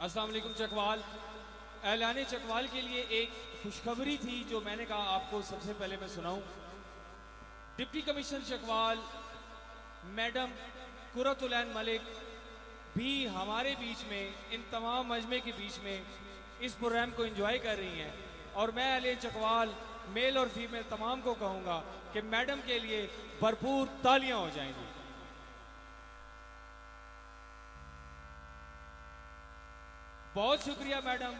अस्सलाम वालेकुम चकवाल। ऐलान चकवाल के लिए एक खुशखबरी थी जो मैंने कहा आपको सबसे पहले मैं सुनाऊं। Deputy commissioner Chakwal madam Qurratulain Malik भी हमारे बीच में, इन तमाम मजमे के बीच में इस प्रोग्राम को एंजॉय कर रही हैं और मैं अली चकवाल मेल और फीमेल तमाम को कहूँगा कि मैडम के लिए भरपूर तालियां हो जाएंगी। बहुत शुक्रिया मैडम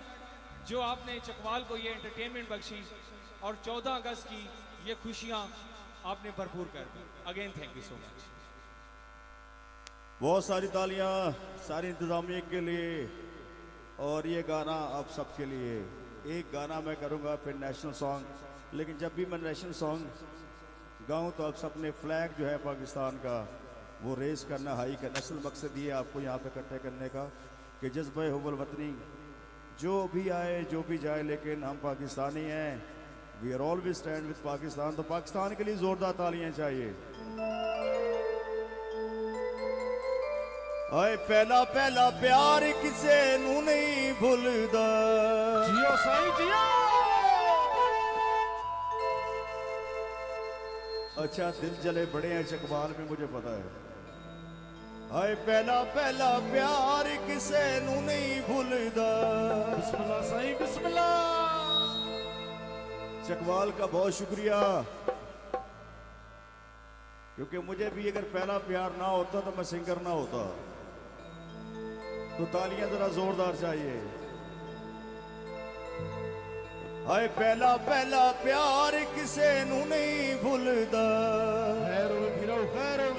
जो आपने चकवाल को ये एंटरटेनमेंट बख्शी और 14 अगस्त की ये खुशियां आपने भरपूर कर दी। Again thank you so much. बहुत सारी तालियां सारी इंतजामिया के लिए और ये गाना आप सबके लिए। एक गाना मैं करूंगा फिर नेशनल सॉन्ग, लेकिन जब भी मैं नेशनल सॉन्ग गाऊं तो आप सबने फ्लैग जो है पाकिस्तान का वो रेस करना, हाई करना। असल मकसद ये आपको यहाँ पे इकट्ठे करने का कि जज्बा हुब्बुल वतनी जो भी आए जो भी जाए, लेकिन हम पाकिस्तानी हैं। We are always stand with Pakistan. तो पाकिस्तान के लिए जोरदार तालियां चाहिए। आए पहला पहला प्यार किसे नू नहीं भूलदा। जियो साईं जियो। अच्छा दिल जले बड़े हैं चकवाल में, मुझे पता है। आए पहला पहला प्यार किसे नू नहीं भूलदा। बिस्मिल्लाह साईं बिस्मिल्लाह। चकवाल का बहुत शुक्रिया, क्योंकि मुझे भी अगर पहला प्यार ना होता तो मैं सिंगर ना होता। तो तालियां जरा जोरदार चाहिए। आए पहला पहला प्यार किसे नू नहीं भूलदा।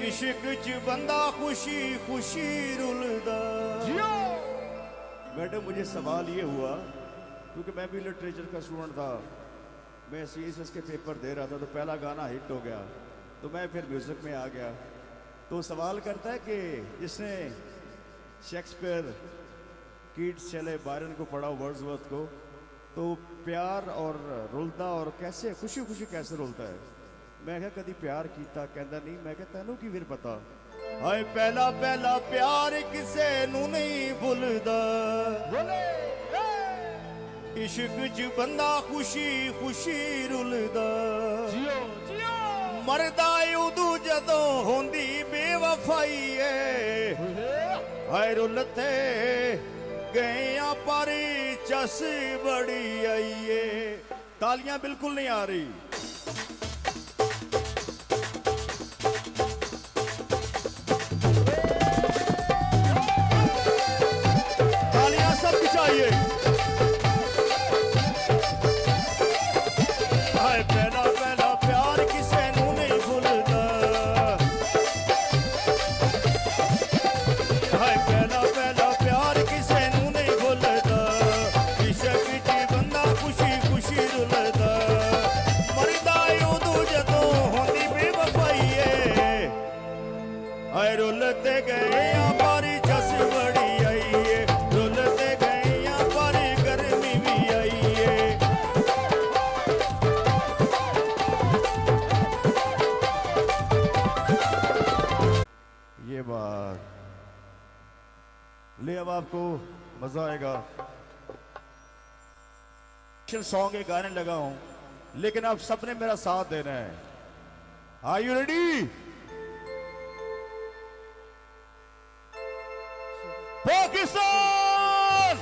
इश्क च बंदा खुशी खुशी रुलदा। मैडम मुझे सवाल ये हुआ, क्योंकि मैं भी लिटरेचर का स्टूडेंट था, मैं CSS के पेपर दे रहा था, तो पहला गाना हिट हो गया तो मैं फिर म्यूजिक में आ गया। तो सवाल करता है कि जिसने शेक्सपियर, कीट्स, शैले, बायरन को पढ़ा, वर्ड्सवर्थ को, तो प्यार और रुलदा और कैसे खुशी खुशी कैसे रुलता है। मैं क्या कभी प्यार कीता, कहता नहीं। मैं क्या तेनू की फिर पता। हाय पहला पहला प्यार किसे नू नहीं भूलदा। इश्क च बंदा खुशी खुशी रुलदा। मरदा उदू जदों होंदी बेवफाई है। हाय रुलते गए पर चस बड़ी आई है। तालियां बिल्कुल नहीं आ रही। तालियां सबकी चाहिए। हाय पहला पहला प्यार किसे नू नहीं भूलदा। हाय पहला पहला प्यार किसे नू नहीं भूलदा। इश्क च बंदा खुशी खुशी रुलदा। मरदा उदू जदों होंदी बेवफाई है। हाय रुलते गए बारी चस बड़ी आई है। रुलते गए बारी गर्मी भी आई है। ये बात ले, अब आपको मजा आएगा। सॉन्ग एक गाने लगा हूं, लेकिन आप सबने मेरा साथ देना है। Are you ready? Pakistan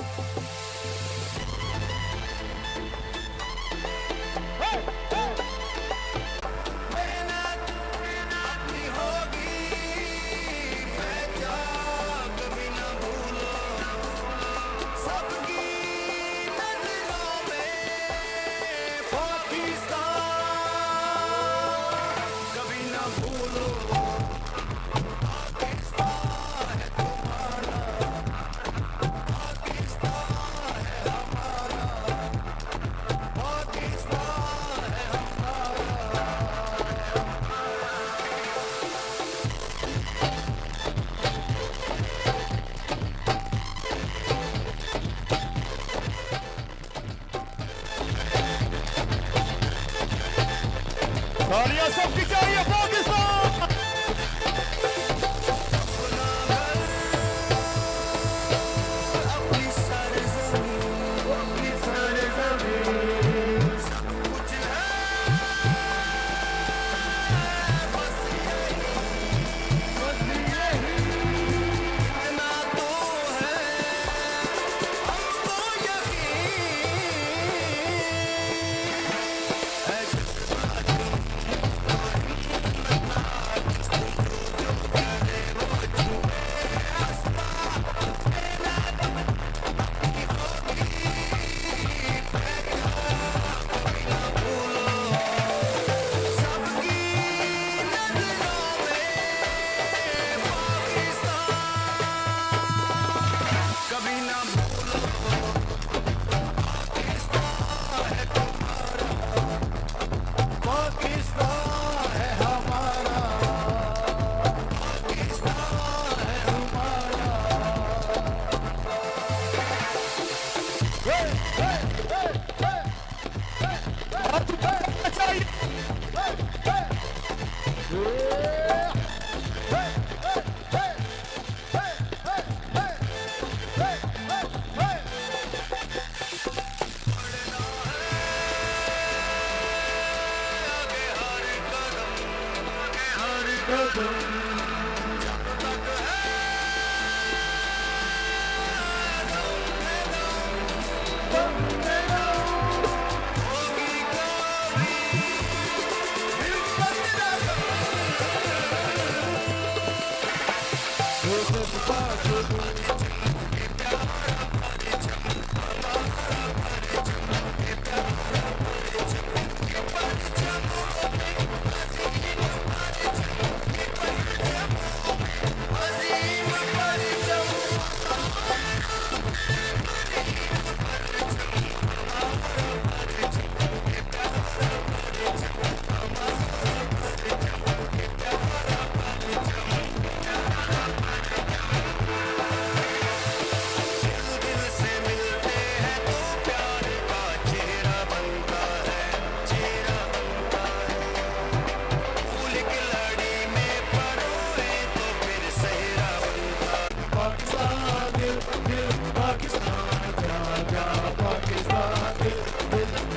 Pakistan है हमारा, पाकिस्तान है हमारा।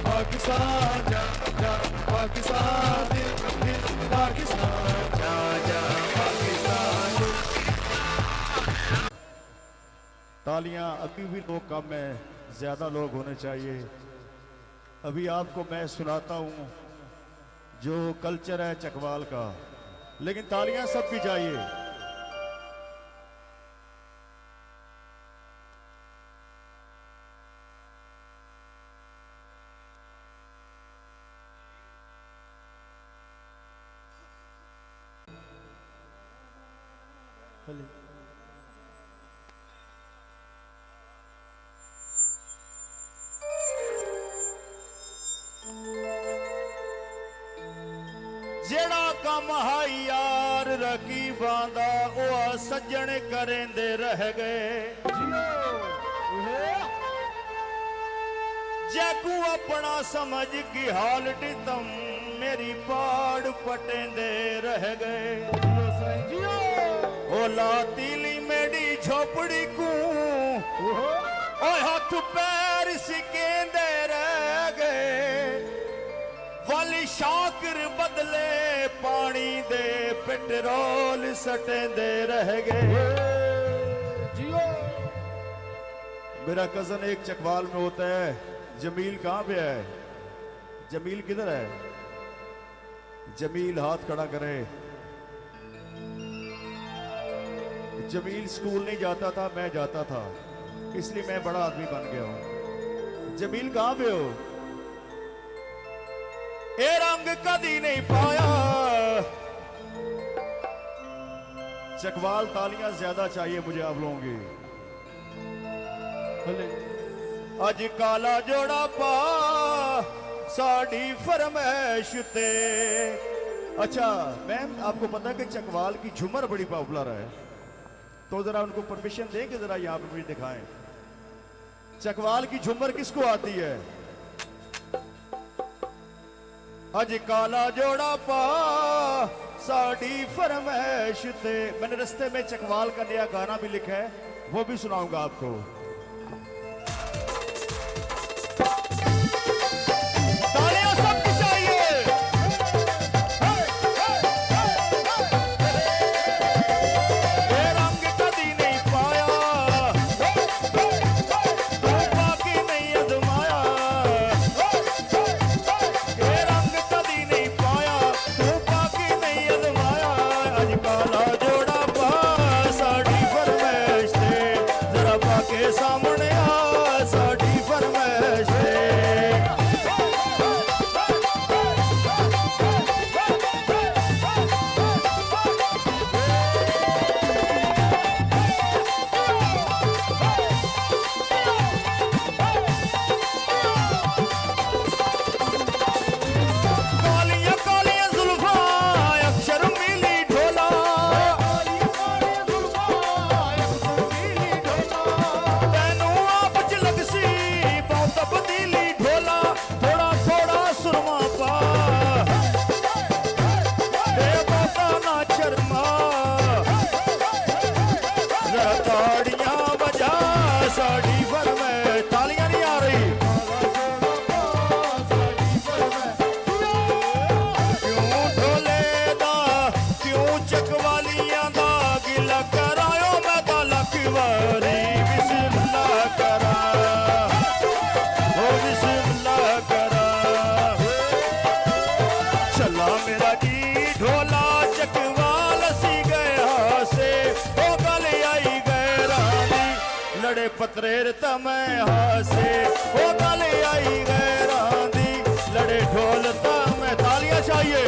पाकिस्तान जा जा, पाकिस्तान दिल दिल, पाकिस्तान जा जा, पाकिस्तान दिल। तालियां अभी भी लोग कम है, ज्यादा लोग होने चाहिए। अभी आपको मैं सुनाता हूं जो कल्चर है चकवाल का, लेकिन तालियां सब की चाहिए। जेड़ा कम हाई यार रकीबां दा ओ सज्जण करेंदे रह गए। जैकू अपना समझ की हाल डितम मेरी पाड़ पटेंदे रह गए। ओ लातीली मेरी झोपड़ी को ओ हाथ पैर सिकेंदे रह गए। वाली शाकर बदले पानी दे पेट्रोल सटेंदे रह गए। मेरा कजन एक चकवाल में होता है। जमील कहां पे है? जमील किधर है? जमील हाथ खड़ा करे। जमील स्कूल नहीं जाता था, मैं जाता था, इसलिए मैं बड़ा आदमी बन गया हूं। जमील कहां पे हो? ए रंग कदी नहीं पाया। चकवाल तालियां ज्यादा चाहिए मुझे आप लोगों की। अज काला जोड़ा पा साड़ी फरमैश ते। अच्छा मैम, आपको पता है कि चकवाल की झूमर बड़ी पॉपुलर है, तो जरा उनको परमिशन दें कि जरा यहां पे मुझे दिखाएं चकवाल की झूमर किसको आती है। अज काला जोड़ा पा साड़ी फरमैश ते। मैंने रस्ते में चकवाल का नया गाना भी लिखा है, वो भी सुनाऊंगा आपको। तालियां सबकी चाहिए। ये रंग कदी नहीं पाया, तू बाकी नहीं अजमाया। ये रंग कदी नहीं पाया, तू बाकी नहीं अजमाया। अज काला जोड़ा पा साड़ी फरमैश ते, जरा पाके त्रेर तमें हासे वो गल आई गैरां दी लड़े ढोल तमें तालियां चाहिए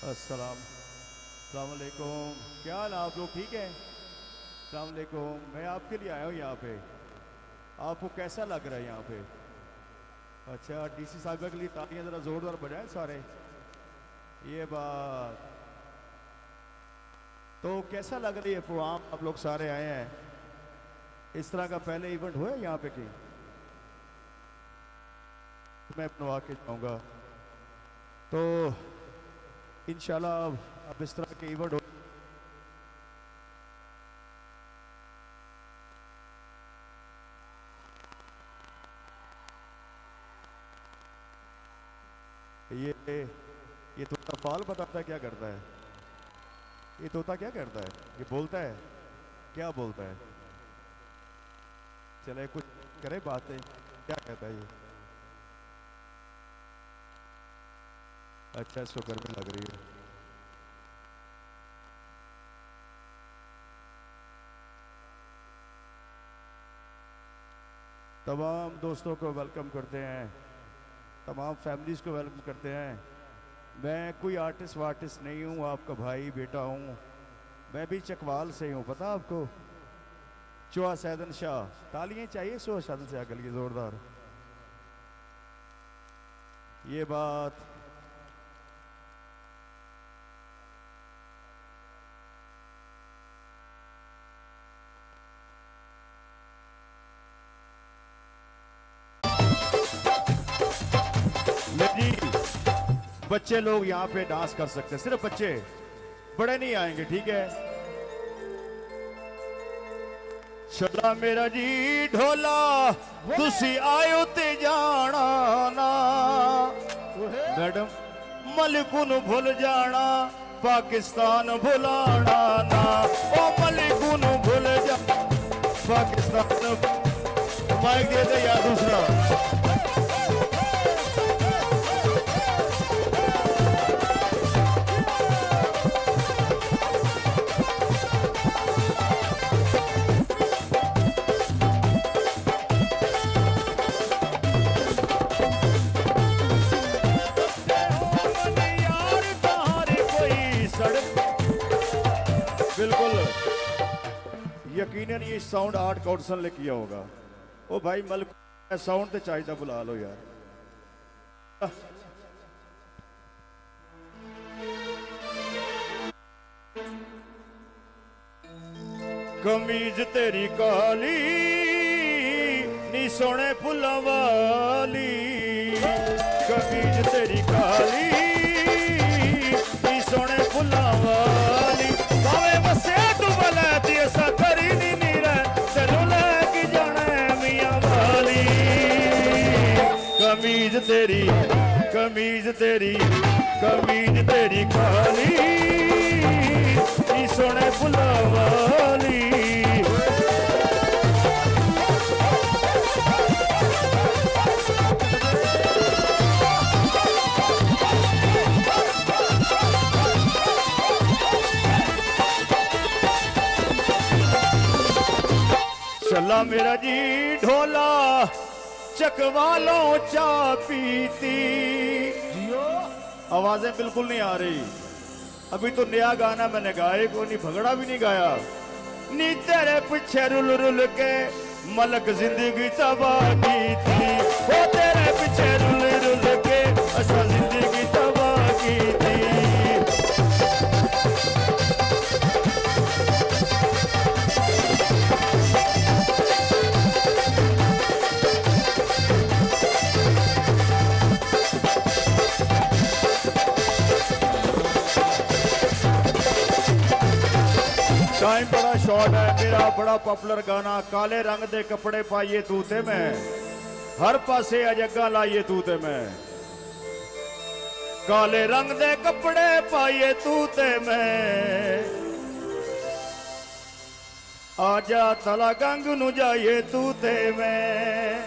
अस्सलाम वालेकुम। क्या हाल आप लोग ठीक हैं? अस्सलाम वालेकुम। मैं आपके लिए आया हूँ यहाँ पे। आपको कैसा लग रहा है यहाँ पे? अच्छा, डीसी साहब के लिए तालियां ज़रा ज़ोरदार बजाएं सारे। ये बात तो कैसा लग रही है प्रोग्राम? आप लोग सारे आए हैं, इस तरह का पहले इवेंट हुआ है यहाँ पे कि मैं बनवा के जाऊँगा तो इंशाल्लाह अब इस तरह के इवेंट हो। ये तोता फाल बताता है क्या करता है? ये तोता क्या करता है? ये बोलता है, क्या बोलता है? चले कुछ करे बातें, क्या कहता है ये? अच्छा, इसको गर्मी लग रही है। तमाम दोस्तों को वेलकम करते हैं, तमाम फैमिलीज़ को वेलकम करते हैं। मैं कोई आर्टिस्ट वार्टिस्ट नहीं हूँ, आपका भाई बेटा हूँ। मैं भी चकवाल से हूँ, पता आपको? चुआ सैदन शाह। तालियां चाहिए चुआ सैदन शाह के लिए ज़ोरदार। ये बात जी, बच्चे लोग यहाँ पे डांस कर सकते हैं, सिर्फ बच्चे, बड़े नहीं आएंगे, ठीक है? चला मेरा जी ढोला तुसी आयो ते जाना ना मैडम, मलिकू नु भूल जाना पाकिस्तान भुलाना ना। ओ मलिकू नु भूल जा पाकिस्तान। माइक दे दे यार दूसरा। बिल्कुल यकीनन ये साउंड आर्ट काउंसिल ने किया होगा। ओ भाई मलिक साउंड तो चाहिए, बुला लो यार। कमीज तेरी काली नी सोने फुल्लां वाली, कमीज तेरी काली नी सोने फुल्लां वाली। भावे मस्या तू बलैती ऐसा करी नी नीरा तेनू लैके जाना मियां वाली। कमीज तेरी कमीज तेरी कमीज तेरी काली नी सोने बुलावाली चला मेरा जी ढोला चकवालों चा पीती आवाजें बिल्कुल नहीं आ रही अभी तो नया गाना मैंने गाए को नहीं भगड़ा भी नहीं गाया नी तेरे पीछे रुल रुल के मलक जिंदगी तबाह की थी वो तेरे पीछे रुल रुल के असा जिंदगी तबाह की थी टाइम बड़ा शॉर्ट है मेरा बड़ा पॉपुलर गाना काले रंग दे कपड़े पाइए तूते में हर पासे अजगा लाइए तूते में काले रंग दे कपड़े पाइए तूते में आजा तला गंग नु जाइए तूते में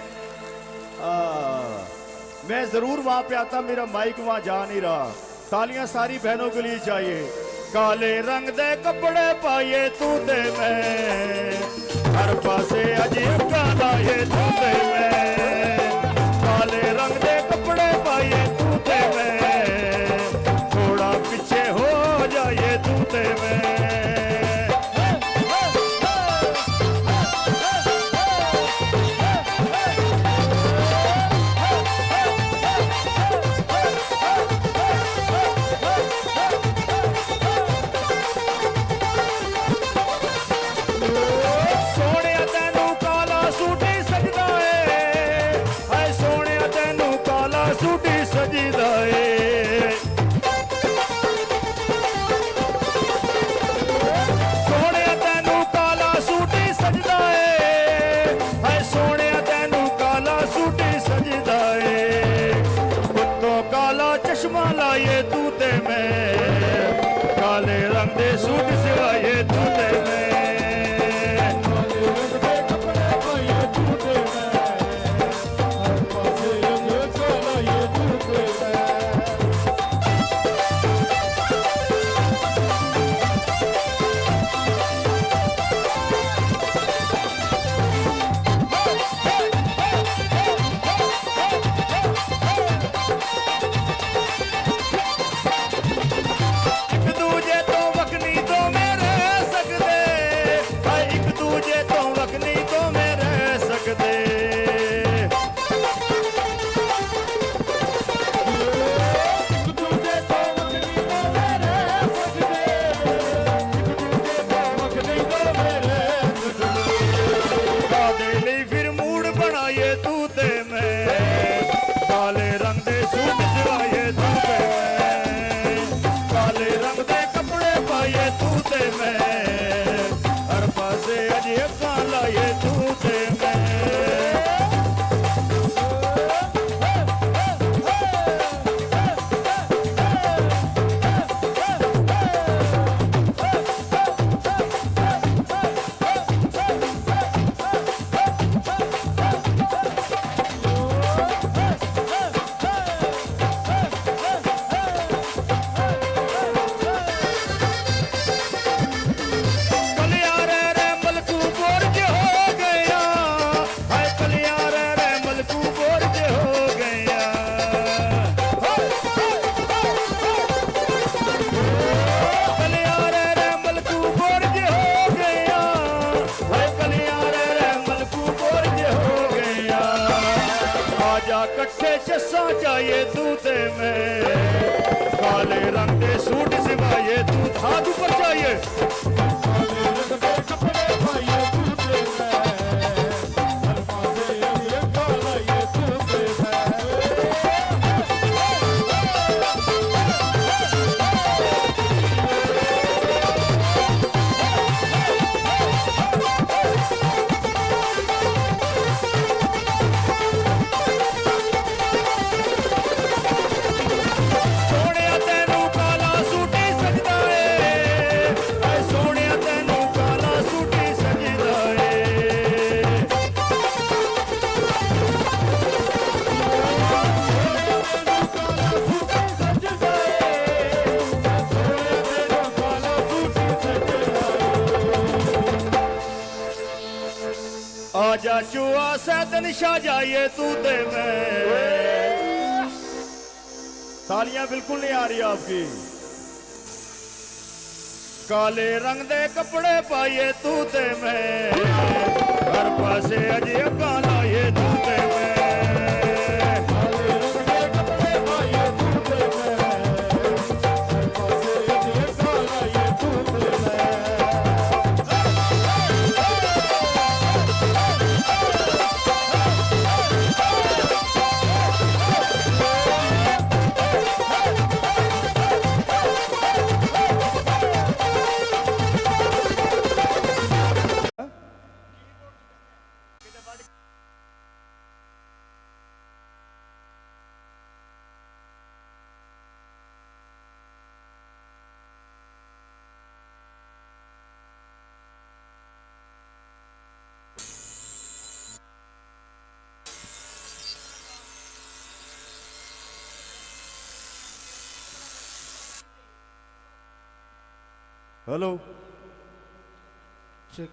मैं जरूर वहां पे आता मेरा माइक वहां जा नहीं रहा तालियां सारी बहनों के लिए चाहिए काले रंग दे कपड़े पाइए तूते में हर पासे अजीब लाए तूते में काले रंग दे कपड़े पाइए तूते में थोड़ा पीछे हो जाइए तूते में चश्मा लाए तूते में काले रंग दे सूट सिवाए तूते में कपड़े पाए तूते में हर पासे लाए तूते में जस्सा चाहिए तूते में काले रंग के सूट सिवाए तू हाथ ऊपर चाहिए काले रंग के कपड़े पाइए तूते में हर पासे ये काला ये तूते में सोने तेनू काला सूटी सजदा है आजा चुआ सैदन शाह जाइए तू ते मैं। तालियां बिल्कुल नहीं आ रही आपकी। काले रंग दे कपड़े पाइए तू ते मैं, हर पासे अजे काला ये तू ते मैं। हेलो चेक,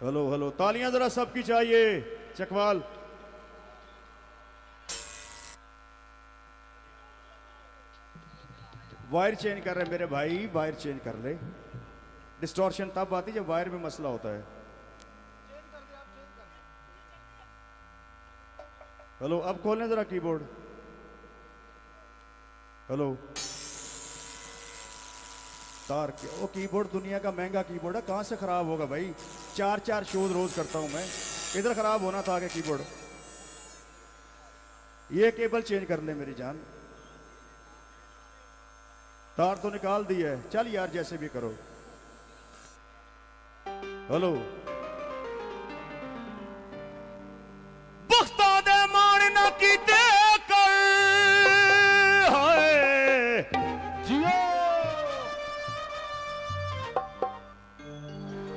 हेलो हेलो, तालियां जरा सबकी चाहिए। चकवाल वायर चेंज कर रहे मेरे भाई, वायर चेंज कर ले। डिस्टॉर्शन तब आती जब वायर में मसला होता है। हेलो, अब खोलें जरा कीबोर्ड। हेलो, तार के वो कीबोर्ड दुनिया का महंगा कीबोर्ड है, कहां से खराब होगा भाई? 4 शोज रोज करता हूं मैं, इधर खराब होना था आगे कीबोर्ड। ये केबल चेंज कर ले मेरी जान, तार तो निकाल दी है। चल यार जैसे भी करो। हेलो, बख्ता दे मान ना कीते कर हाय जियो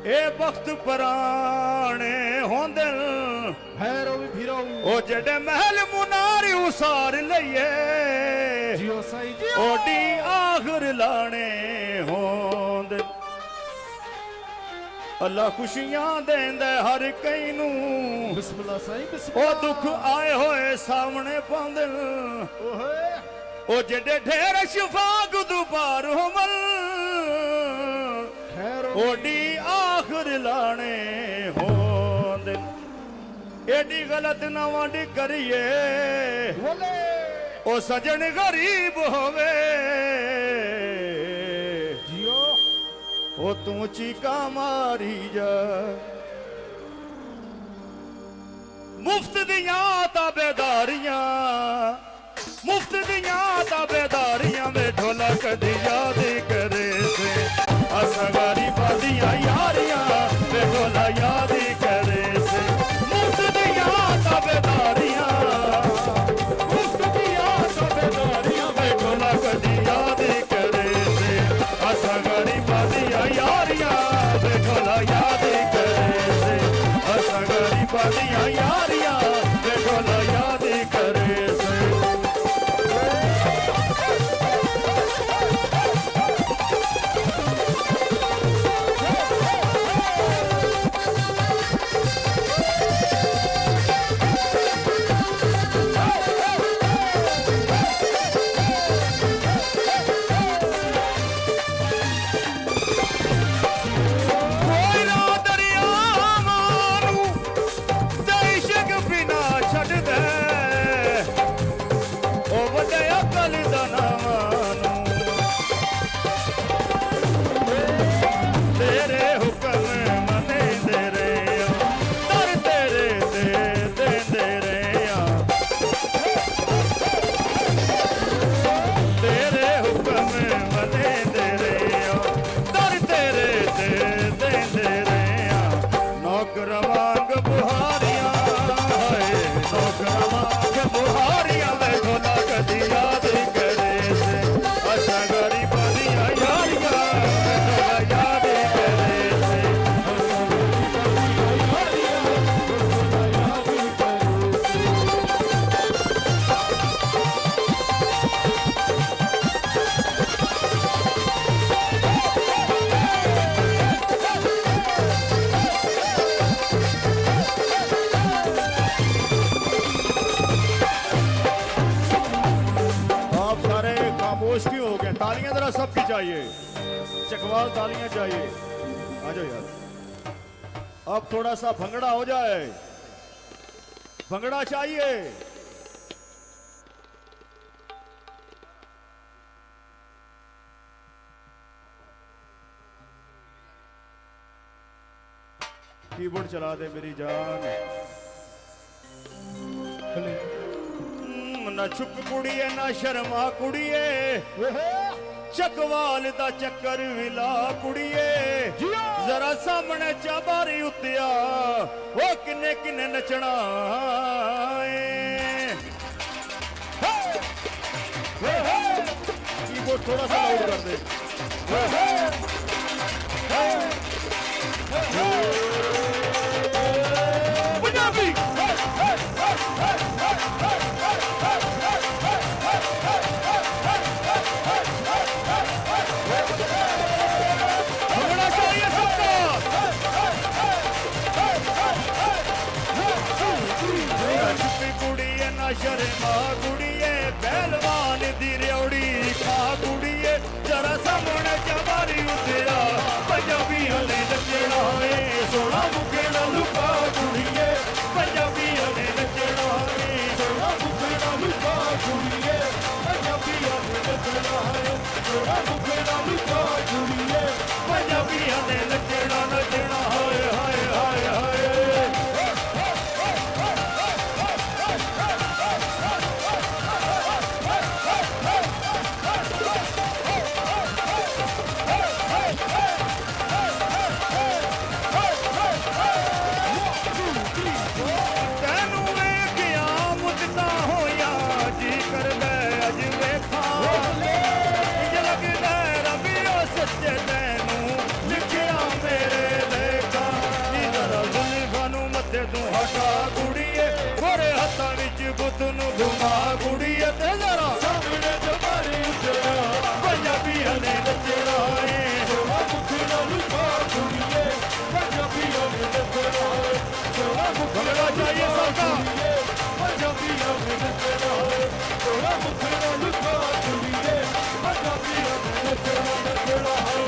ए बख्त पराने होंदे भैरो भी फिरो ओ जेडे महल मुनारी उसार लइए जियो सही जियो ओडी आखिर लाने होंदे। अल्लाह खुशियां देंदा हर कई नू, बिस्मिल्लाह सही ओ बिस्मिल्लाह। दुख आए होए सामने पांदे ओहे ओ जेडे ढेर शिफा गुदुबार होमल खैरो ओडी आखिर लाने होंदे। एडी गलत ना वाडी करिए बोले ओ सजन गरीब होवे जियो ओ तू चीका मारी जा। मुफ्त दियां ताबेदारियां, मुफ्त दियां ताबेदारियां में ढोलक दी याद करे से असगारी बादियां यारियां में ढोला याद करे से। मुफ्त दियां ताबेदारियां, मुफ्त दियां ताबेदारियां में ढोलक दी याद करे से असगारी बादियां यारियां में ढोला याद करे से। असगारी बादियां यारियां में ढोला याद करे से। कोई ना दरिया मारू देश चाहिए, चकवाल तालियां चाहिए। आ जाओ यार, अब थोड़ा सा भंगड़ा हो जाए, भंगड़ा चाहिए। कीबोर्ड चला दे मेरी जान। ना चुप कुड़िए ना शर्मा कुड़िए, चकवाल दा चक्कर विला कुड़िए, जरा सामने चाबारी उतिया वो किन्ने किन्ने नचना कीबोर्ड थोड़ा सा लाउड कर दे। पंजाबी भंगड़ा चाहिए सबका। छुपी कुड़िए ना शर्मा कुड़िए, पहलवान दी रेवड़ी खा कुड़िए, जरा सामने चबारी उतरा पंजाबियों ने नचना है, सोना मुखेड़ा लुका कुड़िए, पंजाबियों ने नचना है, सोना मुखेड़ा लुका कुड़िए, पंजाबियों ने नचना है, सोना मुखेड़ा लुका कुड़िए, पंजाबियों ने नचना नचना हाय हाय हाय हाय। ਤੈਨੂੰ ਵੇਖਿਆ ਮੁੱਕਦਾ ਹੋਇਆ ਜੀ ਕਰਦਾ ਅਜ ਵੇਖਾਂ, ਇੰਜ ਲੱਗਦਾ ਰੱਬੀ ਉਹ ਸੱਚੇ ਤੈਨੂੰ ਲਿਖਿਆ ਮੇਰੇ ਲੇਖਾਂ। ਨੀ ਜ਼ਰਾ ਜ਼ੁਲਫਾਂ ਨੂੰ ਮੱਥੇ ਤੋਂ ਹਟਾ ਕੁੜੀਏ, ਗੋਰੇ ਹੱਥਾਂ ਵਿੱਚ ਬੁੱਤ ਨੂੰ ਘੁਮਾ ਕੁੜੀਏ, ਤੇ ਜ਼ਰਾ ਸਾਹਮਣੇ ਜਮਾਰੀ ਉਤਰਾ ਪੰਜਾਬੀਆਂ ਨੇ ਨੱਚਣਾ ਏ, ਸੋਹਣਾ ਮੁਖੜਾ ਲੁਕਾ ਕੁੜੀਏ, ਪੰਜਾਬੀਆਂ ਨੇ ਨੱਚਣਾ ਏ, ਸੋਹਣਾ ਮੁਖੜਾ चाहिए सबका, पंजाबियों ने नचना है, सोहना मुखड़ा लुका कुड़िए, पंजाबियों ने नचना नचना है।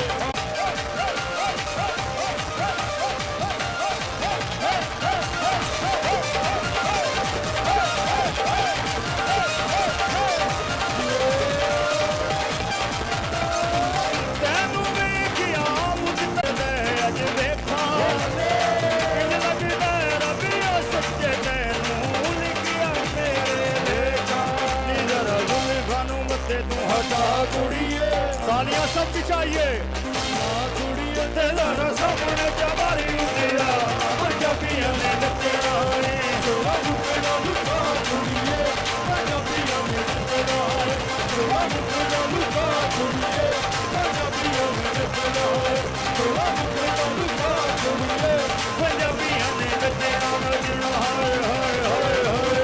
ਤੈਨੂੰ ਵੇਖਿਆ ਮੁੱਕਦਾ ਅਜ ਵੇਖਾਂ, ਇੰਜ ਲੱਗਦਾ ਰੱਬੀ ਉਹ ਸੱਚੇ ਤੈਨੂੰ ਲਿਖਿਆ ਮੇਰੇ ਲੇਖਾਂ। ਨੀ ਜ਼ਰਾ ਜ਼ੁਲਫਾਂ ਨੂੰ ਮੱਥੇ ਤੋਂ ਹਟਾ ਕੁੜੀਏ, ਤਾਲੀਆਂ ਸਭ ਦੀ ਚਾਹੀਏ ਕੁੜੀਏ, ਤੇ ਜ਼ਰਾ ਸਾਹਮਣੇ ਚਬਾਰੀ ਉਤਰਾ ਪੰਜਾਬੀਆਂ ਨੇ ਨੱਚਣਾ ਏ, ਸੋਹਣਾ ਮੁਖੜਾ ਲੁਕਾ ਕੁੜੀਏ, ਪੰਜਾਬੀਆਂ ਨੇ ਨੱਚਣਾ ਏ, ਸੋਹਣਾ ਮੁਖੜਾ ਲੁਕਾ ਕੁੜੀਏ, ਪੰਜਾਬੀਆਂ ਨੇ ਨੱਚਣਾ ਏ, ਸੋਹਣਾ ਮੁਖੜਾ ਲੁਕਾ ਕੁੜੀਏ, ਪੰਜਾਬੀਆਂ ਨੇ ਨੱਚਣਾ ਨੱਚਣਾ ਹਾਏ ਹਾਏ ਹਾਏ ਹਾਏ।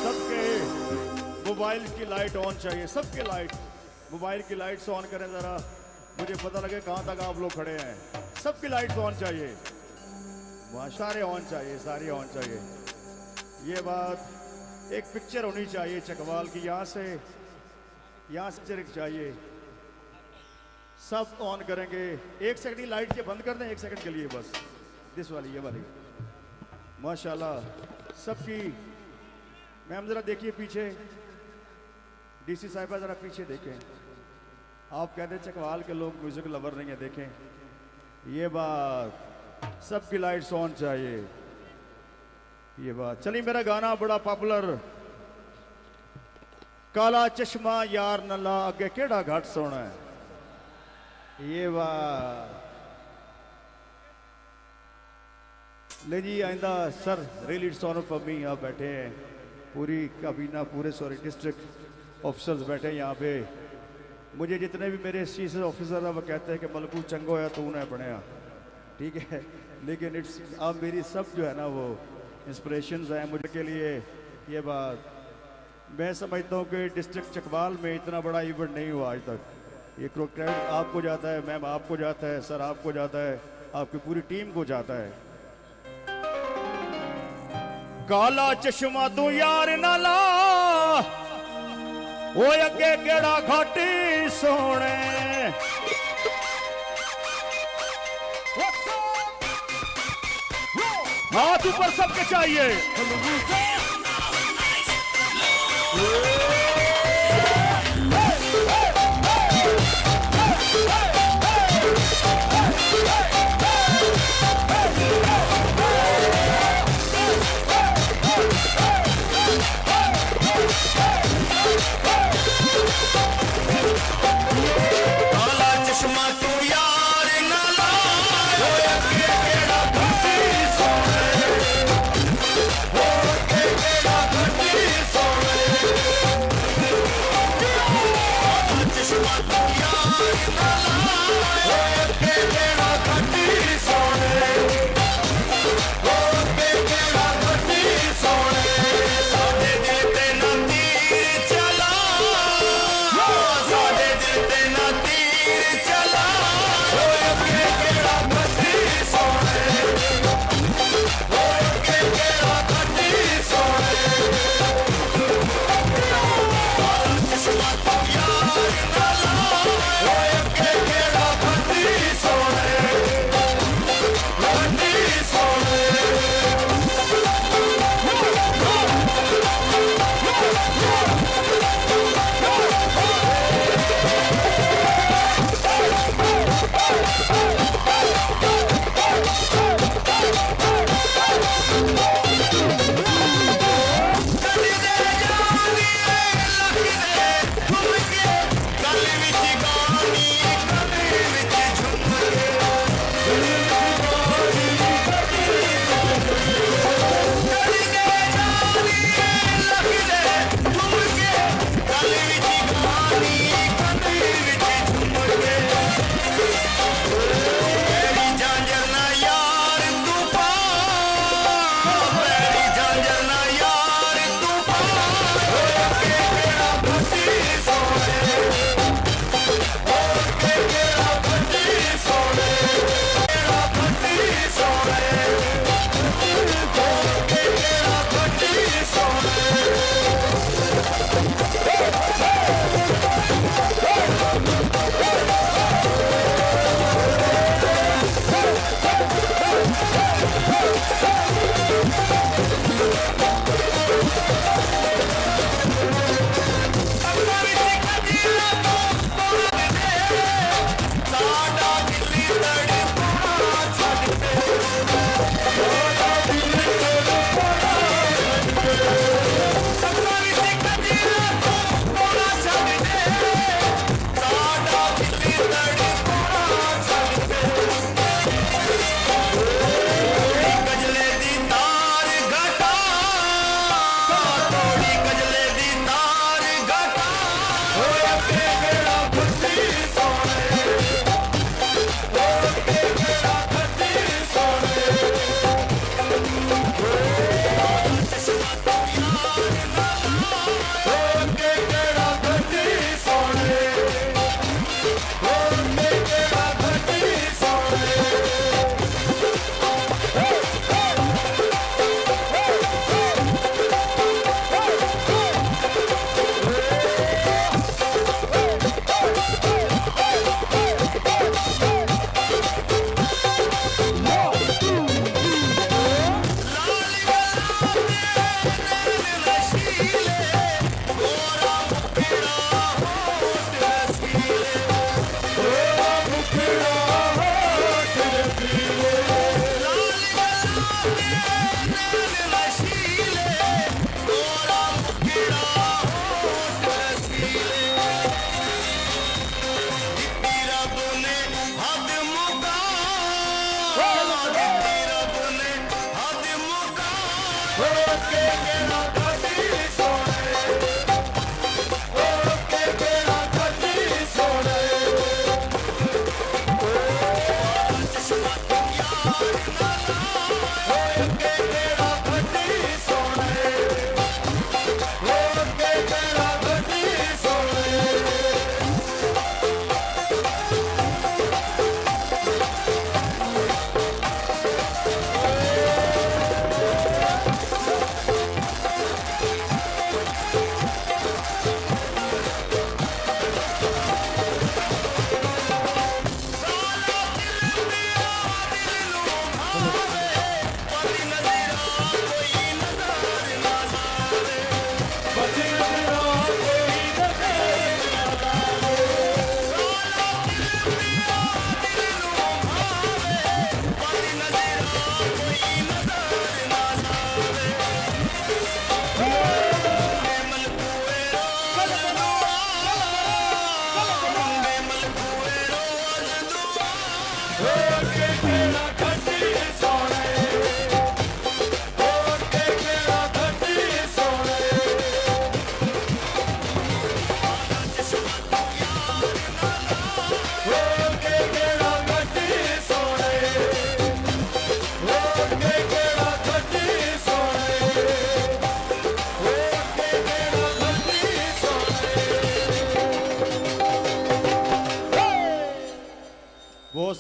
सबके मोबाइल की लाइट ऑन चाहिए, सबके लाइट, मोबाइल की लाइट्स ऑन करें जरा, मुझे पता लगे कहाँ तक आप लोग खड़े हैं। सबकी लाइट्स ऑन चाहिए, वहाँ सारे ऑन चाहिए, सारी ऑन चाहिए। ये बात एक पिक्चर होनी चाहिए चकवाल की, यहाँ से पिक्चर चाहिए, सब ऑन करेंगे। एक सेकंड की लाइट ये बंद कर दें, एक सेकंड के लिए बस, दिस वाली ये वाली। माशाल्लाह सबकी। मैम जरा देखिए पीछे, डीसी साहिबा जरा पीछे देखें। आप कहते हैं चकवाल के लोग म्यूजिक लवर नहीं है, देखें ये बात, सबकी लाइट्स ऑन चाहिए ये बात। चलिए मेरा गाना बड़ा पॉपुलर, काला चश्मा यार नला अगे केड़ा घाट सोना है, ये बात। ले जी आइंदा sir, really it's honour for me. आप बैठे हैं पूरी काबीना, पूरे सॉरी डिस्ट्रिक्ट ऑफिसर्स बैठे हैं यहाँ पे, मुझे जितने भी मेरे सी ऑफिसर हैं वो कहते हैं कि मलकू चंगो है तू ना बनया, ठीक है, लेकिन इट्स अब मेरी सब जो है ना वो इंस्पिरेशंस हैं मुझे के लिए। ये बात मैं समझता हूँ कि डिस्ट्रिक्ट चकवाल में इतना बड़ा इवेंट नहीं हुआ आज तक। ये क्रेडिट आपको जाता है, मैम आपको जाता है, सर आपको जाता है, आपकी पूरी टीम को जाता है। काला चश्मा तू यार ना ला, वो अगे केड़ा घाटी सोने, हाथ ऊपर सबके चाहिए।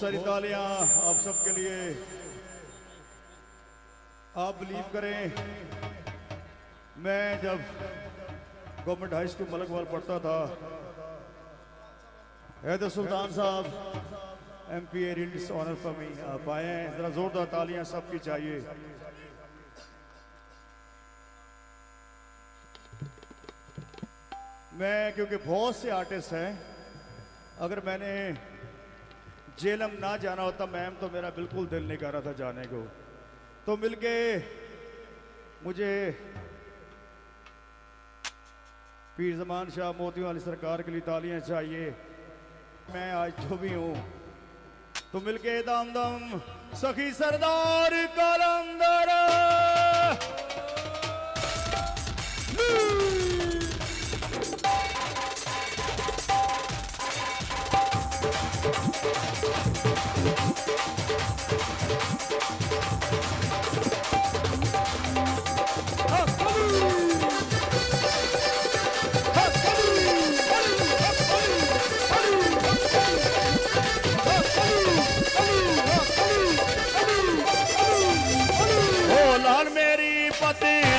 सारी तालियां आप सबके लिए। आप बिलीव करें, मैं जब गवर्नमेंट हाई स्कूल मलकवाल पढ़ता था, हैदर सुल्तान साहब MP रिंड्स ऑनर फॉर मी आप आए हैं, जरा जोरदार तालियां सबकी चाहिए। मैं क्योंकि बहुत से आर्टिस्ट हैं, अगर मैंने जेलम ना जाना होता मैम तो मेरा बिल्कुल दिल नहीं कर रहा था जाने को, तो मिलके मुझे पीर ज़मान शाह मोतियों वाली सरकार के लिए तालियां चाहिए। मैं आज जो भी हूँ तो मिलके दम दम सखी सरदार कलंदर।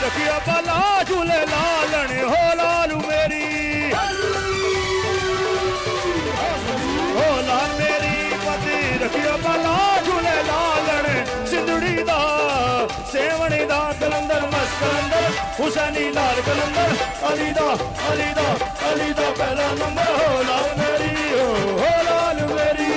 रखिया भला झूले लालन हो लालू मेरी, हो लाल मेरी पति रखिया भला झूले लालन। सिंधुड़ी दा सेवणी दा कलंदर मस्त कलंदर, हुसैनी लाल कलंदर, अली दा पहला नंबर। हो लाल मेरी, हो लाल मेरी।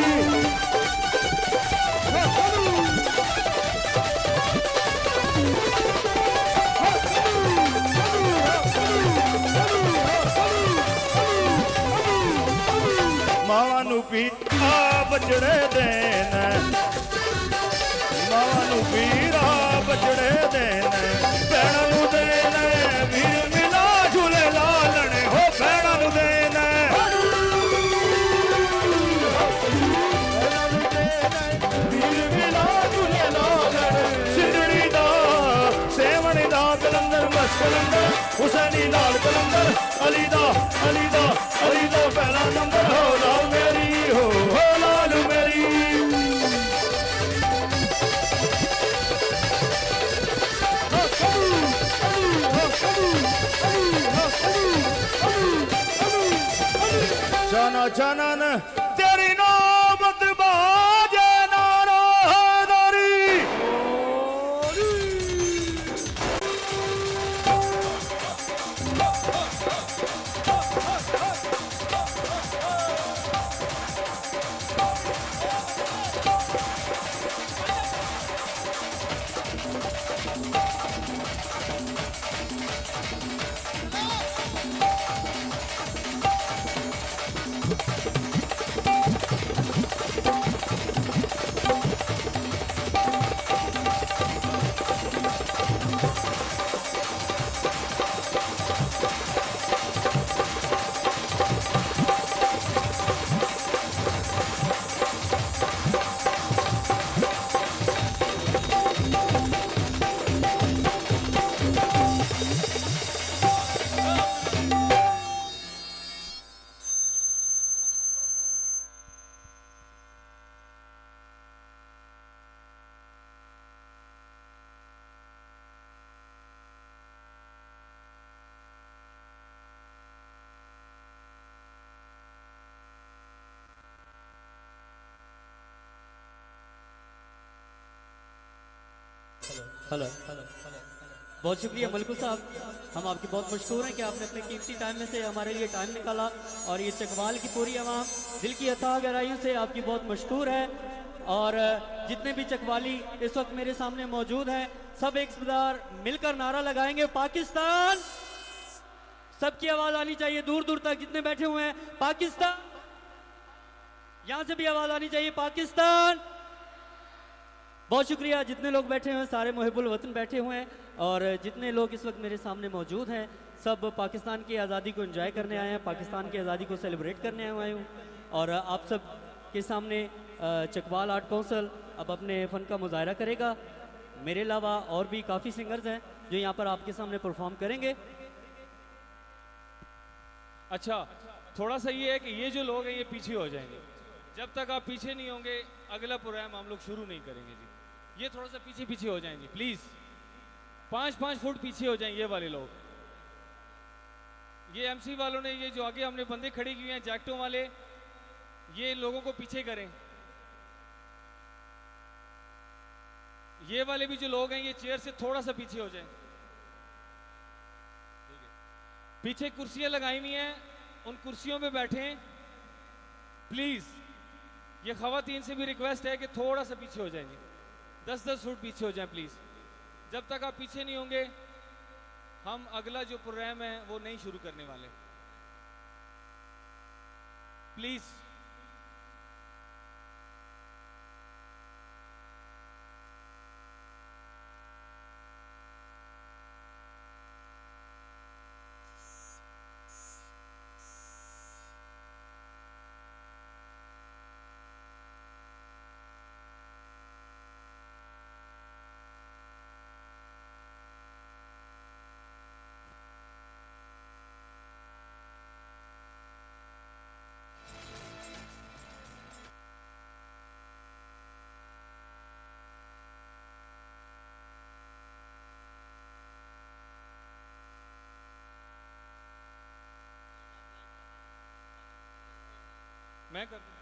मावा नू पीरा बचड़े देन, मावा नू पीरा बचड़े देन, भैणा नू देन वीर मिला झूले लालन हो, भैणा नू देन वीर मिला झूले लालन। सिंधड़ी दा सेवणी दा कलंदर मस्त कलंदर, हुसैनी लाल कलंदर, अली दा पहला नंबर। हो लाल मेरी, हो लाल मेरी। जाना जानन तेरी नौबत बाजे नारा हैदरी। हेलो, बहुत शुक्रिया मलकू साहब, हम आपके बहुत मशहूर हैं कि आपने अपने कीमती टाइम में से हमारे लिए टाइम निकाला, और ये चकवाल की पूरी आवाम दिल की अथाह गहराइयों से आपकी बहुत मशहूर है। और जितने भी चकवाली इस वक्त मेरे सामने मौजूद हैं, सब एक साथ मिलकर नारा लगाएंगे पाकिस्तान। सबकी आवाज आनी चाहिए दूर दूर तक, जितने बैठे हुए हैं पाकिस्तान। यहां से भी आवाज आनी चाहिए पाकिस्तान। बहुत शुक्रिया, जितने लोग बैठे हुए हैं सारे मुहिबुल वतन बैठे हुए हैं, और जितने लोग इस वक्त मेरे सामने मौजूद हैं सब पाकिस्तान की आज़ादी को एंजॉय करने आए हैं, पाकिस्तान की आज़ादी को सेलिब्रेट करने आए हूँ। और आप सब के सामने चकवाल आर्ट काउंसिल अब अपने फ़न का मुजाहरा करेगा। मेरे अलावा और भी काफ़ी सिंगर्स हैं जो यहाँ पर आपके सामने परफॉर्म करेंगे। अच्छा, थोड़ा सा ये है कि ये जो लोग हैं ये पीछे हो जाएंगे, जब तक आप पीछे नहीं होंगे अगला प्रोग्राम हम लोग शुरू नहीं करेंगे जी। ये थोड़ा सा पीछे पीछे हो जाएंगे प्लीज, 5-5 फुट पीछे हो जाएं ये वाले लोग। ये एमसी वालों ने, ये जो आगे हमने बंदे खड़े किए हैं जैक्टों वाले, ये लोगों को पीछे करें। ये वाले भी जो लोग हैं ये चेयर से थोड़ा सा पीछे हो जाएं। पीछे कुर्सियां लगाई हुई हैं, उन कुर्सियों पे बैठें प्लीज। ये खवातीन से भी रिक्वेस्ट है कि थोड़ा सा पीछे हो जाएंगे, 10-10 फुट पीछे हो जाएं प्लीज। जब तक आप पीछे नहीं होंगे हम अगला जो प्रोग्राम है वो नहीं शुरू करने वाले, प्लीज। मैं कर दूं।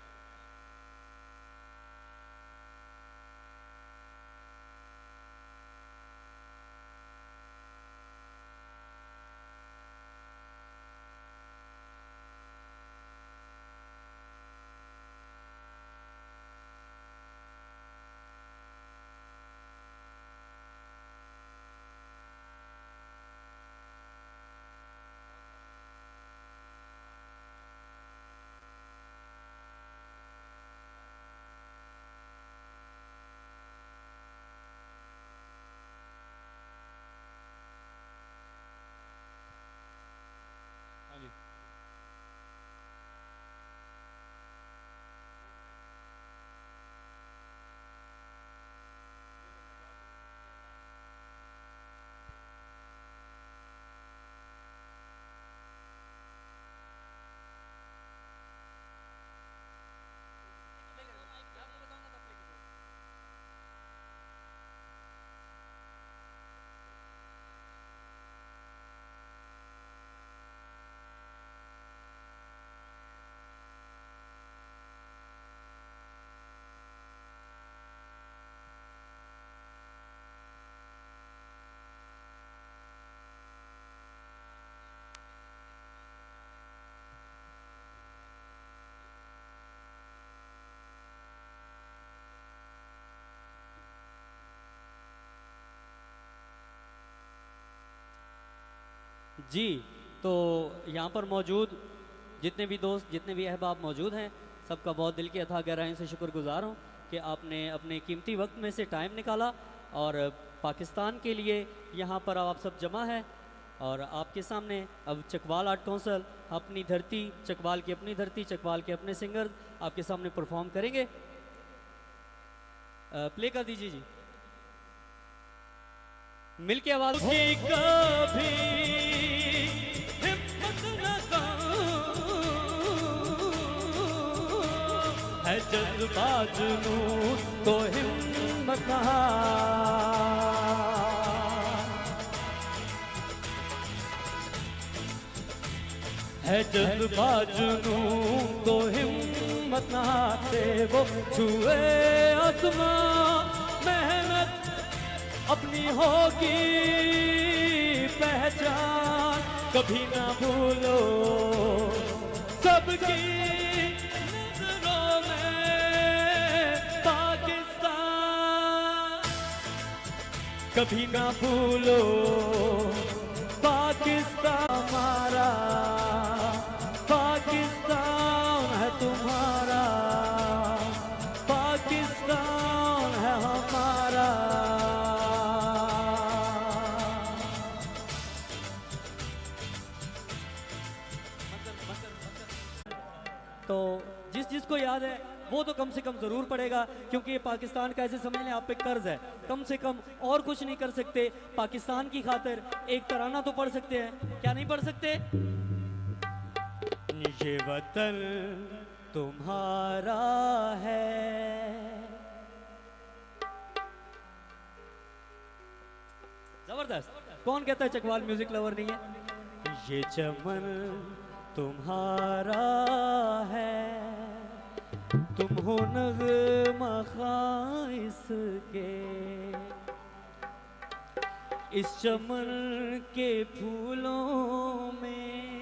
हाँ जी। जी, तो यहाँ पर मौजूद जितने भी दोस्त, जितने भी अहबाब मौजूद हैं, सबका बहुत दिल की अथाह गहराई से शुक्रगुजार हूँ कि आपने अपने कीमती वक्त में से टाइम निकाला और पाकिस्तान के लिए यहाँ पर आप सब जमा है। और आपके सामने अब चकवाल आर्ट काउंसिल अपनी धरती, चकवाल की अपनी धरती, चकवाल के अपने सिंगर आपके सामने परफॉर्म करेंगे। प्ले कर दीजिए जी, मिलके आवाज की कभी हिम्मत न है जज्बा जुनून तो हिम्मत न है जज्बा जुनून तो हिम्मत न से वो छुए आसमां मेहनत अपनी होगी पहचान कभी ना भूलो सबकी नजरों में पाकिस्तान कभी ना भूलो पाकिस्तान हमारा पाकिस्तान है तुम्हारा पाकिस्तान है हमारा। तो जिसको याद है वो तो कम से कम जरूर पढ़ेगा, क्योंकि ये पाकिस्तान का ऐसे समझ लें आप पे कर्ज है। कम से कम और कुछ नहीं कर सकते, पाकिस्तान की खातिर एक तराना तो पढ़ सकते हैं, क्या नहीं पढ़ सकते? ये वतन तुम्हारा है। जबरदस्त। कौन कहता है चकवाल म्यूजिक लवर नहीं है? ये चमन तुम्हारा है, तुम हो नग़्मा ख़ां इसके, इस चमन के फूलों में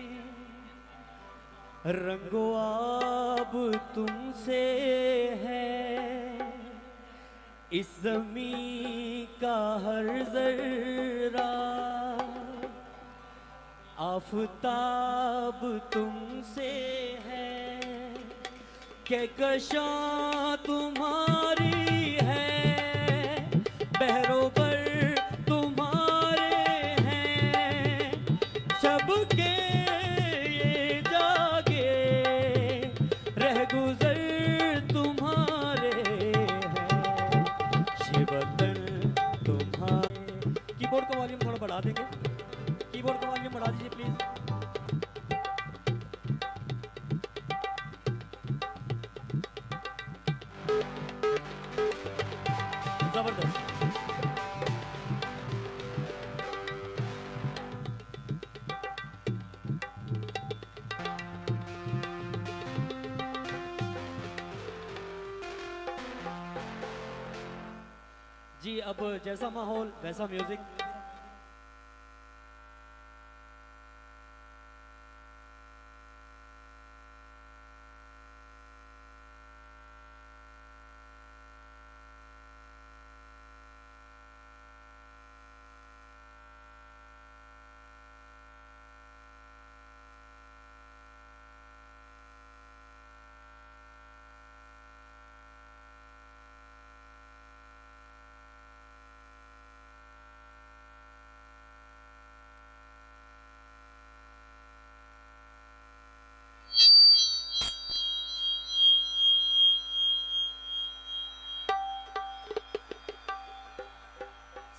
रंगो आब तुमसे है, इस ज़मीं का हर ज़र्रा आफ़ताब तुमसे है, कहकशां तुम्हारी है, बहरों तुम्हारे हैं, सबके ये जागे रह गुजर तुम्हारे हैं, ये वतन तुम्हारे। कीबोर्ड का वॉल्यूम थोड़ा बढ़ा देंगे, कीबोर्ड का वॉल्यूम बढ़ा दीजिए प्लीज। जबरदस्त। जी अब जैसा माहौल वैसा म्यूजिक।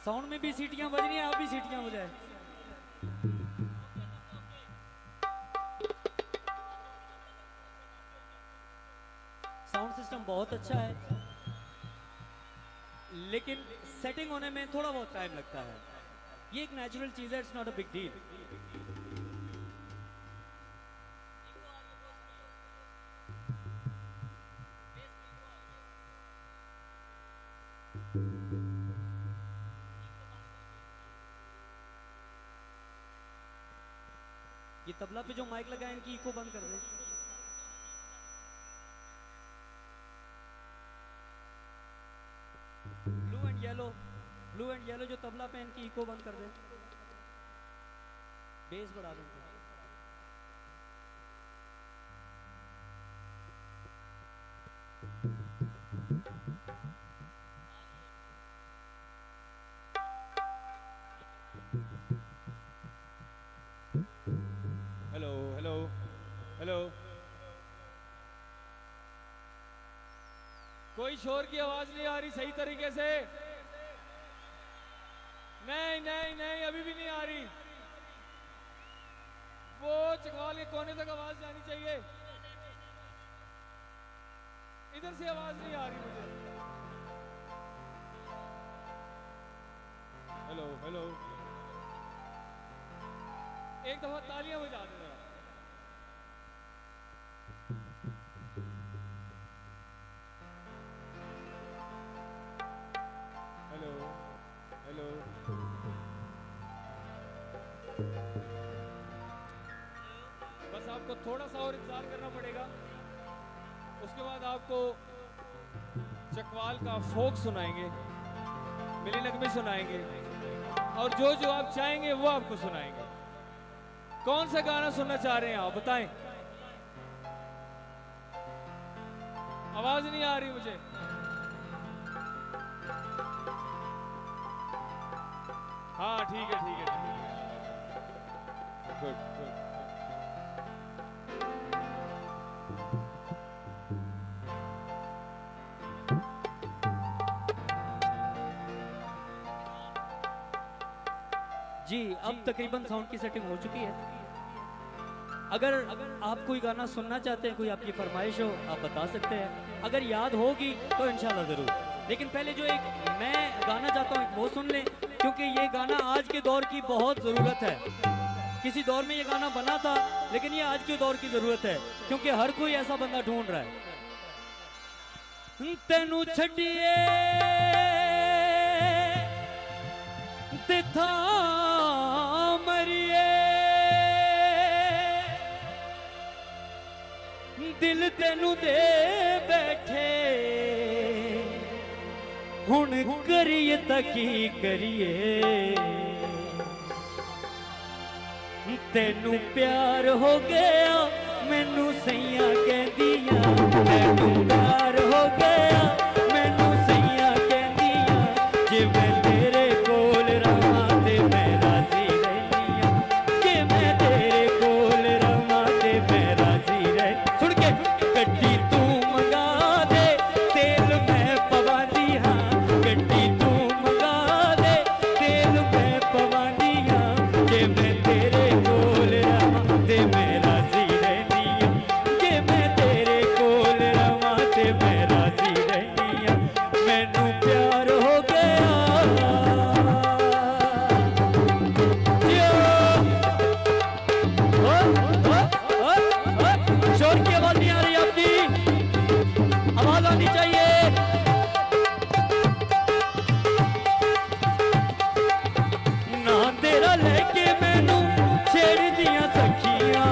साउंड में भी सीटियां बज रही हैं, आप भी सीटियां बजाएं। साउंड सिस्टम बहुत अच्छा है, लेकिन सेटिंग होने में थोड़ा बहुत टाइम लगता है। ये एक नेचुरल चीज है, it's not a big deal. ये तबला पे जो माइक लगा है इनकी इको बंद कर दें। ब्लू एंड येलो जो तबला पे इनकी इको बंद कर दें, बेस बढ़ा दें। हेलो हेलो हेलो, कोई शोर की आवाज नहीं आ रही सही तरीके से? नहीं नहीं नहीं, अभी भी नहीं आ रही। वो चकवाल के कोने तक आवाज जानी चाहिए, इधर से आवाज नहीं आ रही मुझे। हेलो हेलो, एक दफा तालियां बजा दे जरा। हेलो हेलो, बस आपको थोड़ा सा और इंतजार करना पड़ेगा, उसके बाद आपको चकवाल का फोक सुनाएंगे, मिली नगमे सुनाएंगे, और जो जो आप चाहेंगे वो आपको सुनाएंगे। कौन सा गाना सुनना चाह रहे हैं आप बताएं? आवाज नहीं आ रही मुझे। हाँ ठीक है ठीक है ठीक है, गुड गुड। जी अब तकरीबन साउंड की सेटिंग हो चुकी है। अगर आप कोई गाना सुनना चाहते हैं, कोई आपकी फरमाइश हो, आप बता सकते हैं। अगर याद होगी तो इंशाल्लाह ज़रूर। लेकिन पहले जो एक मैं गाना चाहता हूँ वो सुन लें, क्योंकि ये गाना आज के दौर की बहुत ज़रूरत है। किसी दौर में ये गाना बना था, लेकिन ये आज के दौर की ज़रूरत है, क्योंकि हर कोई ऐसा बंदा ढूंढ रहा है। तेनू छड़िए ते था मरिए, दिल तेनू दे बैठे, हुण करिए तकी करिए। तेनू प्यार हो गया मैनू सैया कहदियां, तेनू प्यार हो गया मैनू सैया कहदियां। जे मैं तेरे कोल रहां ते मैं राजी रहनियां, जे मैं तेरे कोल रहां ते मैं राजी रह। सुन के गड्डी तू मंगा दे, तेल मैं पवांदी हां, गड्डी तू मंगा दे, तेल मैं पवांदी हां। जे मैं तेरे कोल रहां ते मैं राजी रहनियां, जे मैं तेरे कोल रहां ते मैं राजी रहनियां। मैनू प्यार हो गया शोर की आवाज नहीं आ रही आपकी, आवाज आनी चाहिए। ना तेरा लेके मैनू छेड़ दिया सखियां,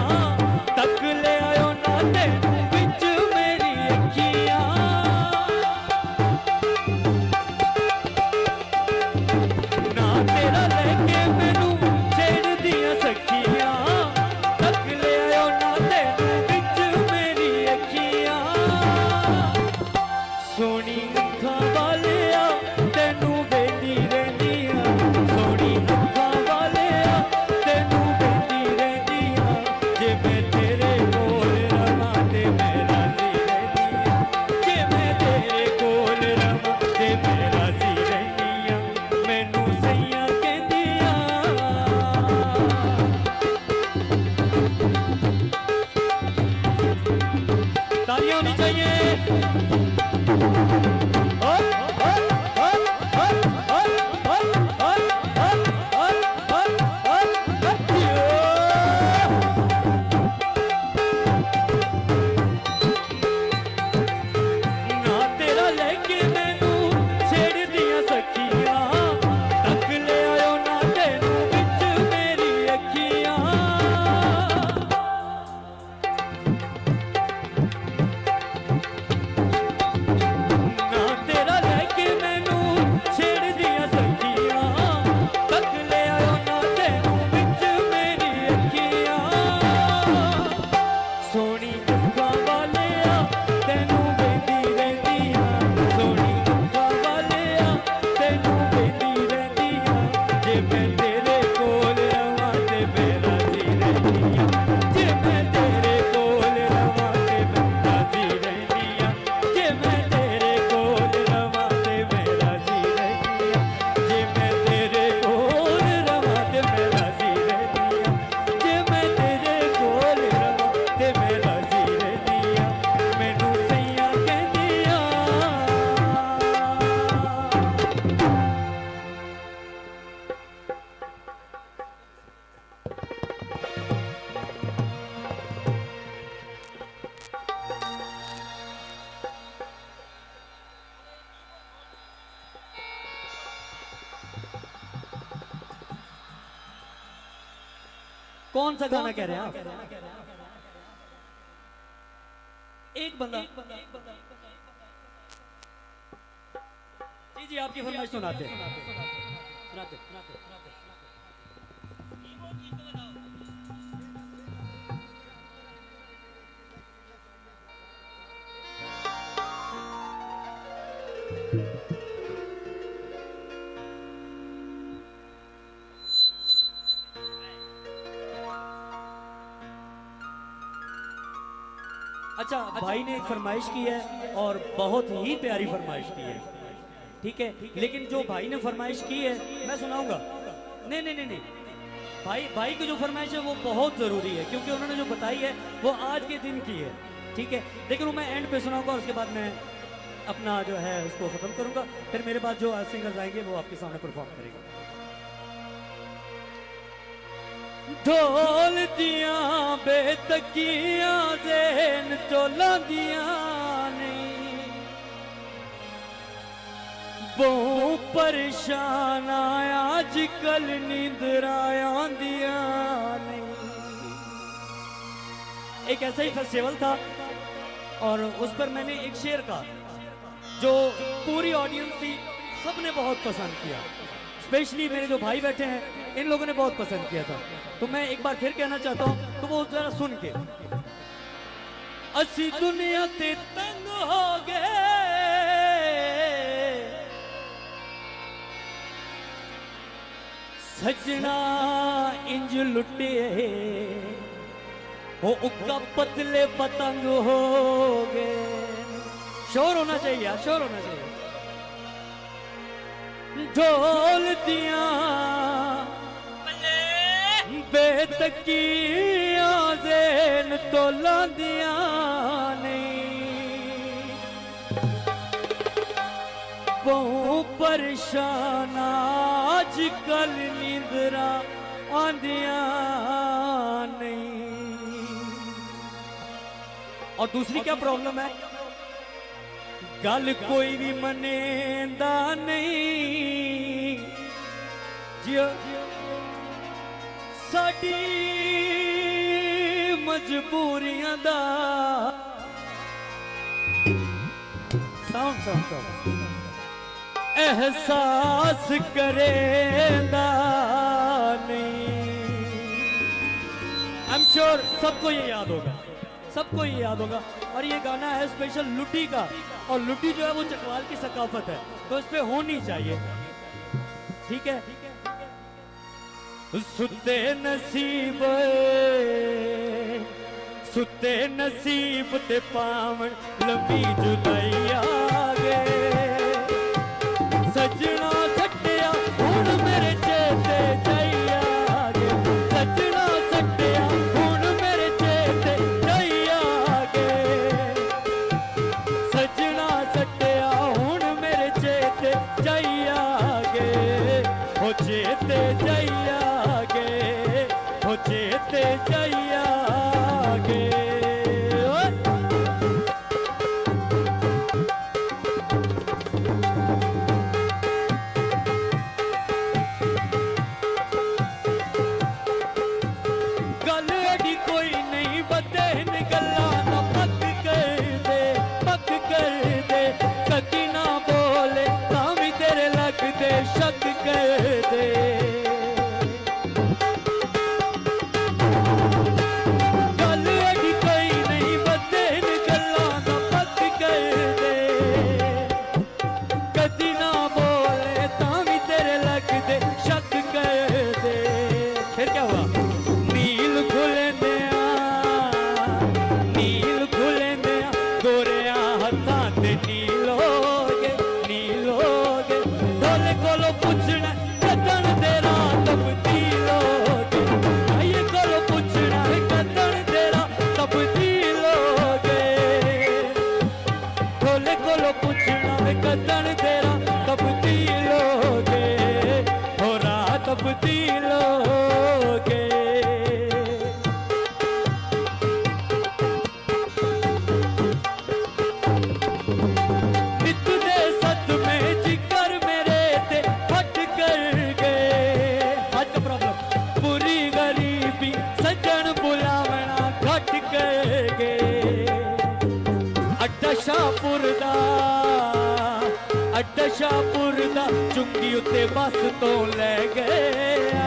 तक ले आयो ना ते बिच मेरी अखियां। ना तेरा लेके मैनू छेड़ दिया सखियां, तक ले आयो ना ते बिच मेरी अखियां। सोनी अखां वालिया तेनू वेंदी रहंदियां, सोनी अखां वालिया तेनू वेंदी रहंदियां। जे मैं तेरे कोल रहां ते मैं राजी रहंदियां, जे मैं तेरे कोल रहां ते मैं राजी रहंदियां। मैनू सैया कहंदियां, तालियां होनी चाहिए। ना तेरा लेके मैनू छेड़ दिया सखियां, तक ले आयो ना तेनू बिच मेरी अखियां। ना तेरा लेके मैनू छेड़ दिया सखियां, तक ले आयो ना तेनू बिच मेरी अखियां। सोनी अखां वालिया तेनू वेंदी रहंदियां, सोनी अखां वालिया तेनू वेंदी रहंदियां। जे मैं तेरे कोल रहां ते मैं राजी रहंदियां, जे मैं तेरे कोल रहां ते मैं राजी रहंदियां, जे मैं तेरे कोल रहां ते मैं राजी रहंदियां, जे मैं तेरे कोल रहां ते मैं राजी रहंदियां, जे मैं तेरे कोल रहां ते मैं राजी रहंदियां। मैनू सैया कहंदियां, कौन सा गाना कह रहे हैं आप? एक बंदा जी आपकी फरमाइश सुनाते सुनाते सुनाते। अच्छा, भाई ने एक फरमाइश की है और बहुत ही प्यारी फरमाइश की है, ठीक है। लेकिन जो भाई ने फरमाइश की है मैं सुनाऊंगा। नहीं नहीं नहीं नहीं, भाई भाई की जो फरमाइश है वो बहुत ज़रूरी है, क्योंकि उन्होंने जो बताई है वो आज के दिन की है, ठीक है। लेकिन वो मैं एंड पे सुनाऊंगा और उसके बाद मैं अपना जो है उसको ख़त्म करूंगा। फिर मेरे बाद जो सिंगर्स आएंगे वो आपके सामने परफॉर्म करेंगे। ढोल दिया बेतकिया देन चोला दिया नहीं, बहु परेशान आया आजकल नींदर आंदिया नहीं। एक ऐसा ही फेस्टिवल था और उस पर मैंने एक शेर का जो पूरी ऑडियंस थी सबने बहुत पसंद किया, स्पेशली मेरे जो भाई बैठे हैं इन लोगों ने बहुत पसंद किया था। तो मैं एक बार फिर कहना चाहता हूं, तो वो जरा सुन के। असी दुनिया ते तंग हो गए, सजना इंज लुटे वो उक्का पतले पतंग हो गए। शोर होना चाहिए यार, शोर होना चाहिए। ढोल दिया बेतकिया देन तोला दिया नहीं, बहु परेशान आजकल नींदरा आंदिया नहीं। और दूसरी क्या प्रॉब्लम है, गल कोई भी मनेंदा नहीं जियो साडी मजबूरियां दा एहसास करेंदा नहीं। आई एम श्योर सबको ये याद होगा, सबको ये याद होगा। और ये गाना है स्पेशल लुटी का, और लुटी जो है वो चकवाल की सकाफत है, तो इस पे होनी चाहिए, ठीक है। सुते नसीब सुते नसीब ते पावन लंबी जुदाई आ गए, सजना छड्डिया हुण मेरे चेते जाइया गए, सजना छड्डिया हुण मेरे चेते जाइया गए, सजना छड्डिया हुण मेरे चेते जाइया गए, हो चेते जाइया गए, हो चेते जाइया गए। शक कर दे गल अड़ी कोई नहीं बदे गल्ला ना पक कर दे, कदी ना बोले तावी तेरे लग दे शक कर दे। फिर क्या हुआ, नील खुले नील खुले गोरिया हथा ते नीलो कोलो पुछना कदन तेरा तब्दील हो गए, ये कोलो पुछना कदन तेरा तब्दील हो गए, ढोले कोलो पुछना कदन तेरा तब्दील हो गए, हो रहा तब्दील हो गए। अड्डा शाहपुर दा चुंगी उत्ते बस तो ले गया,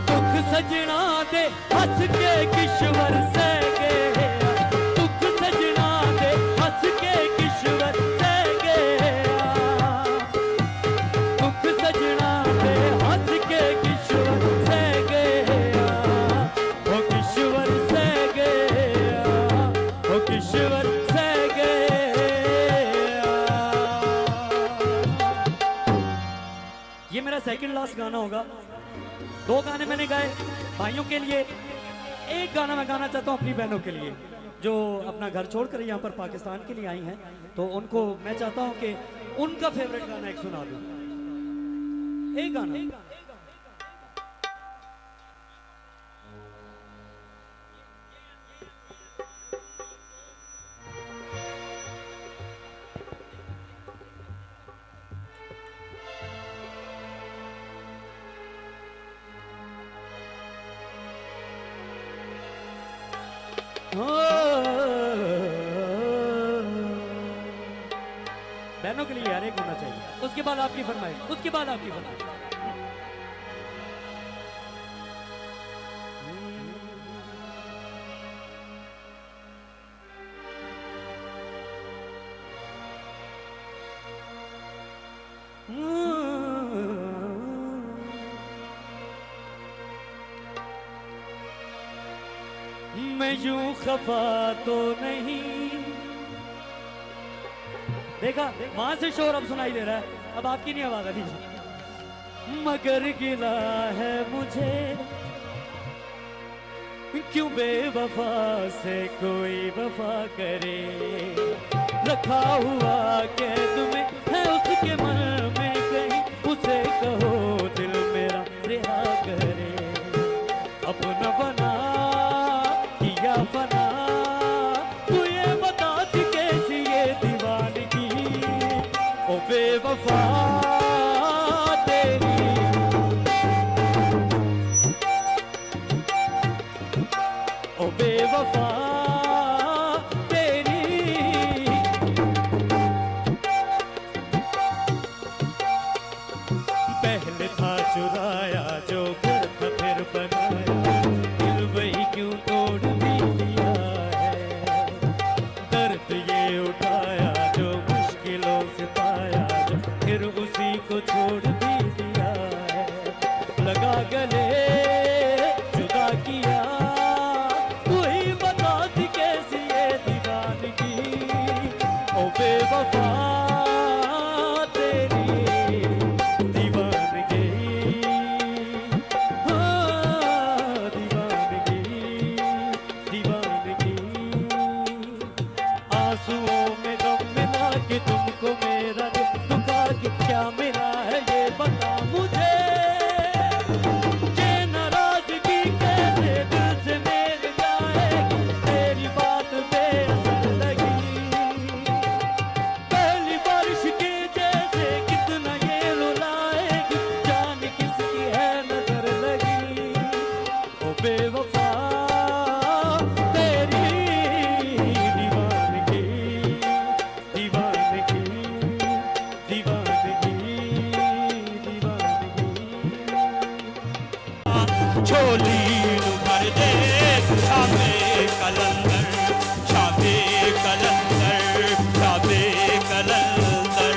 दुख सजना दे हस के किश्वर सह गया, दुख सजना दे हस के किश्वर सह गया, दुख सजना दे हस के किश्वर सह गया, ओ किश्वर सह गया, ओ किश्वर सह गया। ये मेरा सेकंड लास्ट गाना होगा 2 गाने मैंने गाए भाइयों के लिए, एक गाना मैं गाना चाहता हूँ अपनी बहनों के लिए जो अपना घर छोड़कर यहाँ पर पाकिस्तान के लिए आई हैं। तो उनको मैं चाहता हूँ कि उनका फेवरेट गाना एक सुना दूँ, एक गाना। बहनों के लिए यार एक होना चाहिए, उसके बाद आपकी फरमाइश, उसके बाद आपकी फरमाइश। मैं यूं खफा तो नहीं, देखा वहां से शोर अब सुनाई दे रहा है, अब आपकी नहीं आवाज आ रही, मगर गिला है मुझे क्यों बेवफा से कोई वफा करे, रखा हुआ कैद में है उसके मन में कहीं, उसे कहो दिल मेरा रिहा करे, अपना बना किया बना, तू ये बता थी कैसी ये दीवानगी, ओ बेवफा तेरी, ओ बेवफा तेरी, पहले था चुराया जो घर था फिर बनाया, दिल वही क्यों तोड़ भी दिया है, दर्द ये उठाया जो मुश्किलों से पाया, जो फिर उसी को छोड़ भी दिया है, लगा गले जुदा किया, कोई बता दी कैसी ये दीवानगी, ओ बेवफा तेरी दीवानगी, हाँ दीवानगी, दीवानगी, आंसुओं में गम मिला के तुमको मेरा दिल दुखा के क्या मिला है ये बता मुझे, ये नाराजगी कैसे दिल से मेल जाएगी, तेरी बात बेअसर लगी, पहली बारिश के जैसे कितना ये रुलाएगी, जान किसकी है नजर लगी, ओ बेवफा तेरी दीवानगी, दीवानगी, दीवानगी, दीवानगी। झोली नु भर दे छापे कलंदर, छापे कलंदर, छापे कलंदर,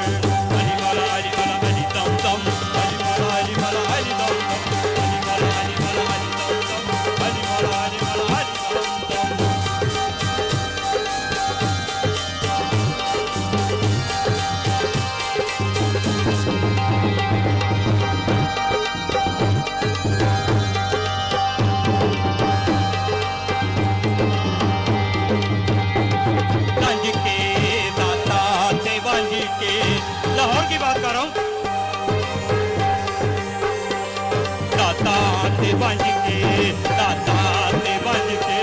अली वाला अली वाला अली दम दम, अली वाला अली वाला अली दम दम, अली वाला अली वाला अली दम दम, अली वाला अली वाला अली दम दम। गंज के दाता से वंज के, लाहौर की बात कर रहा हूँ, दाता से वंज के, दाता से वंज के,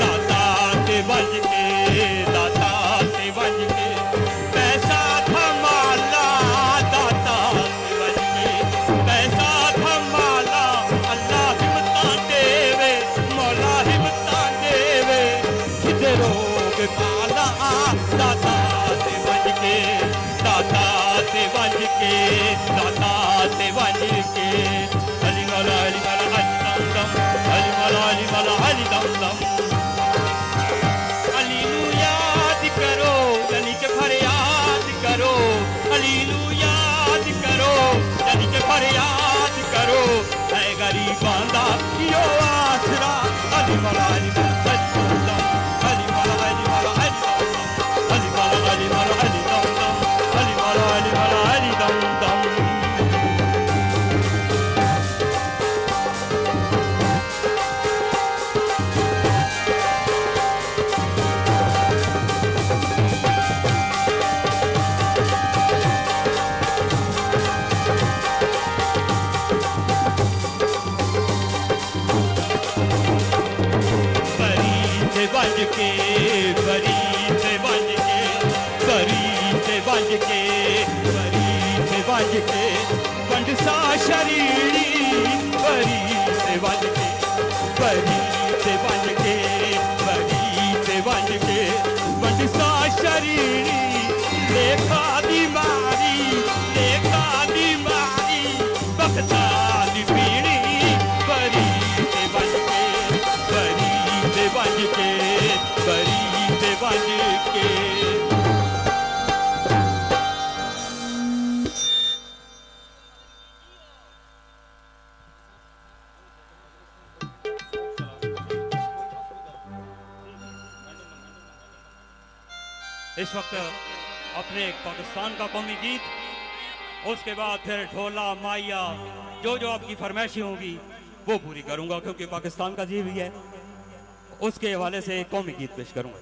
दाता से वंज के, दाता से वंज के, पैसा थमाला दाता से वंज के, पैसा थमाला, अल्लाह हिम्मतां देवे, मौला हिम्मतां देवे, रोग पाला दाता से वंज के, दाता से वंज के, दाता से वंज के, अली वाला अली वाला अली दम दम, अली वाला अली वाला अली दम दम, अली नू याद करो यानी के फरियाद करो, अली नू याद करो यानी के फरियाद करो, है गरीबां दा यो आसरा, अली वाला अली वाला अली दम दम, अली वाला अली वाला अली दम दम, अली वाला अली वाला अली दम दम, अली वाला अली वाला अली दम दम। के बरी से बज के बरी से बज के बरी से बज के पंड सा शरीरी बरी से बज के बरी से बज के बरी से बज के पंड सा शरीरी देखा दी मारी बखता दी पीड़ी बरी से बज के बरी से बज के बरी से बज के इस वक्त अपने पाकिस्तान का कौमी गीत, उसके बाद फिर ढोला माइया जो जो आपकी फरमाइशें होगी वो पूरी करूंगा, क्योंकि पाकिस्तान का जी भी है, उसके हवाले से एक कौमी गीत पेश करूंगा।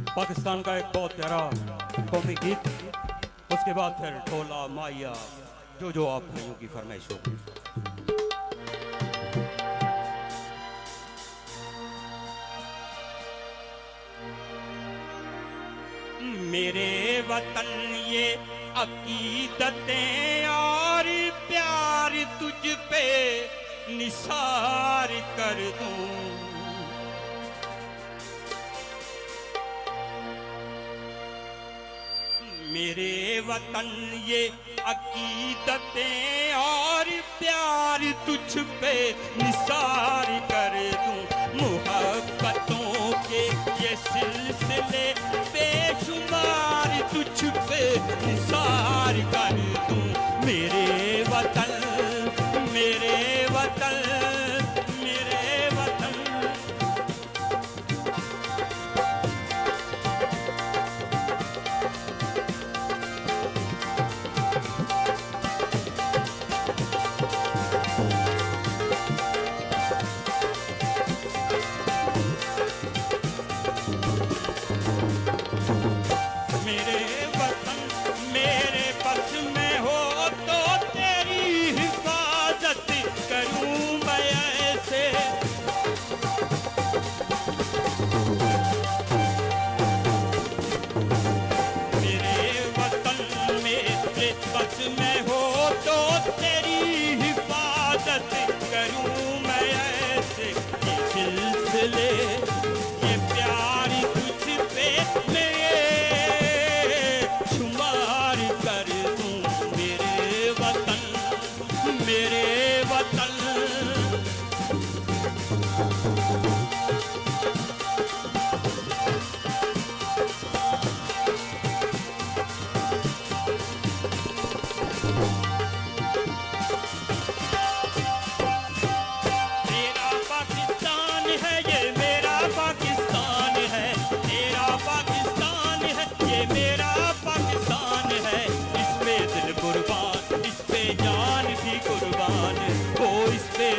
पाकिस्तान का एक बहुत प्यारा कौमी गीत, उसके बाद फिर ढोला माइया जो जो आप भाइयों की फरमाइश होगी। मेरे वतन ये अकीदतें और प्यार तुझ पे निसार कर दूं, मेरे वतन ये अकीदतें और प्यार तुझ पे निसार कर दूं, मुहब्बतों के ये सिलसिले बेशुमार तुझ पे निसार कर दूं, मेरे वतन मेरे वतन मेरे वतन। मैं हो तो तेरी हिफाजत करूं मैं ऐसे, ये सिलसिले ये प्यार तुझ पे मेरे शुमार कर दूं, मेरे वतन मेरे वतन।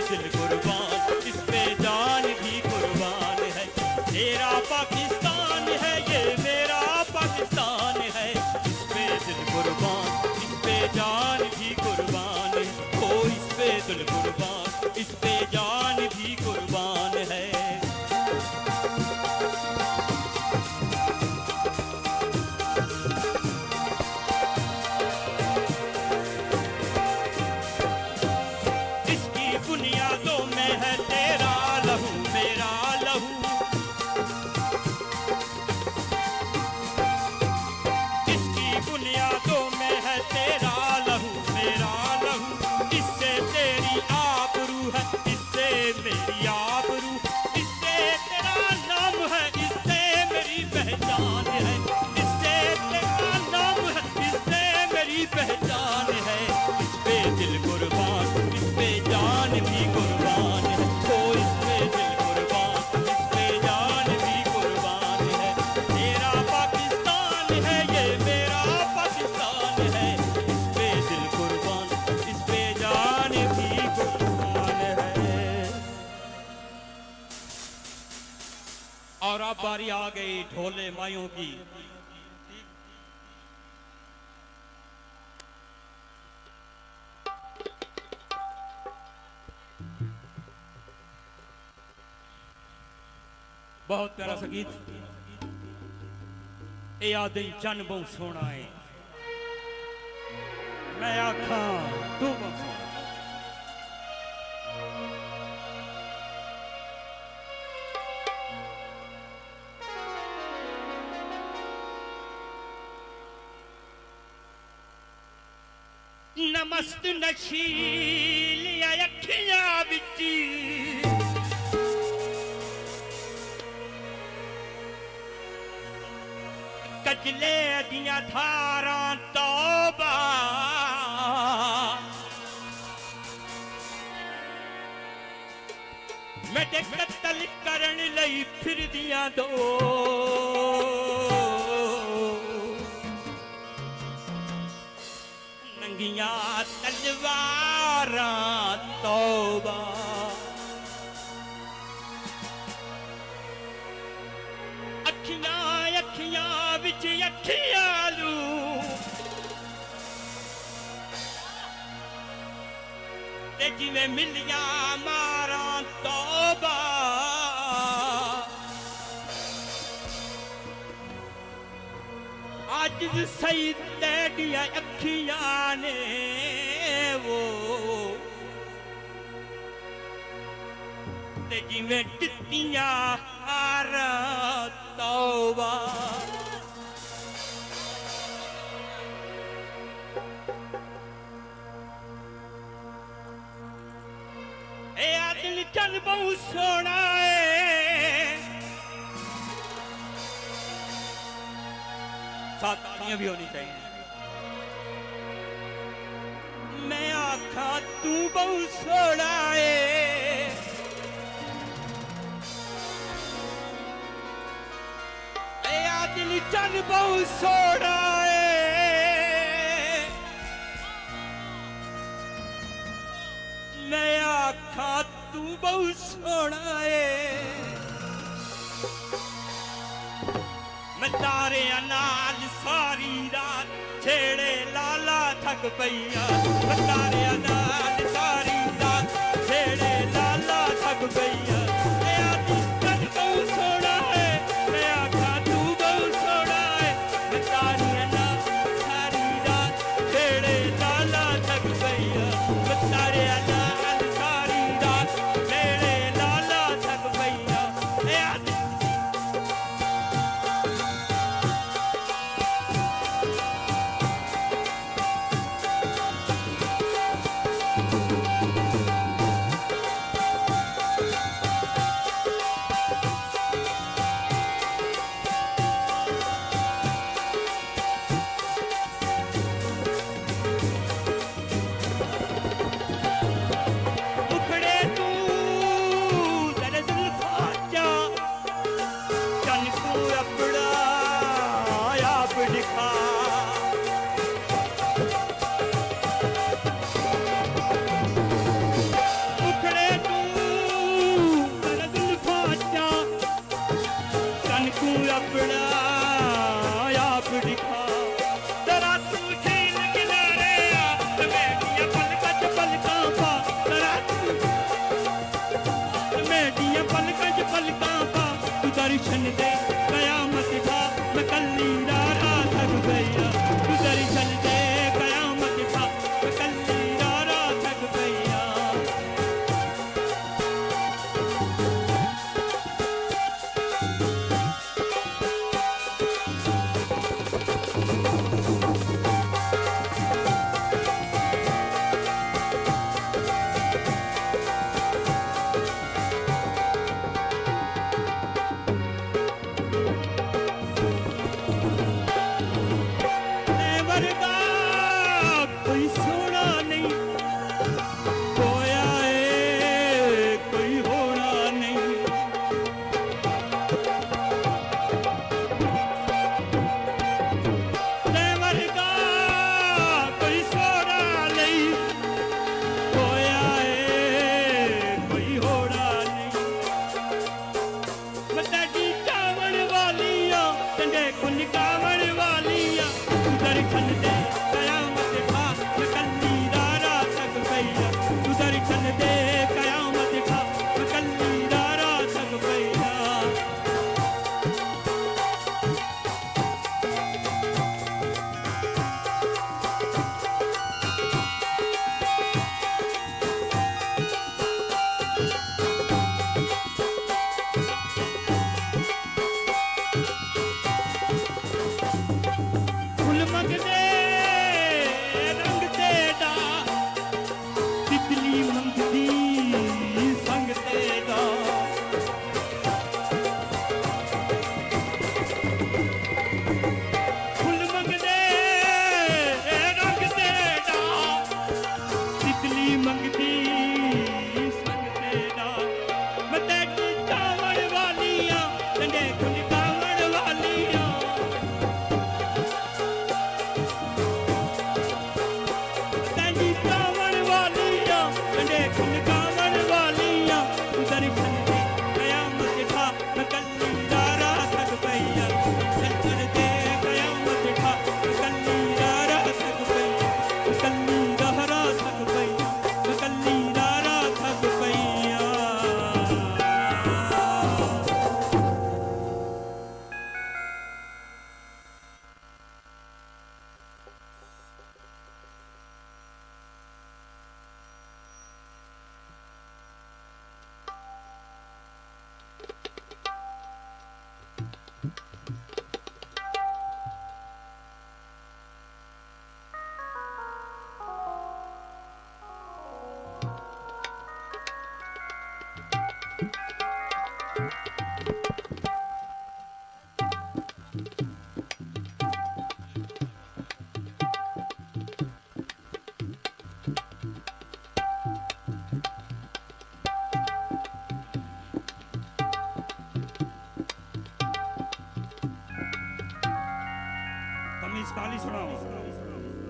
दिल कुर्बान, इस पे जान भी कुर्बान है, मेरा पाकिस्तान है ये मेरा पाकिस्तान है, इस पे दिल कुर्बान, इस पे जान भी गई ढोले मायों की। बहुत प्यारा सा गीत। ए आदि चन बहु सोना है, मैं आखा तू बहु सोना। नमस्त नशील अखियां विच कजले दियां धारां तौबा, मेरे कत्ल करन लई फिरदियां दो नंगियां तलवारां तौबा। अखियां विच अखियां लू ते जिवें मिलियां मारां तौबा। अज सही तेडियां अखियां ने वो ते जिवें दित्तियां हार तौबा। ए आदिल चल बहु सोना है, साथ तालियां भी होनी चाहिए। मैं आखा तू बहु सोना है, ए आदिल चल बहु सोना है। मैं आखा तू बहु सोना है, मैं तारे नाल सारी रात छेड़े लाला थक पईया। मैं तारे नाल सारी रात छेड़े लाला थक पईया। ए आदि चल बहु सोना है, मैं आखा तू बहु सोना है। मैं तारे नाल सारी रात छेड़े लाला थक पईया। मैं तारे नाल सारी रात छेड़े लाला थक पईया। ए आदि दर्शन दे कयामत का मैं कल्ली रारा थक गया। तू दर्शन दे कयामत का मैं कल्ली रारा थक गया।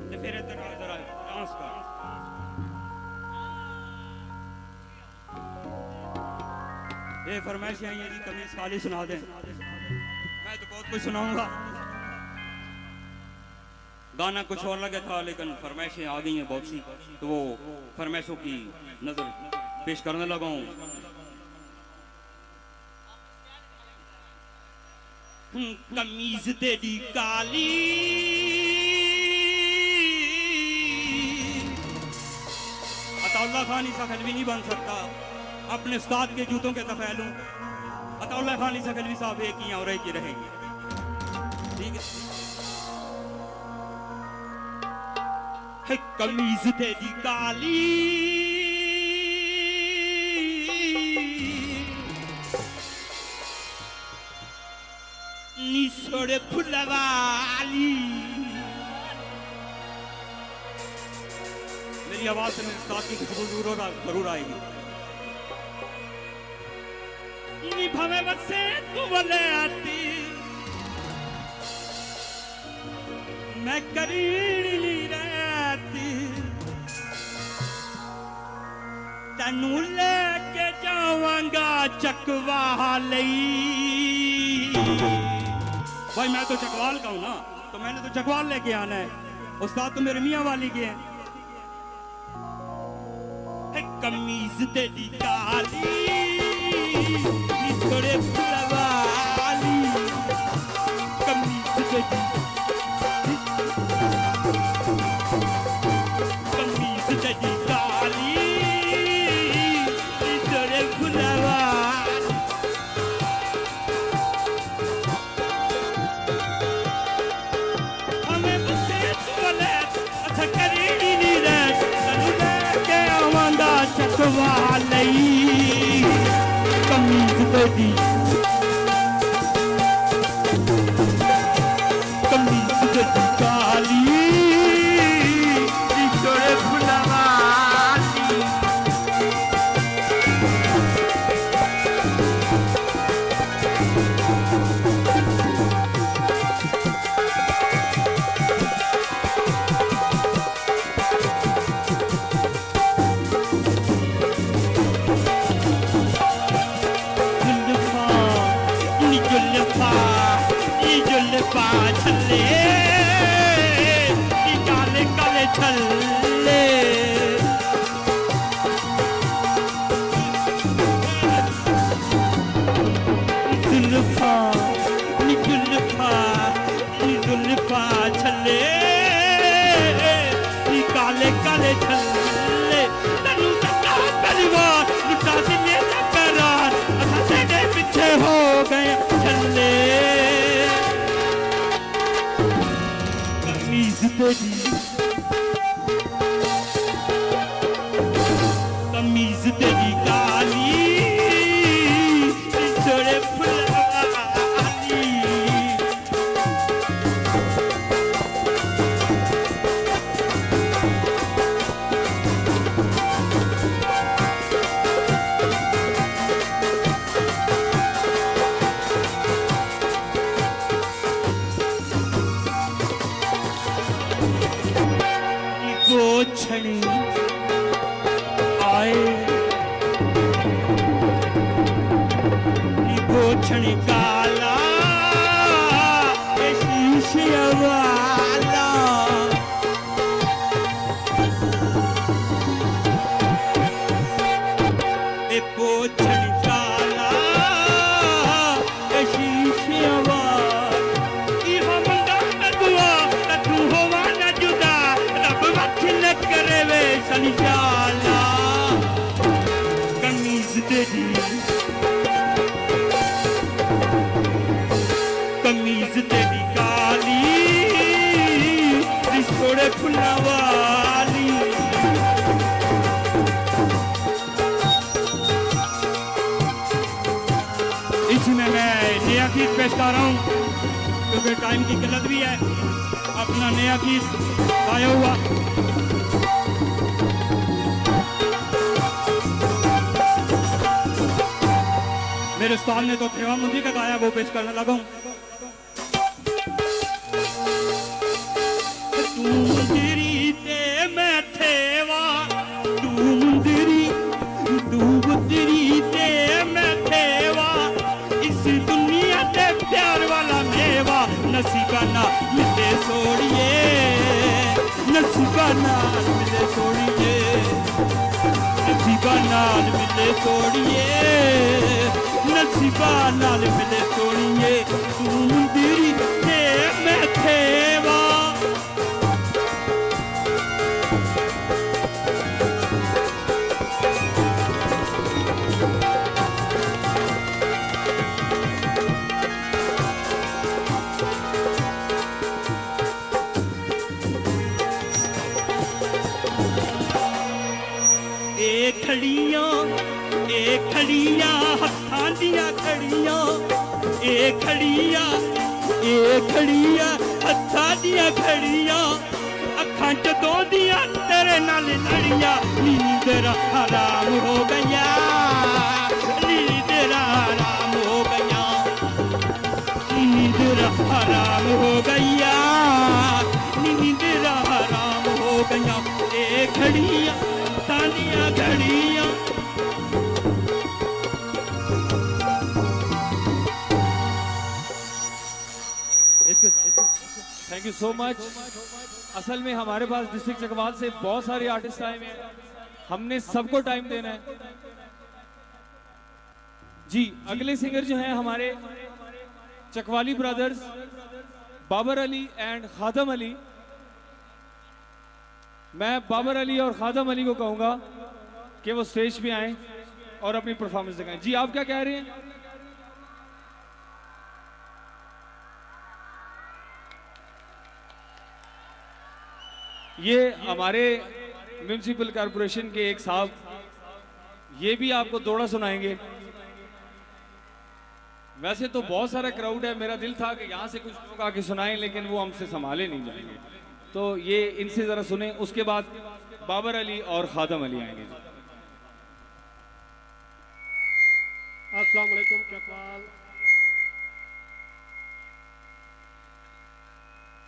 ते फिर इधर आओ, इधर आओ, डांस कर। ये फरमाइश आई है जी, कमीज खाली सुना दें। मैं तो बहुत कुछ सुनाऊंगा, गाना कुछ और लगा था, लेकिन फरमाइशें आ गई हैं बहुत सी, तो वो फरमाइशों की नजर पेश करने लगा हूं। कमीज तेरी काली, अताउल्ला खान इसका खलवी नहीं बन सकता, अपने उस्ताद के जूतों के तफैलूं। अताउल्ला खान इसका खलवी साहब एक ही और एक ही रहेंगे, ठीक है। कमीज तेरी काली, निसोड़े फुलवाली। मेरी आवाज से मेरे उस्ताद की खुशबू जरूर आएगी। निभावे बसे तू बोले आती, मैं करीड़ी नहीं रहती, तैनू लेके जावांगा चकवाल। भाई मैं तो चकवाल का हूं ना, तो मैंने तो चकवाल लेके आना है। उस्ताद तो मेरे मियाँ वाली के हैं। कमीज तेरी काली, थोड़े फुलवाली। कमीज तेरी, कमीज तेरी काली, थोड़े फुलवाली। हमें बसे बोले अच्छा करीड़ी नहीं रह, तनु लेके आवांगा चकवाली। कमीज तेरी, कमीज तेरी काली, थोड़े फुलवाली। जुल्फा छल्ले, काले काले छल्ले। जुल्फा जुल्फा जुल्फा छल्ले, काले काले छल्ले। तनु सका परिवार लुटा सी मेरा करार, असा तेरे पीछे हो गए छल्ले। कमीज तेरी, कमीज तेरी काली, थोड़े फुलवाली। गोछड़ी आए, गोछड़ी काला, शीशे वाला। गोछड़ी काला, शीशे वाला। करे वे संशाला। कमीज तेरी, कमीज तेरी काली, थोड़े फुल्ला वाली। इसमें मैं नया गीत पेश कर रहा हूँ, क्योंकि टाइम की किल्लत भी है। अपना नया गीत गाया हुआ मेरे उस्ताद ने तो थेवा मुंदी का गाया, वो पेश करने लगा हूं। सोड़िए नसीबा नाल मिले सोड़िए तू मुंदरी ते मैं थेवा ए खड़ियां हत्थां दियां खड़ियां हत्थां दियां खड़ियां अखां च दो दियां तेरे नाल लड़ियां नींदर हराम हो गया नींदर हराम हो गया नींदर हराम हो गया नींदर हराम हो गया ए खड़ियां तानियां घड़ियां थैंक यू सो मच। असल में हमारे पास डिस्ट्रिक्ट चकवाल से बहुत सारे आर्टिस्ट आए हुए हैं, हमने सबको टाइम देना है जी। अगले सिंगर जो हैं हमारे चकवाली ब्रदर्स बाबर अली एंड खादम अली। मैं बाबर अली और खादम अली को कहूंगा कि वो स्टेज पे आए और अपनी परफॉर्मेंस दिखाएं। जी आप क्या कह रहे हैं? ये हमारे म्यूनिसिपल कॉरपोरेशन के एक साहब, ये भी आपको दौड़ा सुनाएंगे। वैसे तो बहुत सारा क्राउड है, मेरा दिल था कि यहाँ से कुछ लोग आके सुनाएं, लेकिन वो हमसे संभाले नहीं जाएंगे, तो ये इनसे जरा सुने। उसके बाद बाबर अली और खादम अली आएंगे। अस्सलाम वालेकुम चकवाल।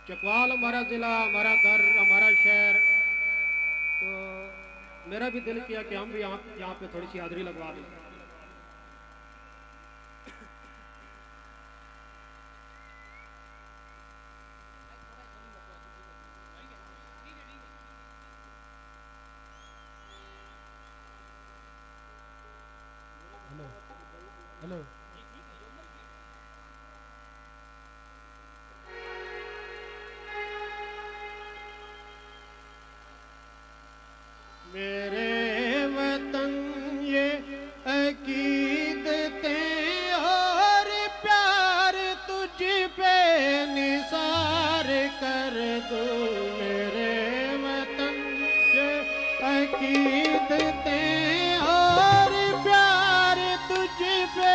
चकवाल हमारा ज़िला, हमारा घर, हमारा शहर, तो मेरा भी दिल किया कि हम भी यहाँ पे थोड़ी सी हाज़िरी लगवा दें। हेलो मेरे वतन ये अकीदतें और प्यार तुझ पे निसार कर दूं। मेरे वतन ये अकीदतें और प्यार तुझ पे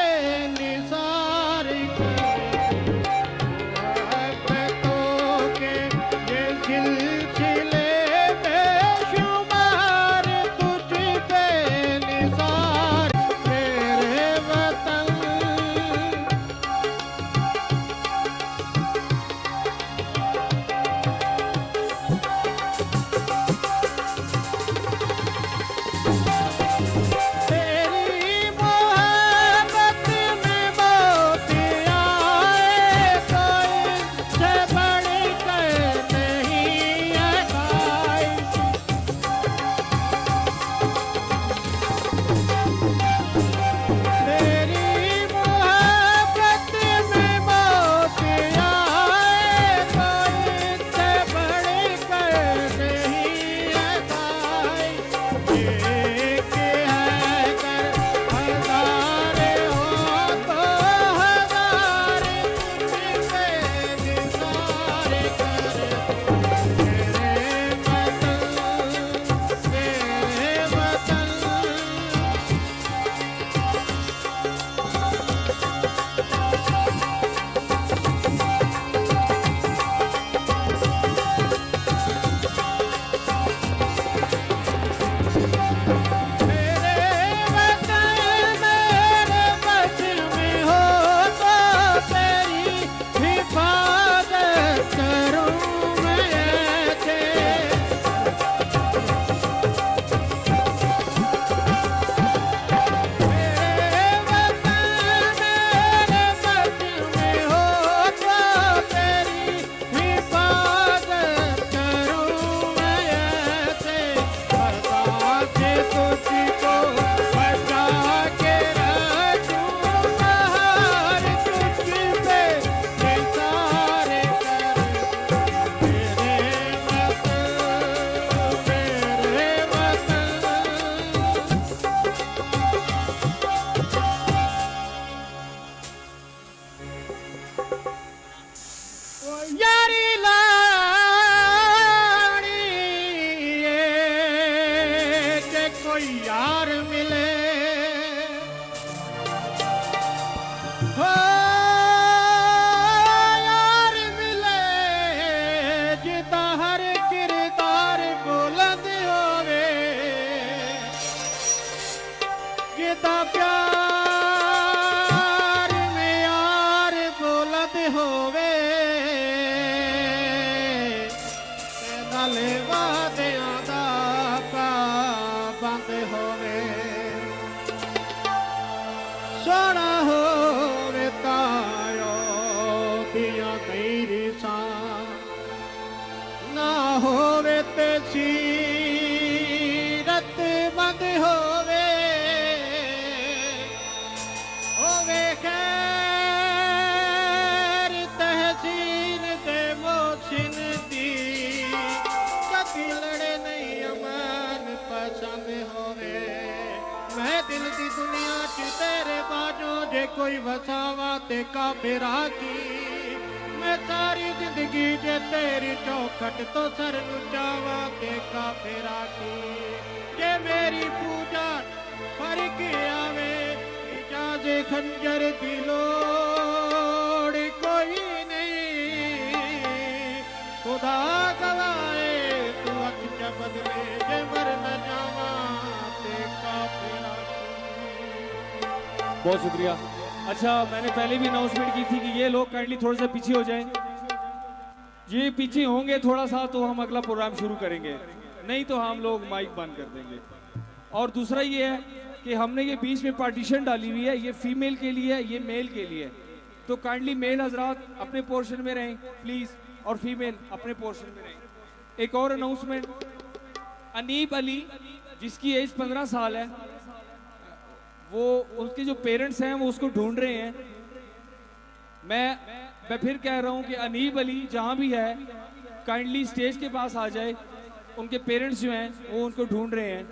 निसार कर मोहब्बतों के ये सिलसिले दा प्यार में यार बोलद होवे ते नाले वादियां दा पाबंद होवे सोना होवे तायो दियां कई रिसां ना होवे ते सीरत बंद होवे खैर तहसीन दे मोहसिन दी कभी लड़े नहीं अमन पसंद होवे मैं दिल दी दुनिया च तेरे बाजों जे कोई वसावा ते काफिरा की मैं सारी जिंदगी जे तेरी चौखट तो सर नुचावा ते काफिरा की जे मेरी पूजा फर्क आवे इजाज़े खंजर दी लोड़ कोई नहीं खुदा गवाए तू अख च बदले जे मर न जावा ते काफिरा बहुत शुक्रिया। अच्छा, मैंने पहले भी अनाउंसमेंट की थी कि ये लोग काइंडली थोड़ा सा पीछे हो जाएं। ये पीछे होंगे थोड़ा सा तो हम अगला प्रोग्राम शुरू करेंगे, नहीं तो हम लोग माइक बंद कर देंगे। और दूसरा ये है कि हमने ये बीच में पार्टीशन डाली हुई है, ये फीमेल के लिए है, ये मेल के लिए है। तो काइंडली मेल हजरात अपने पोर्शन में रहें प्लीज, और फीमेल अपने पोर्शन में रहें। एक और अनाउंसमेंट, अनीब अली जिसकी एज 15 साल है, वो उसके जो पेरेंट्स हैं वो उसको ढूंढ रहे हैं। मैं फिर कह रहा हूं कि अनीब अली जहां भी है काइंडली स्टेज के पास आ जाए, उनके पेरेंट्स जो हैं वो उनको ढूंढ रहे हैं।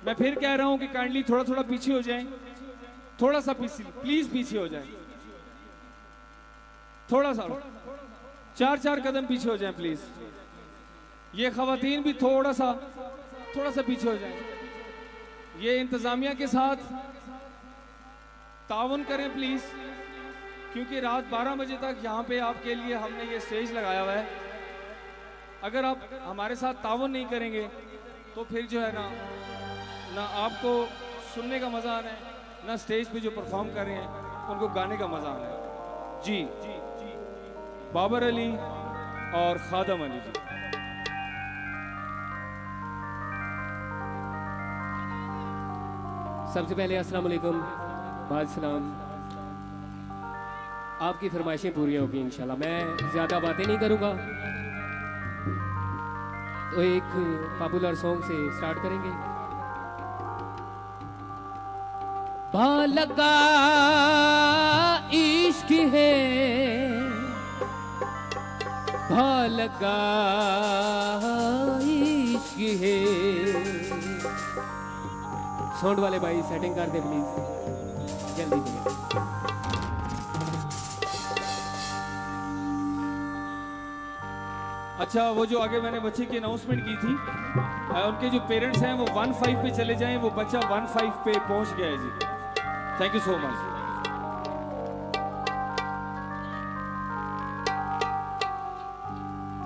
मैं फिर कह रहा हूं कि काइंडली थोड़ा थोड़ा पीछे हो जाएं, थोड़ा सा पीछे प्लीज पीछे हो जाएं, थोड़ा सा 4-4 कदम पीछे हो जाएं प्लीज। ये खवातीन भी थोड़ा सा पीछे हो जाएं। ये इंतजामिया के साथ ताउन करें प्लीज, क्योंकि रात 12 बजे तक यहाँ पे आपके लिए हमने ये स्टेज लगाया हुआ है। अगर आप हमारे साथ ताउन नहीं करेंगे तो फिर जो है ना आपको सुनने का मजा आना है, ना स्टेज पे जो परफॉर्म कर रहे हैं उनको गाने का मजा आना है। जी, बाबर अली और खादम अली जी। सबसे पहले अस्सलाम वालेकुम, बाद सलाम। आपकी फरमाइशें पूरी होगी इंशाल्लाह। मैं ज़्यादा बातें नहीं करूँगा, तो एक पॉपुलर सॉन्ग से स्टार्ट करेंगे। लगा इश्क है, लगा इश्क है। साउंड वाले भाई सेटिंग कर दे प्लीज, जल्दी करें। अच्छा, वो जो आगे मैंने बच्चे की अनाउंसमेंट की थी, उनके जो पेरेंट्स हैं वो 15 पे चले जाएं। वो बच्चा 15 पे पहुंच गया है जी। Thank you so much.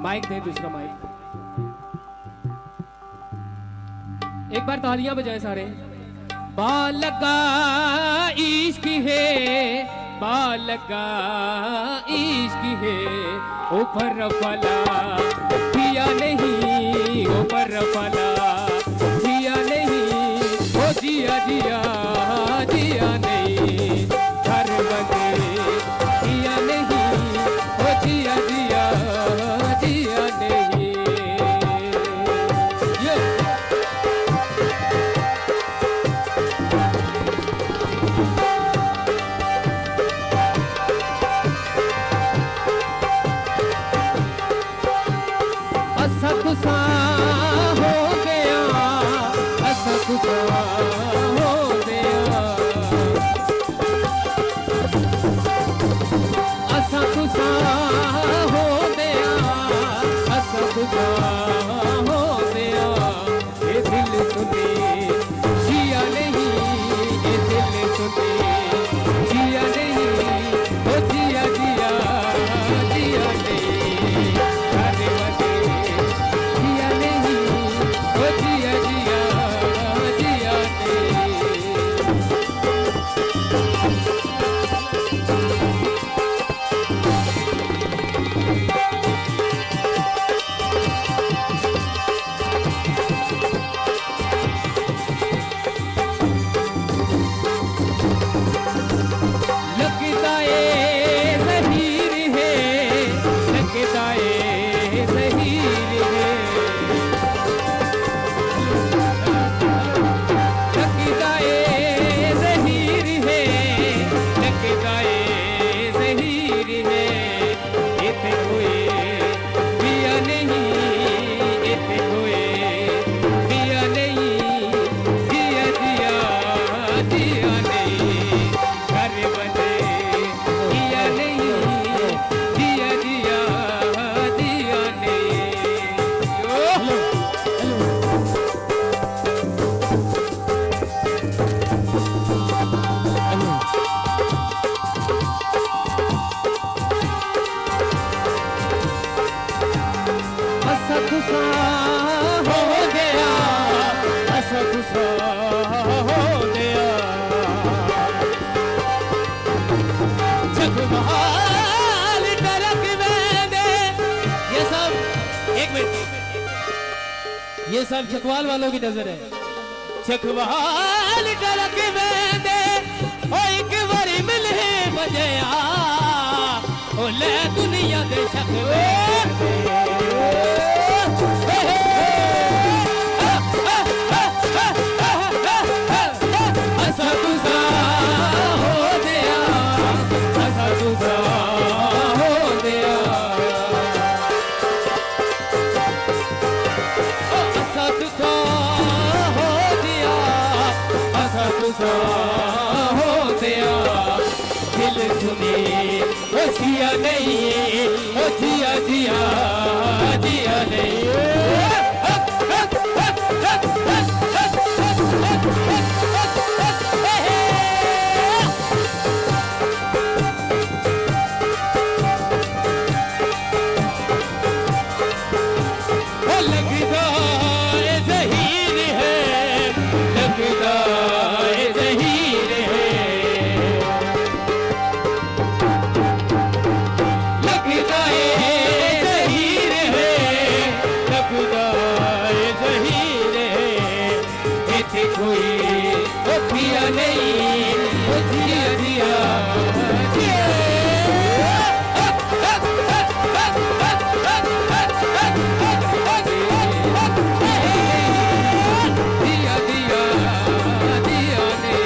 Mike दे, दूसरा माइक। एक बार तालियां बजाएं सारे। लगा इश्क है, लगा इश्क है। ऊपर फला किया नहीं, ऊपर फला किया नहीं। ओ जिया जिया जिया नहीं, घर बने किया नहीं। ओ जिया जिया जिया नहीं। असकुसा हो गया, असकुसा हो गया। असकुसा हो गया, असकुसा हो गया। ये दिल सुने जिया नहीं, ये दिल सुने जिया नहीं। ओ जिया जिया जिया नहीं, अरे बने जिया नहीं। ओ जिया जिया जिया नहीं। ये सब चकवाल वालों की नजर है। चकवाल डलक वेंदे ओ एक बारी मिले मजया ओ ले दुनिया दे शकवे असा तुसा हो दिया असा तुसा हो दिया असा तुसा हो दिया असा तुसा हो दिया दिल सुने ओ जिया नहीं ओ जिया जिया जिया नहीं लगदा ए ज़हीर है लगदा ए ज़हीर है लगदा ए ज़हीर है लगदा ए ज़हीर है इत्थे कोई ओ पिया नहीं ओ जिया जिया दिया दिया दिया ने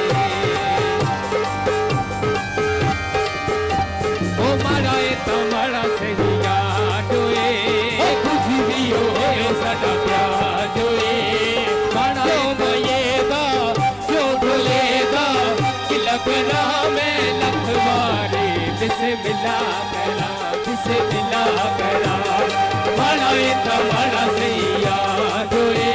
ओ मारा ए तमारा सहिया जोए कुछ भी हो साडा प्यार जोए माना मयेगा जो ढोलेगा कि लगना में लखवारे बिस्मिल्लाह करा बिस्मिल्लाह करा माना ए तमारा सहिया जोए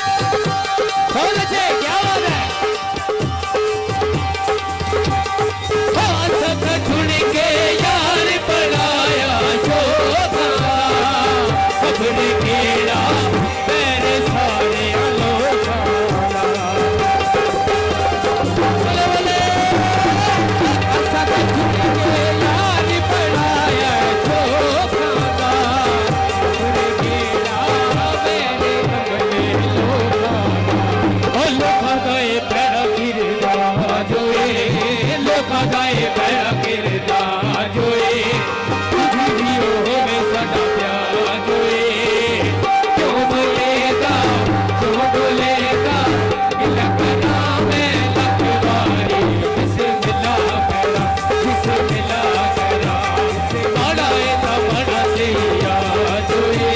कौन अच्छे क्या बात है हाथ छुड़ के यार पढ़ाया शोभा खबर केड़ा पैर सारे लोगा बोले बोले हाथ छुड़ के यार पढ़ाया शोभा खबर केड़ा मेरे कमले लोगा ओ लोका गए पैरा गिरदा जोए लोका गए पैरा गिरदा जोए कुछ भी हो में सदा प्यार जोए क्यों बोलेगा क्यों डोलेगा लगना में लखवारी बिस्मिल्लाह करा बिस्मिल्लाह करा माड़ा ए तमाड़ा से याद जोए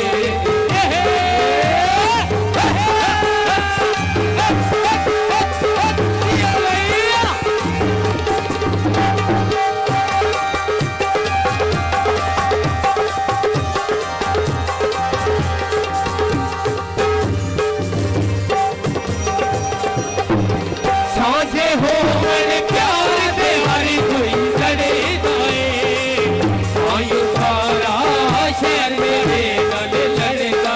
साझे हो मन प्यार दे हरी कोई लड़े गाए आयु सारा शहर मेरे गल लड़का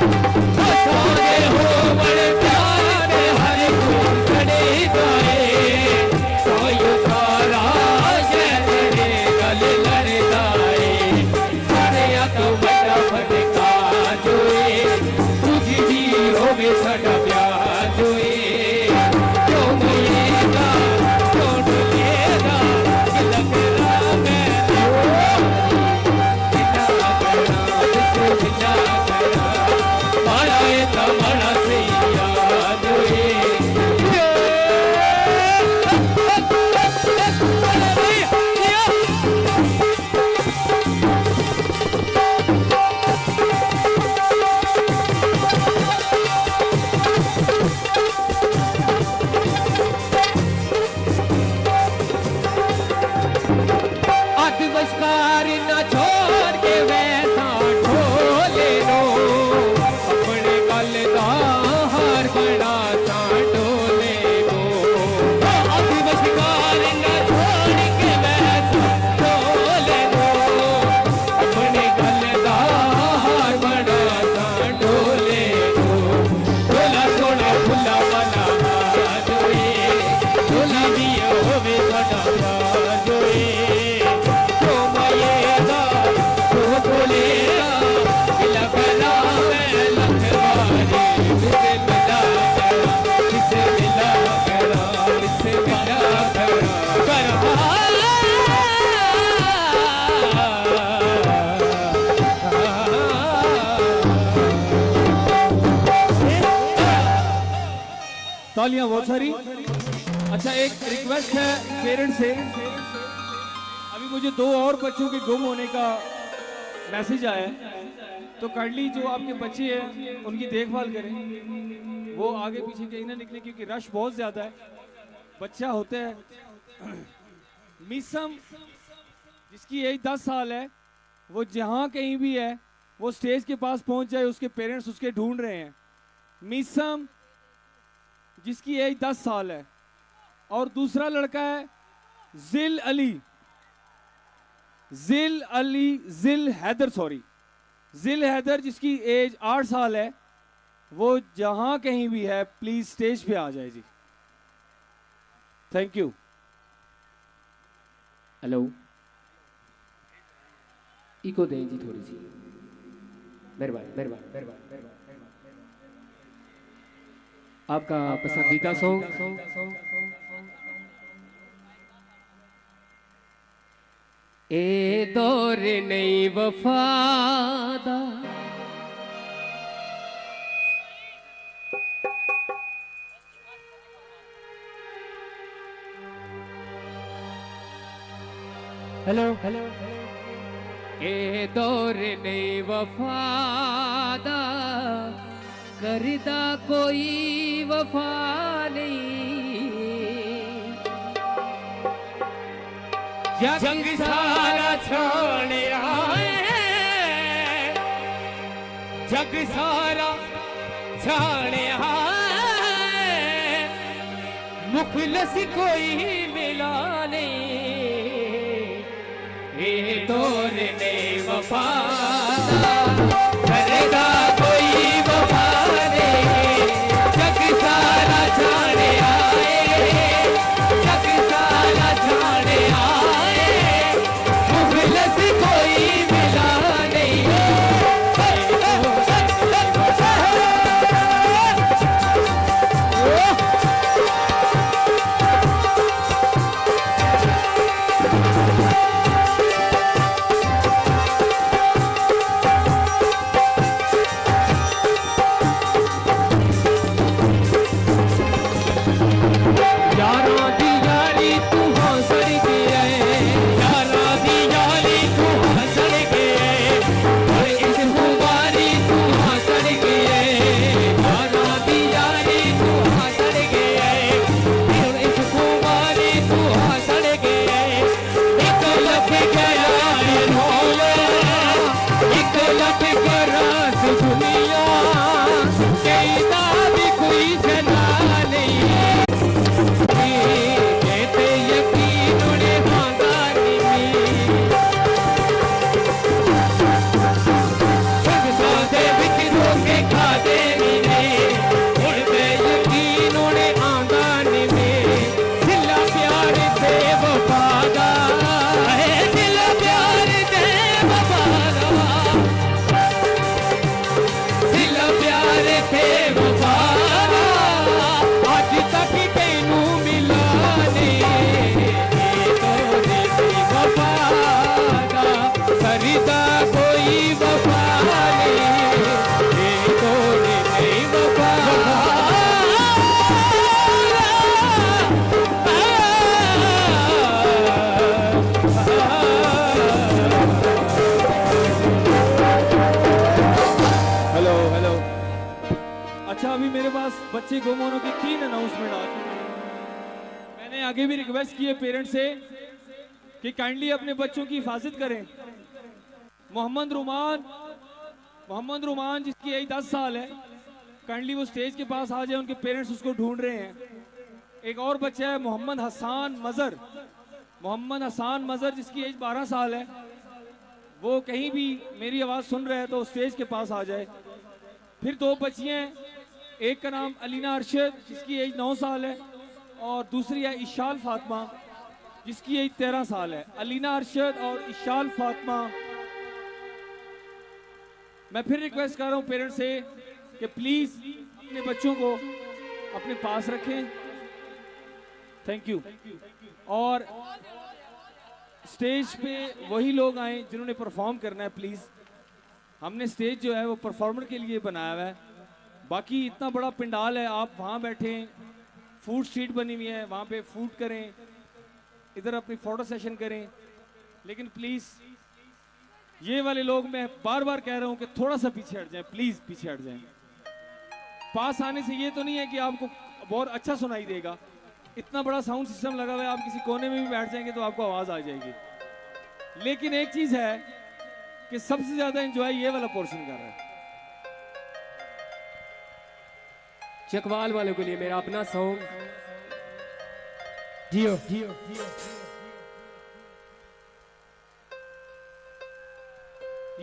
साझे हो मन प्यार दे हरी कोई लड़े गाए आयु सारा शहर मेरे गल लड़का सारे तो बड़ा फटका जोए कुछ भी होवे साडा प्यार जोए क्यों मयेगा क्यों डोलेगा कि लगना मैं बिस्मिल्लाह करा बिस्मिल्लाह करा माड़ा ए तमाड़ा से याद जोए तालियां बहुत सारी। अच्छा, एक रिक्वेस्ट है पेरेंट्स से, अभी मुझे 2 और बच्चों के गुम होने का मैसेज आया है, तो काइंडली जो आपके बच्चे हैं उनकी देखभाल करें, वो आगे पीछे कहीं ना निकले क्योंकि रश बहुत ज़्यादा है, बच्चा होता है। मीसम जिसकी एज 10 साल है, वो जहाँ कहीं भी है वो स्टेज के पास पहुंच जाए, उसके पेरेंट्स उसके ढूंढ रहे हैं। मीसम जिसकी एज 10 साल है, और दूसरा लड़का है जिल हैदर जिसकी एज 8 साल है, वो जहां कहीं भी है प्लीज स्टेज पे आ जाए जी। Thank you. हेलो, इको दें जी थोड़ी सी, मेहरबानी। आपका पसंदीदा सॉन्ग ए दौर नहीं वफादा, हेलो ए दौर नहीं वफादा, करदा कोई वफा नहीं, जग सारा छोड़ आए, जग सारा छोड़ आए, मुखलस कोई मिला नहीं, ये दौर ने वफादा, करदा कोई वफा नहीं, जग सारा छोड़ आए, जग सारा छोड़ आए, मुखलस कोई मिला नहीं। यारों दी यारी तू हंसड़ गया, यारों दी यारी तू हंसड़ गया, और इस खुमारी तू हंसड़ गया, यारों दी यारी तू हंसड़ गया, और इस खुमारी तू हंसड़ गया, एक लख गया रोले, एक लख गरास दुनिया, कई दा भी कोई जना नहीं, कहते यकीन उड़े खानदानी में, संगतां दे विच धोखे खादे नी, उड़दे यकीन उड़े आंदानी में, दिला प्यार दे वफा दा, दिला प्यार दे वफा दा, दिला प्यार दे वफा दा, अज तक तैनू मिला नहीं, वफा दा, करदा कोई वफा नहीं, ये तोड़ नहीं वफा हेलो। अच्छा, अभी मेरे पास बच्चे गुम होने की 3 अनाउंसमेंट आ चुकी हैं। मैंने आगे भी रिक्वेस्ट की है पेरेंट्स से कि काइंडली अपने बच्चों की हिफाजत करें। मोहम्मद रुमान जिसकी एज 10 साल है, काइंडली वो स्टेज के पास आ जाए, उनके पेरेंट्स उसको ढूंढ रहे हैं। एक और बच्चा है मोहम्मद हसान मजर जिसकी एज 12 साल है, वो कहीं भी मेरी आवाज़ सुन रहे हैं तो स्टेज के पास आ जाए। फिर 2 बच्चियाँ हैं, एक का नाम अलीना अरशद जिसकी एज 9 साल है, और दूसरी है इशाल फातिमा जिसकी एज 13 साल है। अलीना अरशद और इशाल फातिमा, मैं फिर रिक्वेस्ट कर रहा हूँ पेरेंट्स से कि प्लीज अपने बच्चों को अपने पास रखें। Thank you. और स्टेज पे वही लोग आए जिन्होंने परफॉर्म करना है प्लीज। हमने स्टेज जो है वो परफॉर्मर के लिए बनाया हुआ है, बाकी इतना बड़ा पंडाल है, आप वहाँ बैठे फूड स्ट्रीट बनी हुई है, वहाँ पे फूड करें, इधर अपनी फोटो सेशन करें। लेकिन प्लीज़ ये वाले लोग, मैं बार बार कह रहा हूँ कि थोड़ा सा पीछे हट जाएं, प्लीज़ पीछे हट जाएं। पास आने से ये तो नहीं है कि आपको बहुत अच्छा सुनाई देगा, इतना बड़ा साउंड सिस्टम लगा हुआ है, आप किसी कोने में भी बैठ जाएंगे तो आपको आवाज़ आ जाएगी। लेकिन एक चीज़ है कि सबसे ज़्यादा एंजॉय ये वाला पोर्शन कर रहा है। चकवाल वालों के लिए मेरा अपना सॉन्ग जियो जियो।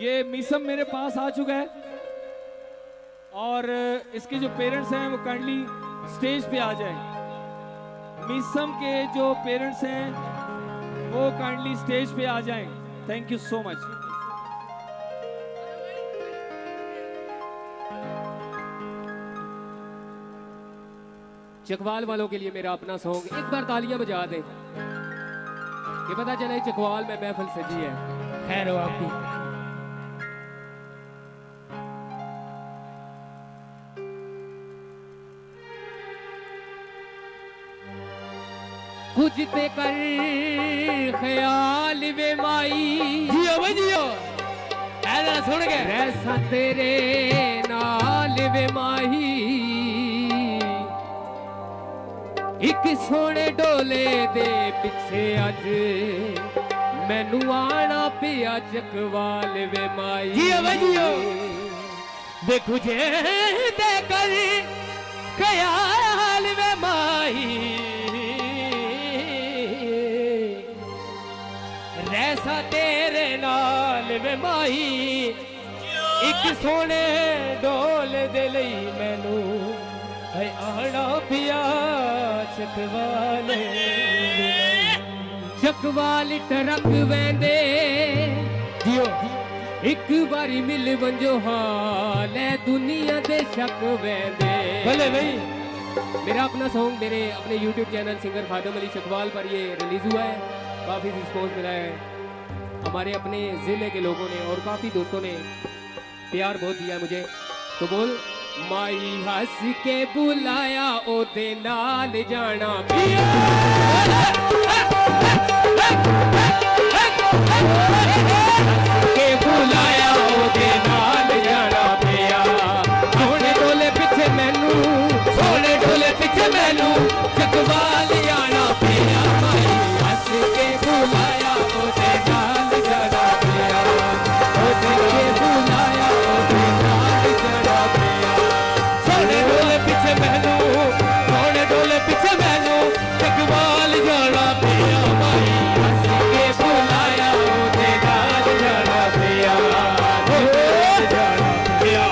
ये मीसम मेरे पास आ चुका है और इसके जो पेरेंट्स हैं वो काइंडली स्टेज पे आ जाएं। मीसम के जो पेरेंट्स हैं वो काइंडली स्टेज पे आ जाएं। Thank you so much. Chakwal वालों के लिए मेरा अपना सॉन्ग, एक बार तालियां बजा दें कि पता चले चकवाल में महफिल सजी है। खैर हो आपकी। कुछ ते कर ख्याल वे माई, जियो भाई जियो, ऐसा सुन के ऐसा तेरे नाल वे माही, एक सोने डोले दे पिछे अज मैनू आना पिया चकवाल वे माई। जियो वे जियो, वे कुझे ते कर ख्याल वे माही, रैसा तेरे नाल वे माही, एक सोने डोल दे लई मैनू है आना पिया चकवाल। चकवाल टरक वेंदे जियो, एक बारी मिल वंजो हाल है दुनिया दे शक वेंदे। भले भाई, मेरा अपना सॉन्ग मेरे अपने YouTube channel singer Khadam Ali Chakwal पर ये रिलीज हुआ है। काफ़ी रिस्पॉन्स मिला है, हमारे अपने ज़िले के लोगों ने और काफ़ी दोस्तों ने प्यार बहुत दिया मुझे। तो बोल, माई हंस के बुलाया ओदे नाल जाना पिया, हंस के बुलाया ओदे नाल जाना पिया, सोने डोले पिछे मैनू, सोने डोले पिछे मैनू चकवाल आना पिया। माई हंस के बुलाया ओदे नाल जाना पिया, ओदे के बुलाया ओदे नाल जाना पिया, सोने डोले पिछे मैनू, सोने डोले पिछे मैनू चकवाल जाना पिया। माई हंस के बुलाया ओदे नाल जाना पिया, ओदे जाना पिया।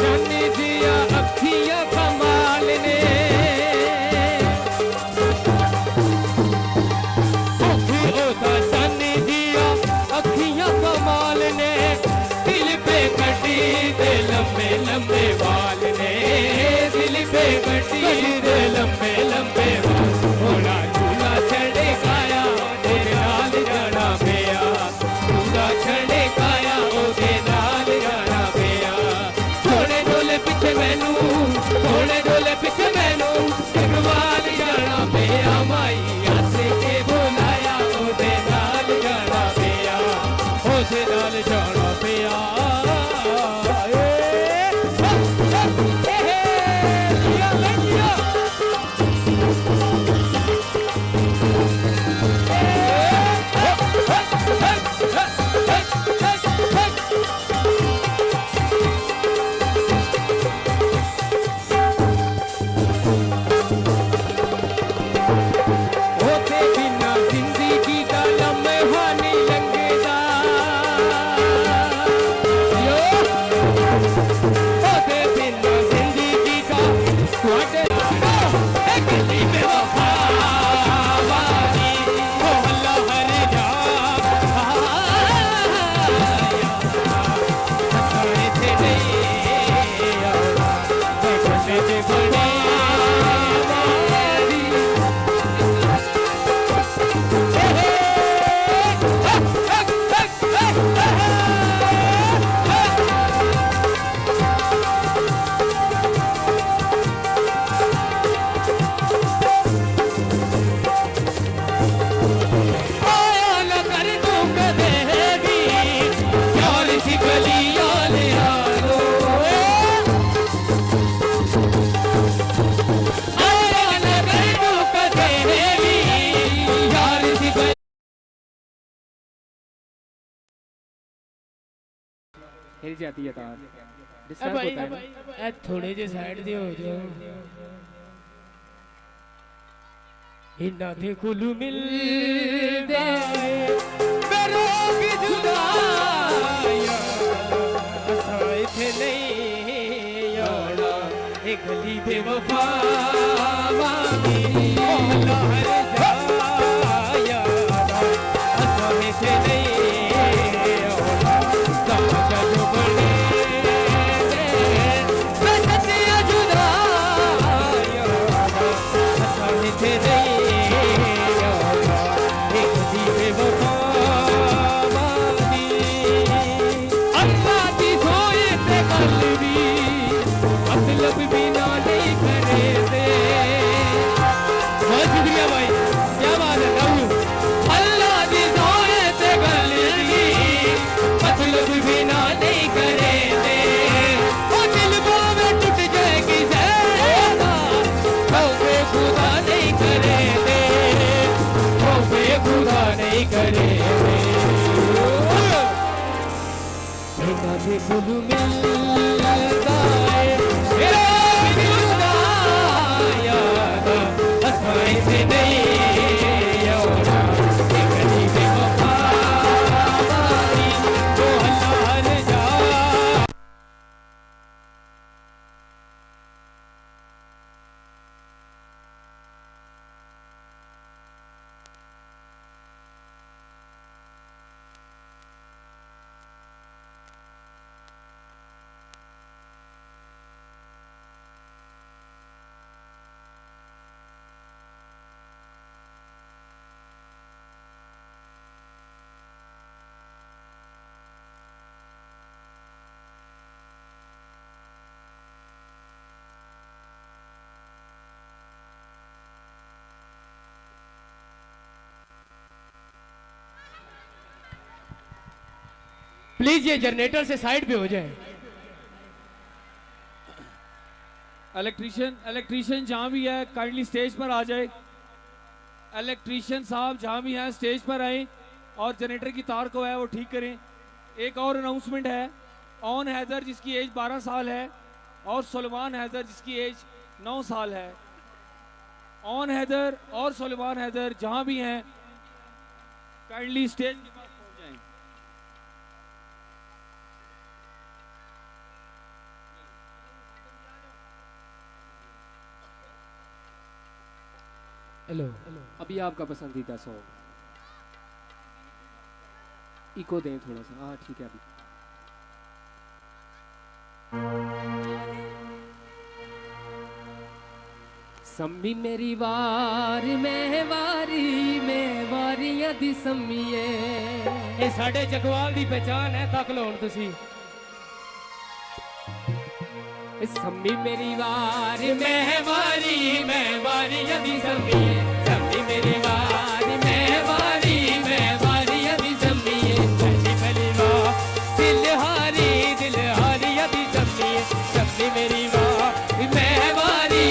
जानी दिया अखियां कमाल ने, जानी दिया अखियां कमाल ने, दिल पे कटी दे लंबे लंबे बाल ने, दिल पे कटी दे लंबे लंबे होते बिना जिंदगी का लम्हा नहीं लंघदा यो होते बिना जिंदगी का ਤੁਹਾਡੇ एक गली में वफा वाली हो अल्लाह हर जा हंसने थे नहीं खुशी थे बड़ी हिल जाती है तार डिस्टर्ब भाई होता है ए थोड़े जे साइड दे हो जाओ इन्ना दे कुल मिलदा है बेरोग जुदाया असां इथे नहीं आना एक गली बेवफा वाली ओ अल्लाह हर जाया असां इथे नहीं आना तमाशा जो बने बेसतिया जुदाया असां इथे नहीं आना एक गली बेवफा वाली अल्लाह दी सोए ते कल्बी मतलब भी ना नहीं करे दे बहुत शुक्रिया भाई क्या बात है राहुल अल्लाह दी सोए ते कल्बी मतलब भी ना नहीं करे दे ओ दिल बावे टूट जाएगी ज़रा खौफे खुदा नहीं करे दे खौफे खुदा नहीं करे दे इन्ना दे कुल मिलदा है मेरा जुदाया असां इथे नहीं आना एक गली बेवफा वाली ओ अल्लाह हर जा प्लीज ये जनरेटर से साइड पे हो जाए इलेक्ट्रीशियन जहाँ भी है काइंडली स्टेज पर आ जाए। इलेक्ट्रीशियन साहब जहाँ भी हैं स्टेज पर आए और जनरेटर की तार को है वो ठीक करें। एक और अनाउंसमेंट है, ऑन हैदर जिसकी एज 12 साल है और सुलेमान हैदर जिसकी एज 9 साल है। ऑन हैदर और सुलेमान हैदर जहाँ भी हैं काइंडली स्टेज के पास पहुँच जाएं। हेलो अभी आपका पसंदीदा सॉन्ग इको दें थोड़ा सा। हाँ ठीक है अभी सम्मी मेरी वार में वारियां दी सम्मीए ये साडे जगवाल दी पहचान है। तक लो हुण तुसी सम्मी मेरी वार में वारियां दी सम्मीए सम्मी मेरी वार में वारियां दी सम्मीए पहली पहली वार दिल हारी दी सम्मीए सम्मी मेरी वार में वारी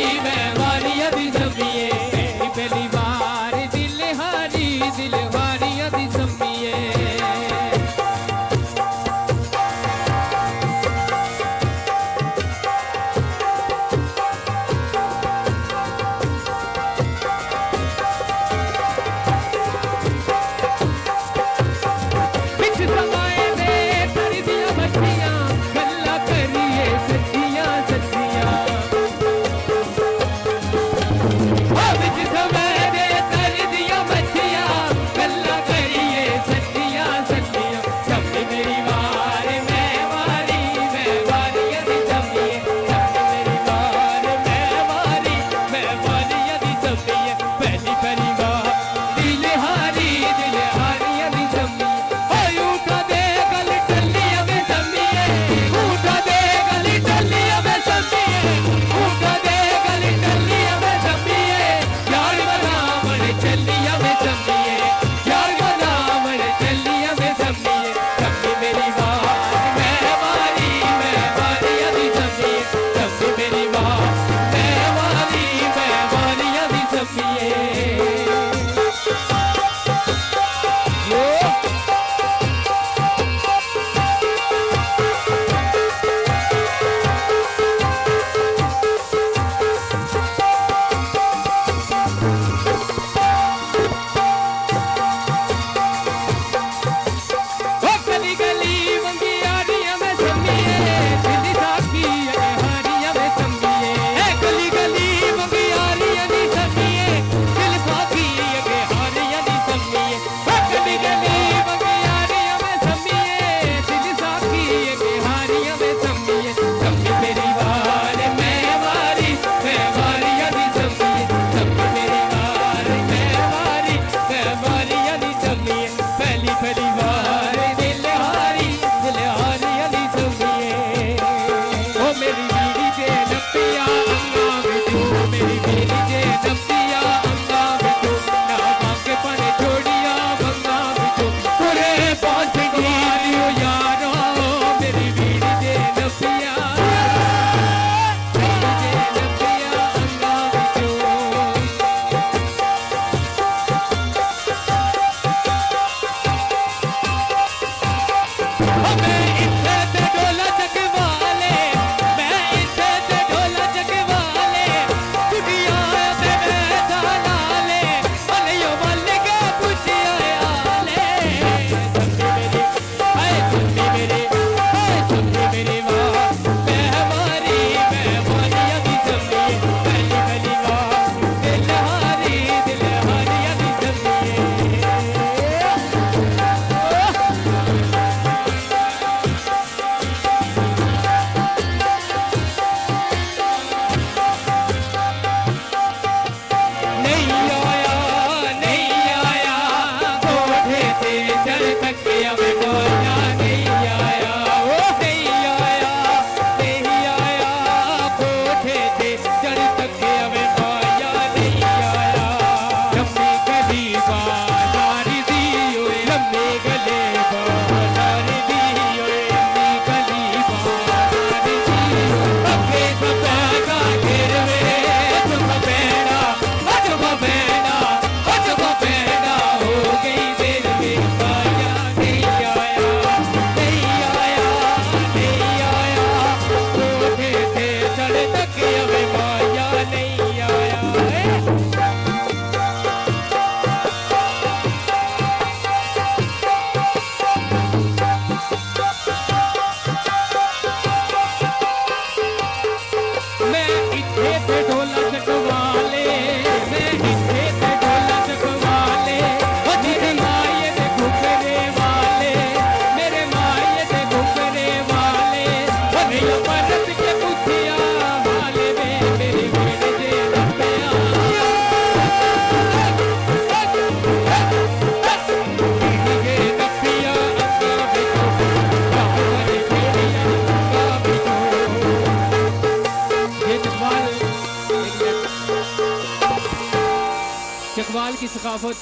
चकवाल की सकाफत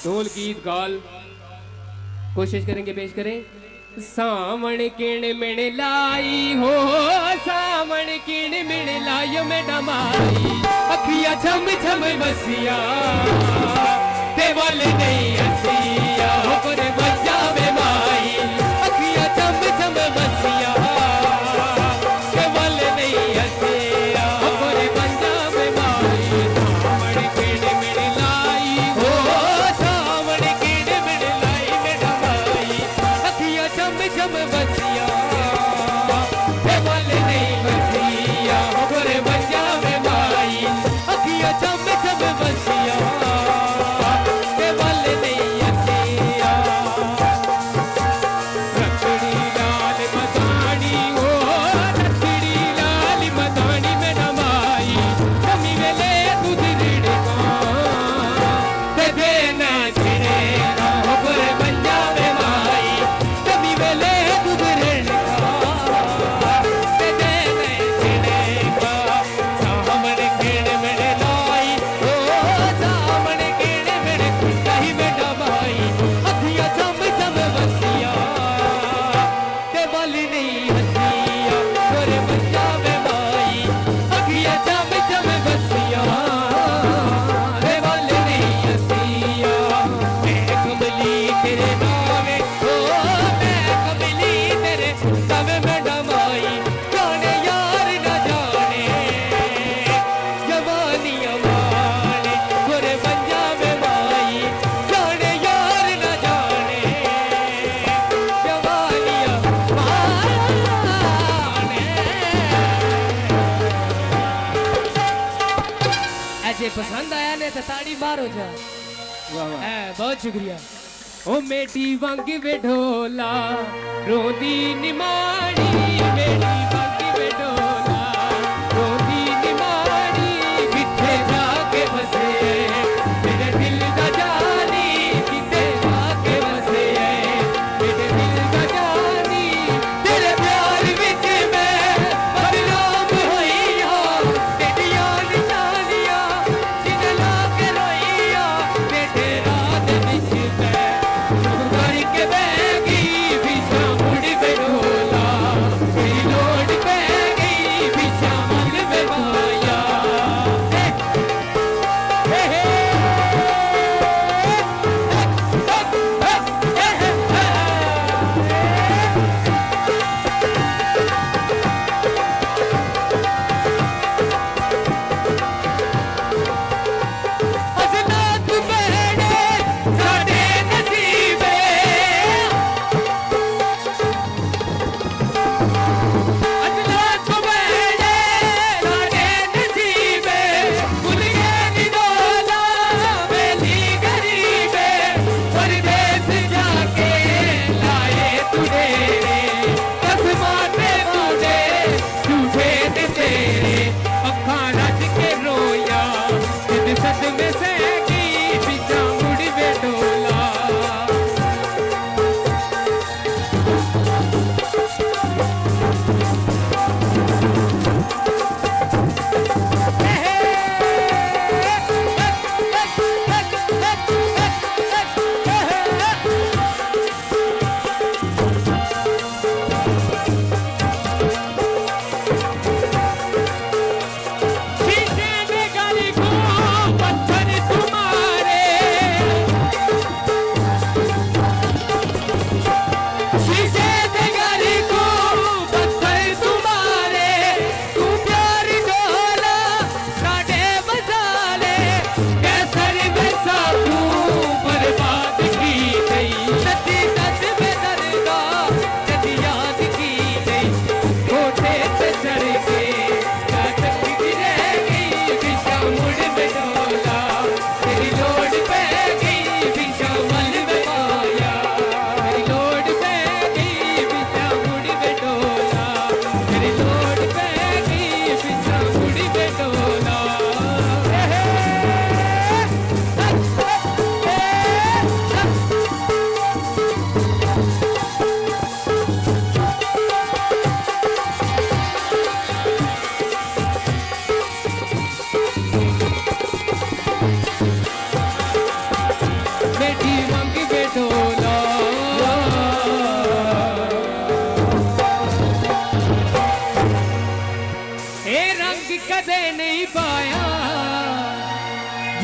ढोल गीत गाल कोशिश करेंगे, पेश करें। सावण किण मिण लाई हो, सावण किण मिण लायो मैडम आई, अखियां छम छम बसिया ते वल नहीं हसिया पर बजा में माई, अखियां छम छम बसिया ते वल नहीं हसिया पर बजा में माई। सावण किण मिण लाई हो, सावण किण मिण लाई मैडम आई, अखियां छम छम बसिया ते वल नहीं हसिया पर बजा में माई, अखियां छम छम बसिया ते वल नहीं हसिया। रखड़ी लाल मदानी हो, रखड़ी लाल मदानी मैडम आई, कमी वेले दूध रिड़का ते देना छिड़ेगा पर बंजा में माई, कमी वेले दूध रिड़का ते देना छिड़ेगा। सामन किण मिण लाई हो, सामन किण मिण लाई मैडम आई, अखियां छम छम बसिया ते वल नहीं हसिया पर बंजा में माई, अखियां छम छम बसिया ते वल नहीं हसिया। मैं कमली तेरे नावे हो, मैं कमली तेरे नावे मैडम आई, जाने यार न जाने जवानियां वाले गोरे बंजा में माई, जाने यार न जाने जवानियां वाले। ऐसे पसंद आया ने तो ताड़ी मारो जा। वाह वाह। बहुत शुक्रिया। ओ मेटी वंग वे ढोला रोंदी निमाड़ी, मेरी वंग वे ढोला रोंदी निमाड़ी, किथे जाके बसे मेरे दिल दा जानी, किथे जाके बसे मेरे दिल दा जानी, तेरे प्यार विच मैं बदनाम होईया, तेरियां निशानियां जिन ला के रोईया, तेरे रात विच मैं करके बैगी पीछा मुड़ वे ढोला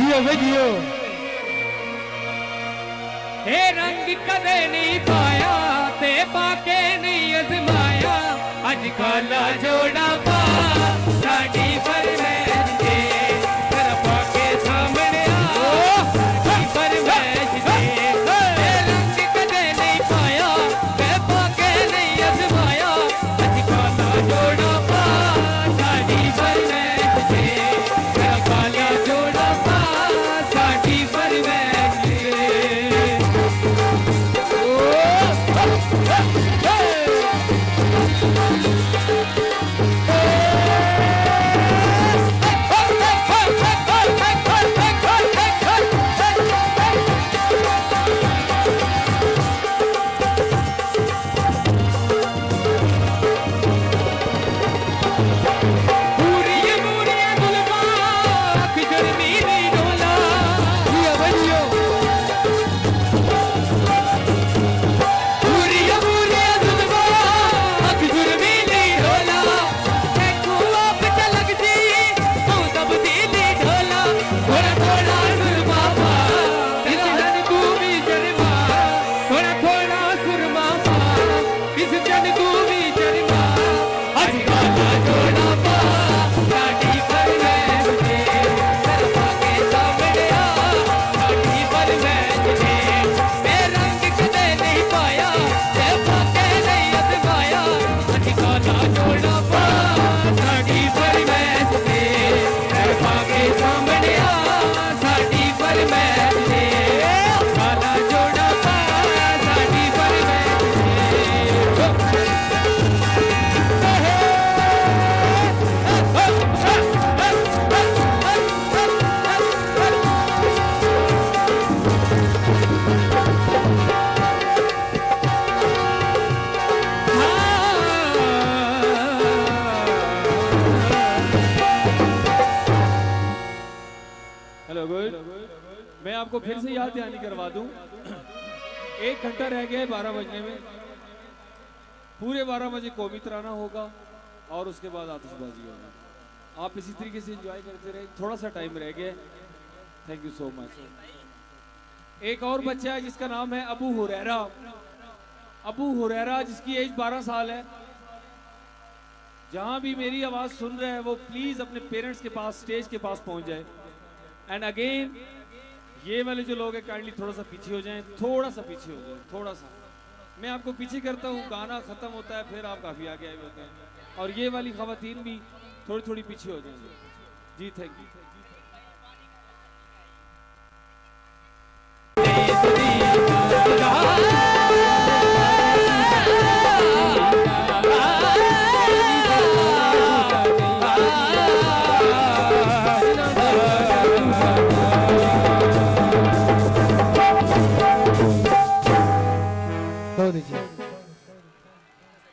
जियो वे जियो हे रंग कदे नहीं पाया ते पाके नहीं अजमाया अज काला जोड़ा पा साडी फरमाइश दे तेरा पाके सामने आ साडी फरमाइश दे हे रंग कदे नहीं पाया ते पाके नहीं अजमाया अज काला जोड़ा पा साडी फरमाइश दे तेरा काला जोड़ा पा साडी फरमाइश दे हेलो गुड, मैं आपको फिर से याद दहानी करवा दूं, 1 घंटा रह गया है 12 बजने में। पूरे 12 बजे कौमी तराना होगा और उसके बाद आतिशबाजी होगा। आप इसी तरीके से एंजॉय करते रहे, थोड़ा सा टाइम रह गया। Thank you so much. एक और बच्चा है जिसका नाम है अबू हुरैरा। अबू हुरैरा जिसकी एज 12 साल है। जहां भी मेरी आवाज सुन रहे हैं वो प्लीज अपने पेरेंट्स के पास, स्टेज के पास पहुंच जाए। एंड अगेन ये वाले जो लोग हैं काइंडली थोड़ा सा पीछे हो जाएं, थोड़ा सा पीछे हो जाएं, थोड़ा सा। मैं आपको पीछे करता हूँ, गाना खत्म होता है, फिर आप काफी आगे आए होते हैं। और ये वाली खवातीन भी थोड़ी थोड़ी पीछे हो जाएंगे। जी थैंक यू।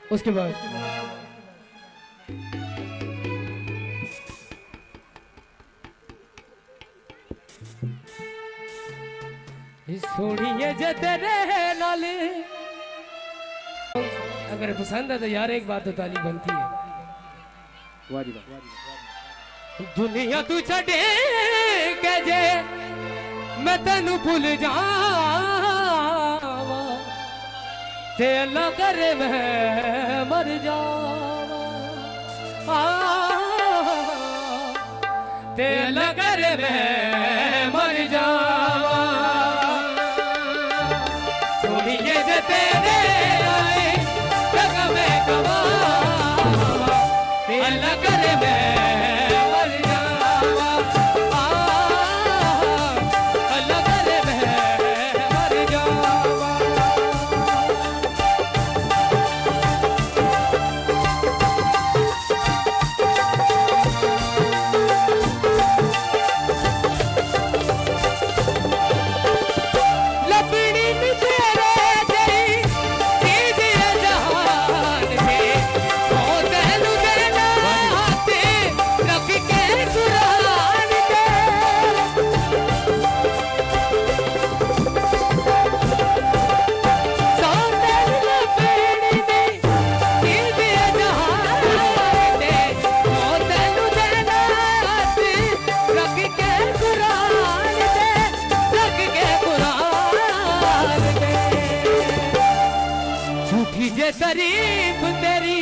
उसके बाद सोनिए जतरे नाले अगर पसंद है तो यार एक बात तो ताली बनती है। वाह जी वाह। दुनिया तू छड़े के जे मैं तेनू भूल जावा ते अल्लाह करे मैं मर जावा ते अल्लाह करे मैं मर जावा सोनिए जे तेरे आए जग में कमावा ते अल्लाह करे मैं मर जावा अल्लाह करे मैं मर जावा। लपड़ी में तेरे जई तारीफ तेरी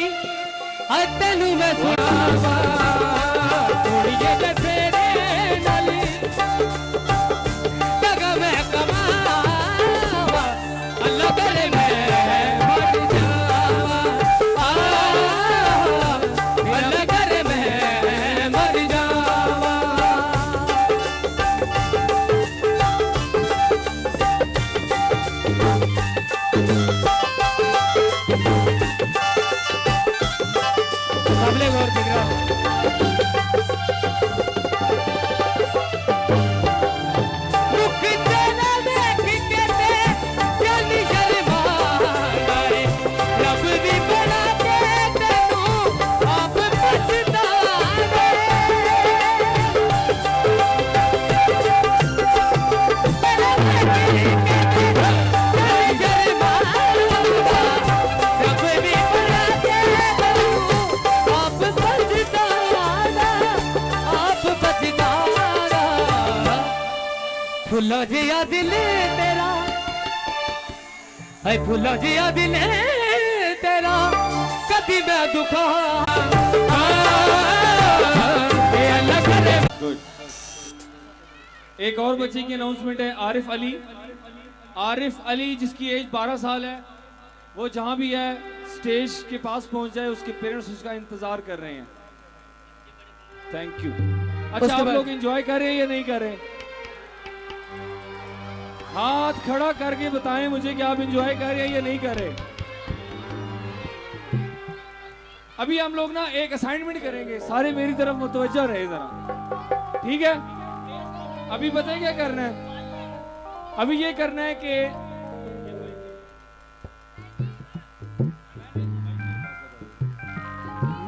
तेनू मैं सुनावा कुड़िए ते तेरे नाल लगा मैं कमावा अल्लाह करे मैं मर जावा अल्लाह करे मैं मर जावा सामने गौर दिख रहा हूं रुक तेरा देख के ते जानी शर्माना है रब भी बड़ा के तेनू आप पछताना फुल्ला जिया दिल तेरा है फुल्ला जिया दिल तेरा कभी मैं दुखा गुड। एक और बच्चे की अनाउंसमेंट है, आरिफ अली। आरिफ अली जिसकी एज 12 साल है, वो जहां भी है स्टेज के पास पहुंच जाए, उसके पेरेंट्स उसका इंतजार कर रहे हैं। Thank you. अच्छा, आप लोग एंजॉय कर रहे हैं या नहीं कर रहे? हाथ खड़ा करके बताएं मुझे कि आप एंजॉय कर रहे हैं या नहीं कर रहे। अभी हम लोग ना एक असाइनमेंट करेंगे, सारे मेरी तरफ मुतवज्जो रहे जरा, ठीक है? अभी बताएं क्या करना है। अभी ये करना है कि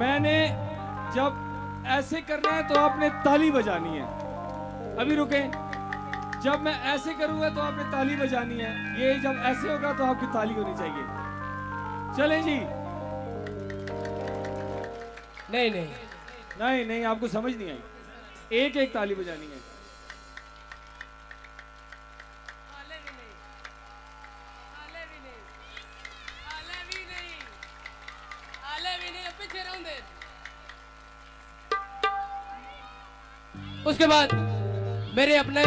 मैंने जब ऐसे करना है तो आपने ताली बजानी है। अभी रुकें, जब मैं ऐसे करूंगा तो आपने ताली बजानी है, ये जब ऐसे होगा तो आपकी ताली होनी चाहिए। चलें जी। नहीं नहीं नहीं नहीं, आपको समझ नहीं आई, एक एक ताली बजानी है। उसके बाद मेरे अपने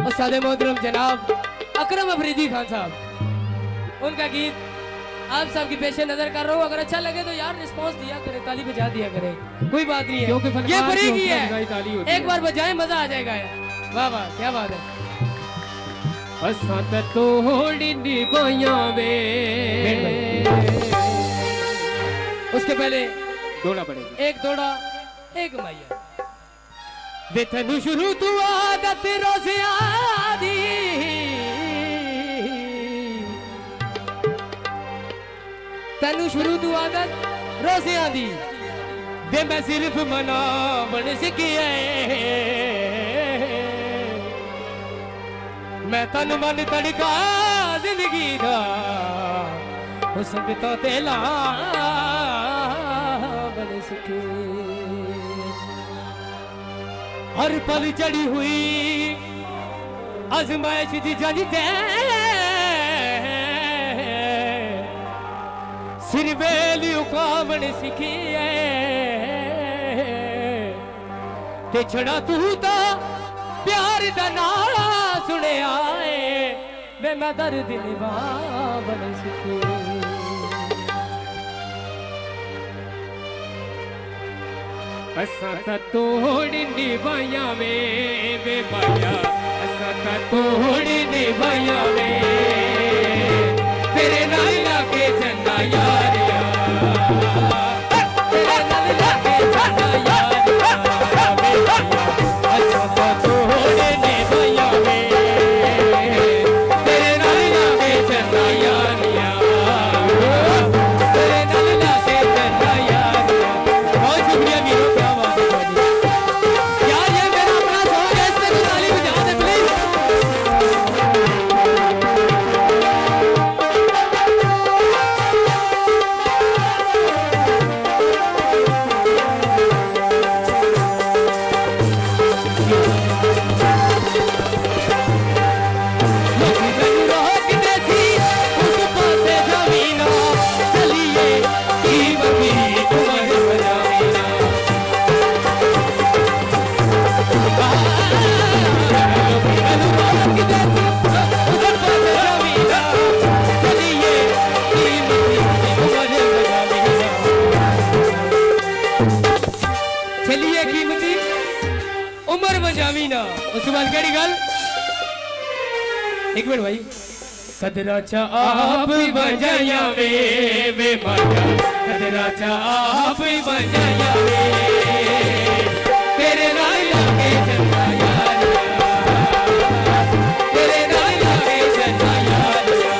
उस्ताद मोहतरम जनाब अकरम अफरीदी खान साहब, उनका गीत आप साहब की पेशे नजर कर रहा हूँ। अगर अच्छा लगे तो यार रिस्पांस दिया करे, ताली बजा दिया करे, कोई बात नहीं है, ये फ्री की है, एक बार बजाएं मजा आ जाएगा यार। वाह वाह, क्या बात है। असा तोड़ी निभाया वे, उसके पहले दौड़ा पड़ेगा, एक दौड़ा एक माया वे तेनू शुरू तू आदत रोज़ियां दी, तेनू शुरू तू आदत रोज़ियां दी वे मैं सिर्फ मनावण सिखिया मैं तन मन तड़का जिंदगी दा हो संगता ते लावण सिखे हर पल चढ़ी हुई आजमाइश दी जंग ते सिर वेली उकावण सिखी ते छड़ा तू ता प्यार दा नाला सुनिया वे मैं दर्द निभावण सिखी असा तोड़ी निभाया वे माया असा तोड़ी निभाया वे तेरे नाल लागे चंदा यारिया तेरे नाल लागे चंदा यारिया असा तोड़ी निभाया वे तेरे नाल लागे चंदा यारिया तेरे नाल लागे चंदा यारिया। बहुत शुक्रिया वीरों, क्या बात है यार, ये मेरा अपना सॉन्ग है, इससे ताली बजा दे प्लीज। केड़ी गल एक मिनट भाई कदरा चा आप बजाया वे माया कदरा चा आप बजाया वे तेरे नाल लागे चंदा यारिया तेरे नाल लागे चंदा यारिया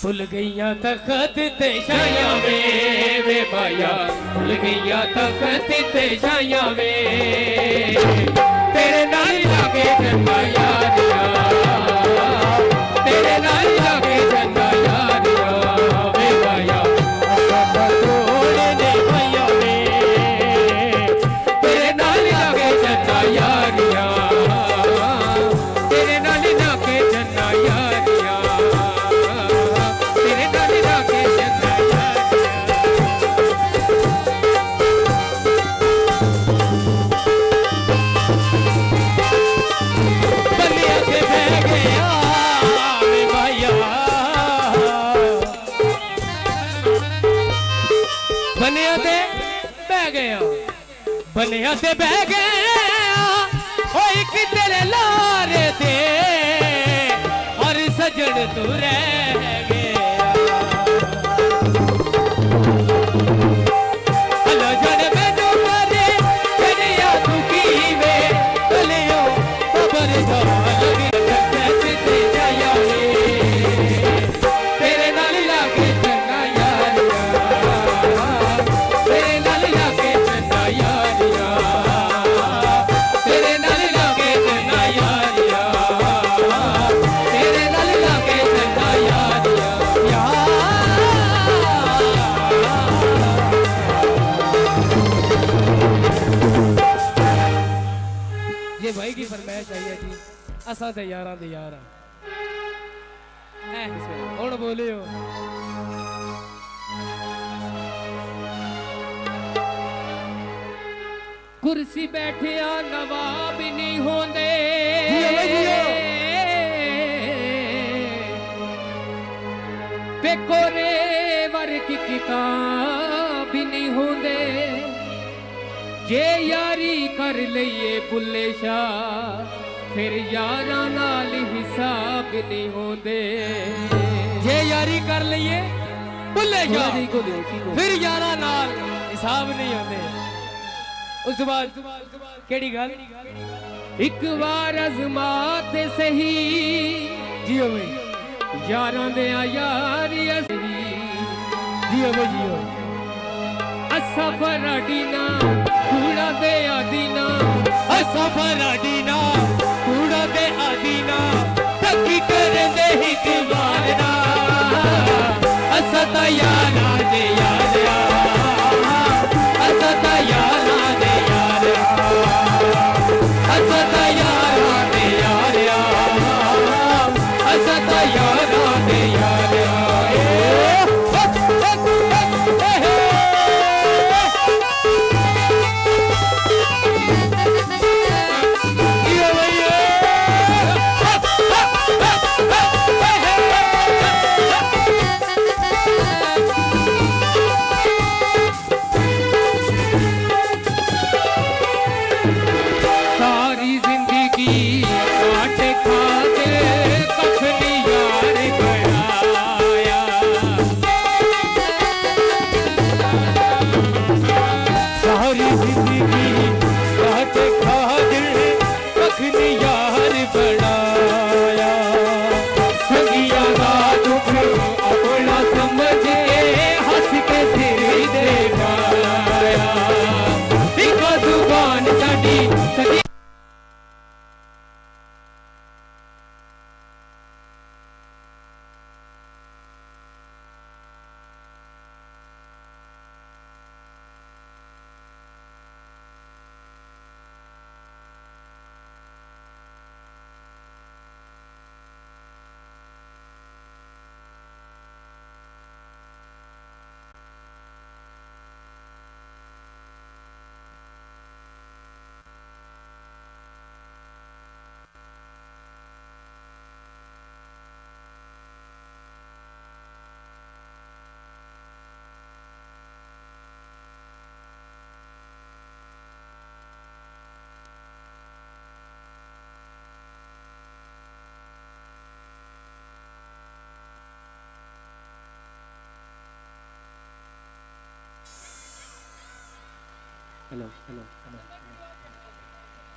भुल गईया तखत ते छाया वे माया भुल गईया तखत ते छाया वे तेरे नाल लागे चंदा यारिया तेरे नाल लागे चंदा यारिया वे माया सब तोड़े ने भैया वे तेरे नाल लागे चंदा यारिया तेरे नाल लागे चंदा यारिया बनिया ते बह गया ओ एक तेरे लारे दे और सजन तू रह गया हलो जड़ में जो मारे चलिया तू की वे चलियो खबर जा लगी ते जाया वे तेरे नाल लागे चंगा यारिया तेरे नाल लागे चंगा यारिया तेरे नाल लागे चंगा यारिया तेरे नाल लागे चंगा यारिया ये भाई की फरमाइश आई है जी असा ते यारां दे यार हुण बोलियो कुर्सी बैठिया नवाब नहीं होंदे ते कोरे वर्ग किताब नहीं होंदे जे यारी कर लईए बुल्ले शाह फिर यारां नाल हिसाब नहीं होंदे जे यारी कर लईए बुल्ले शाह फिर यारां नाल हिसाब नहीं होंदे उस बाद केड़ी गल एक बार अजमात सही जियो भाई यारां दे यार सही जियो भाई जियो असा फराडीना कूड़ा दे आदीना असा फराडीना कूड़ा दे आदीना तकी कर दे एक बार ना असा ता यारा दे यारा असा ता यारा दे यारा असा ता यारा दे यारा असा ता यारा दे यारा शान साडी सदी हेलो हेलो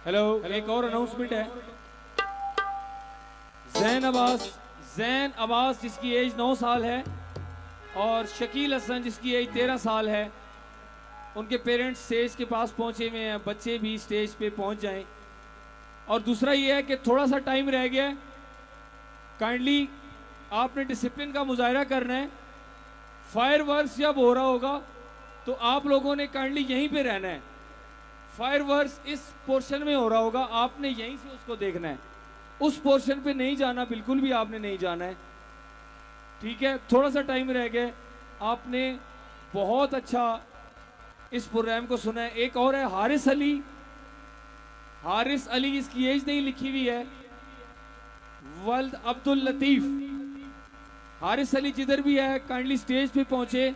हेलो, एक और अनाउंसमेंट है। जैन अब्बास जिसकी एज 9 साल है और शकील हसन जिसकी एज 13 साल है, उनके पेरेंट्स स्टेज के पास पहुंचे हुए हैं, बच्चे भी स्टेज पे पहुंच जाएं। और दूसरा ये है कि थोड़ा सा टाइम रह गया है, काइंडली आपने डिसिप्लिन का मुजाहरा करना है। फायर वर्क्स जब हो रहा होगा तो आप लोगों ने काइंडली यहीं पे रहना है। फायर वर्क्स इस पोर्शन में हो रहा होगा, आपने यहीं से उसको देखना है, उस पोर्शन पे नहीं जाना, बिल्कुल भी आपने नहीं जाना है, ठीक है। थोड़ा सा टाइम रह गया, आपने बहुत अच्छा इस प्रोग्राम को सुना है। एक और है हारिस अली इसकी एज नहीं लिखी हुई है, वल्द अब्दुल लतीफ। हारिस अली जिधर भी है काइंडली स्टेज पे पहुंचे।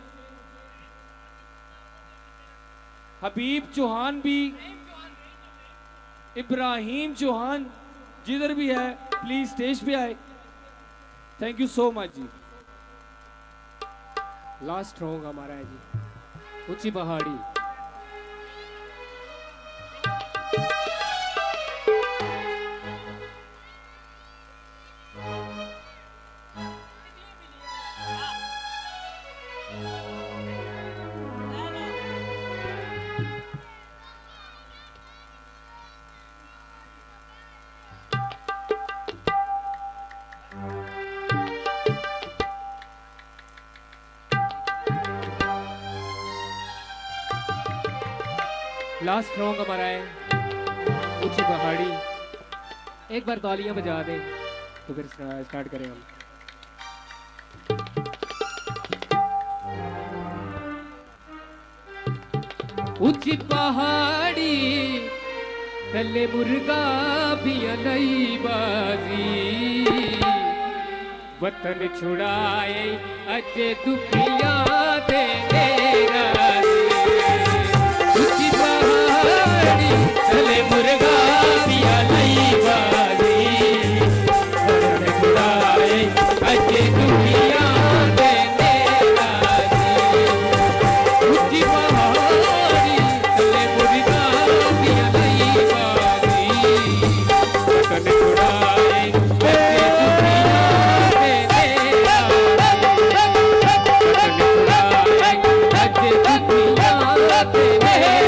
हबीब चौहान भी, इब्राहिम चौहान जिधर भी है प्लीज स्टेज पे आए। थैंक यू सो मच जी। लास्ट रॉन्ग हमारा है जी, ऊंची पहाड़ी। लास्ट रॉन्ग हमारा है ऊंची पहाड़ी। एक बार तालियां बजा दें तो फिर स्टार्ट करें हम। ऊंची पहाड़ी तले मुर्गा भी नई बाजी, वतन छुड़ाए अजे दुखिया दे राजी। ऊंची पहाड़ी तले मुर्गा पिया नई बाजी, वतन छुड़ाए अजे दुखिया दे राजी। ऊंची पहाड़ी तले मुर्गा पिया नई बाजी, वतन छुड़ाए अजे दुखिया दे राजी। वतन छुड़ाए अजे दुखिया दे राजी।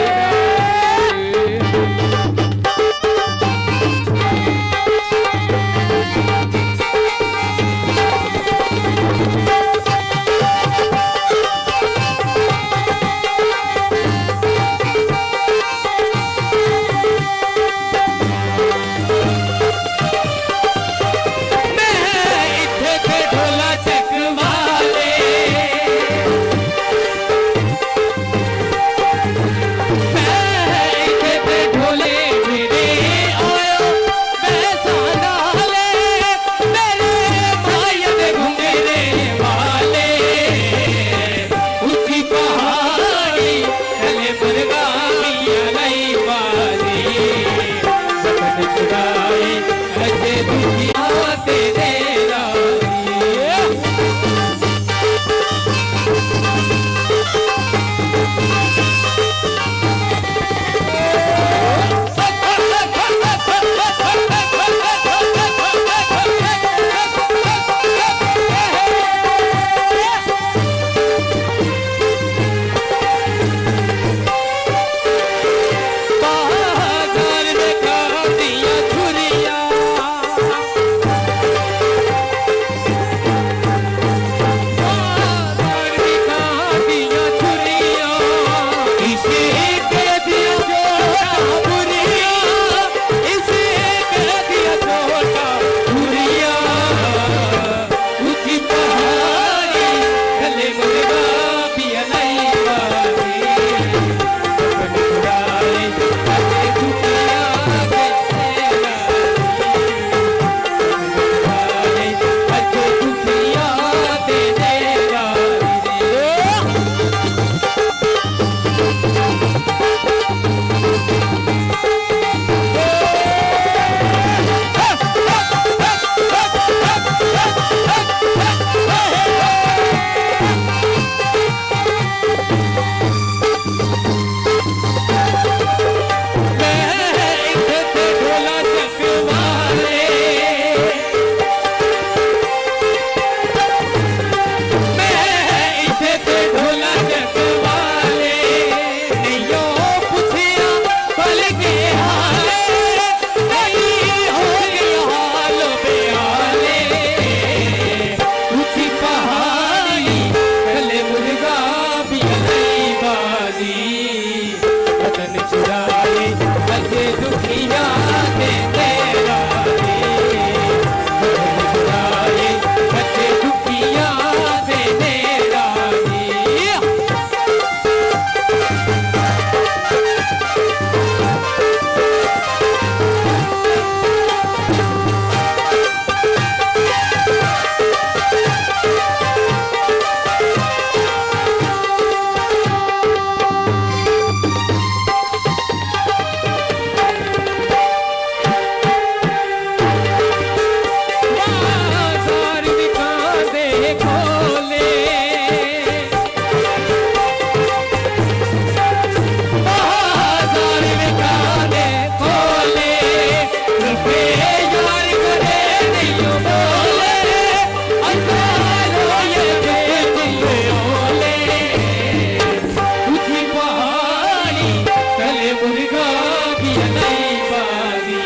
भी नहीं बारी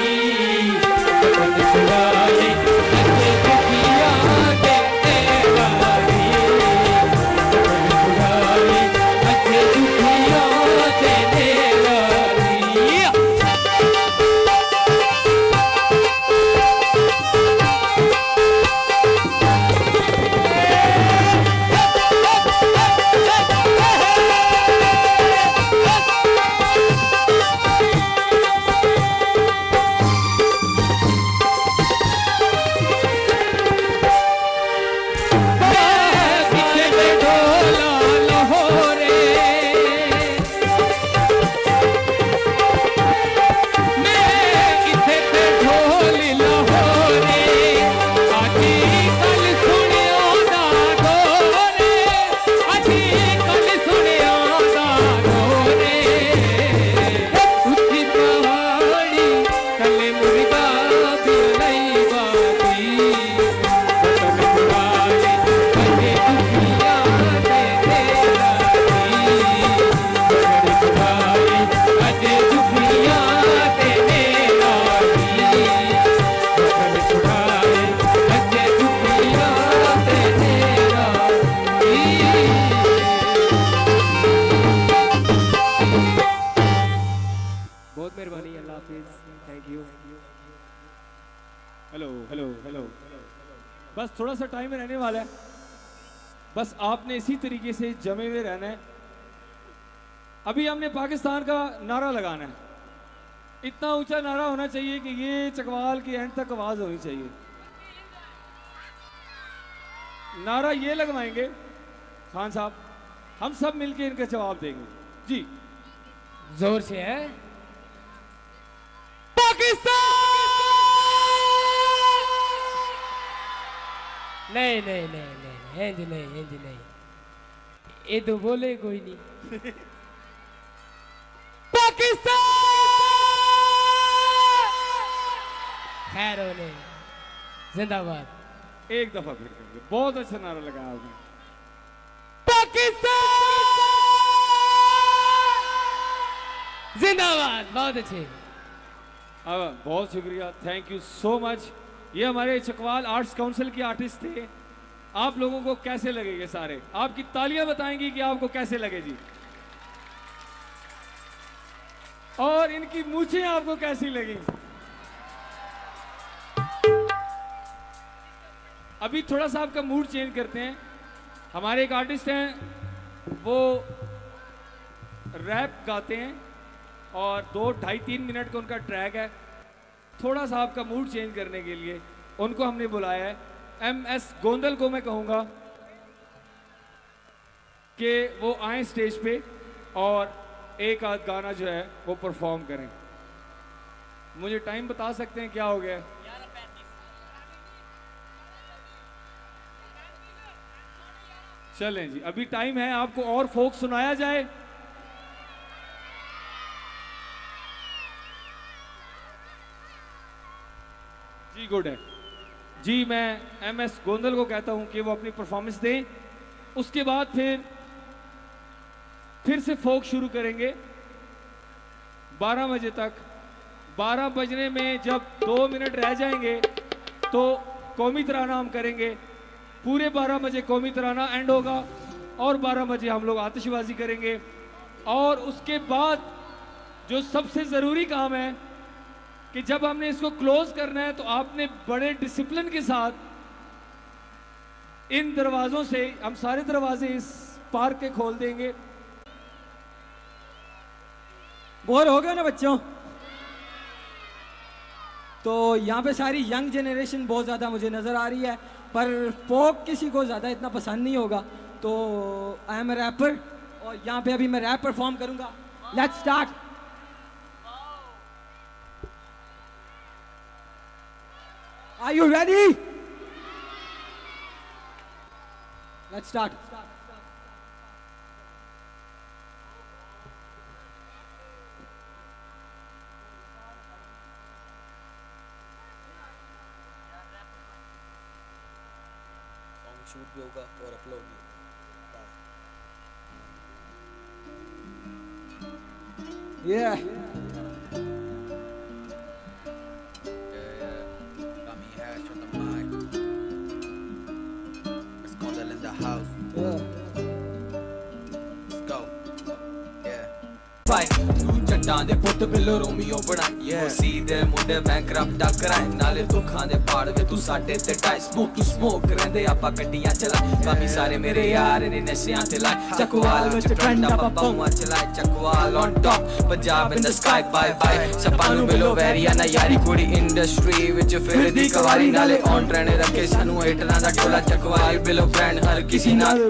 जगत छुड़ाए अजे दुखिया देने वाली जगत छुड़ाए अजे दुखिया देने वाली बहुत मेहरबानी, अल्लाह हाफिज, thank you. Hello hello hello, बस थोड़ा सा टाइम रहने वाला है, बस आपने इसी तरीके से जमे हुए रहना है। अभी हमने पाकिस्तान का नारा लगाना है, इतना ऊंचा नारा होना चाहिए कि ये चकवाल की एंड तक आवाज होनी चाहिए। नारा ये लगवाएंगे खान साहब, हम सब मिलके इनका जवाब देंगे जी। जोर से है नहीं नहीं नहीं नहीं इंज नहीं इंज नहीं, ये तो बोले कोई नहीं। पाकिस्तान खैर होने जिंदाबाद। एक दफा फिर करेंगे, बहुत अच्छा नारा लगाया आपने। पाकिस्तान जिंदाबाद, बहुत अच्छे। अब बहुत शुक्रिया, थैंक यू सो मच। ये हमारे चकवाल आर्ट्स काउंसिल के आर्टिस्ट थे। आप लोगों को कैसे लगे ये सारे? आपकी तालियां बताएंगी कि आपको कैसे लगे जी। और इनकी मूछें आपको कैसी लगी? अभी थोड़ा सा आपका मूड चेंज करते हैं। हमारे एक आर्टिस्ट हैं, वो रैप गाते हैं और 2-2.5-3 मिनट का उनका ट्रैक है। थोड़ा सा आपका मूड चेंज करने के लिए उनको हमने बुलाया है। MS गोंदल को मैं कहूँगा कि वो आए स्टेज पे और एक आध गाना जो है वो परफॉर्म करें। मुझे टाइम बता सकते हैं क्या हो गया? चलें जी, अभी टाइम है। आपको और फोक सुनाया जाए? जी गुड है जी। मैं MS गोंदल को कहता हूं कि वो अपनी परफॉर्मेंस दें, उसके बाद फिर से फोक शुरू करेंगे 12 बजे तक। 12 बजने में जब 2 मिनट रह जाएंगे तो कौमी तराना हम करेंगे। पूरे 12 बजे कौमी तराना एंड होगा और 12 बजे हम लोग आतिशबाजी करेंगे। और उसके बाद जो सबसे ज़रूरी काम है कि जब हमने इसको क्लोज करना है तो आपने बड़े डिसिप्लिन के साथ इन दरवाज़ों से, हम सारे दरवाजे इस पार्क के खोल देंगे। बोर हो गए ना बच्चों? तो यहाँ पे सारी यंग जनरेशन बहुत ज़्यादा मुझे नज़र आ रही है, पर फोक किसी को ज़्यादा इतना पसंद नहीं होगा। तो आई एम ए रैपर और यहाँ पे अभी मैं रैप परफॉर्म करूँगा। Let's start. Are you ready? Let's start. Shoot भी होगा और अपलोड भी। Yeah. ਪੁੱਤ ਬਿੱਲੋ ਰੋਮੀਓ ਬਣਾਈ ਉਹ ਸੀਧੇ ਮੁੰਡੇ ਬੈਂਕਰਪਟ ਟੱਕਰਾਏ ਨਾਲੇ ਦੁੱਖਾਂ ਦੇ ਪਾੜ ਵੇ ਤੂੰ ਸਾਡੇ ਤੇ ਟਾਈ ਸਮੋਕ ਟੂ ਸਮੋਕ ਰਹਿੰਦੇ ਆਪਾਂ ਗੱਡੀਆਂ ਚਲਾਏ ਕਾਫੀ ਸਾਰੇ ਮੇਰੇ ਯਾਰ ਨੇ ਨਸ਼ਿਆਂ ਤੇ ਲਾਏ ਚੱਕਵਾਲ ਵਿੱਚ ਟ੍ਰੈਂਡ ਆਪਾਂ ਬਾਵਾਂ ਚਲਾਏ Chakwal on top Punjab in the sky bye bye ਸਪਾਂ ਨੂੰ ਮਿਲੋ ਵੈਰੀਆ ਨਾ ਯਾਰੀ ਕੁੜੀ ਇੰਡਸਟਰੀ ਵਿੱਚ ਫਿਰਦੀ ਕਵਾਰੀ ਨਾਲੇ ਔਨ ਟ੍ਰੈਂਡ ਰੱਖੇ ਸਾਨੂੰ ਹੀਟਰਾਂ ਦਾ ਟੋਲਾ ਚੱਕਵਾਲ ਬਿਲੋ ਬ੍ਰਾਂਡ ਹਰ ਕਿਸੇ ਨਾਲ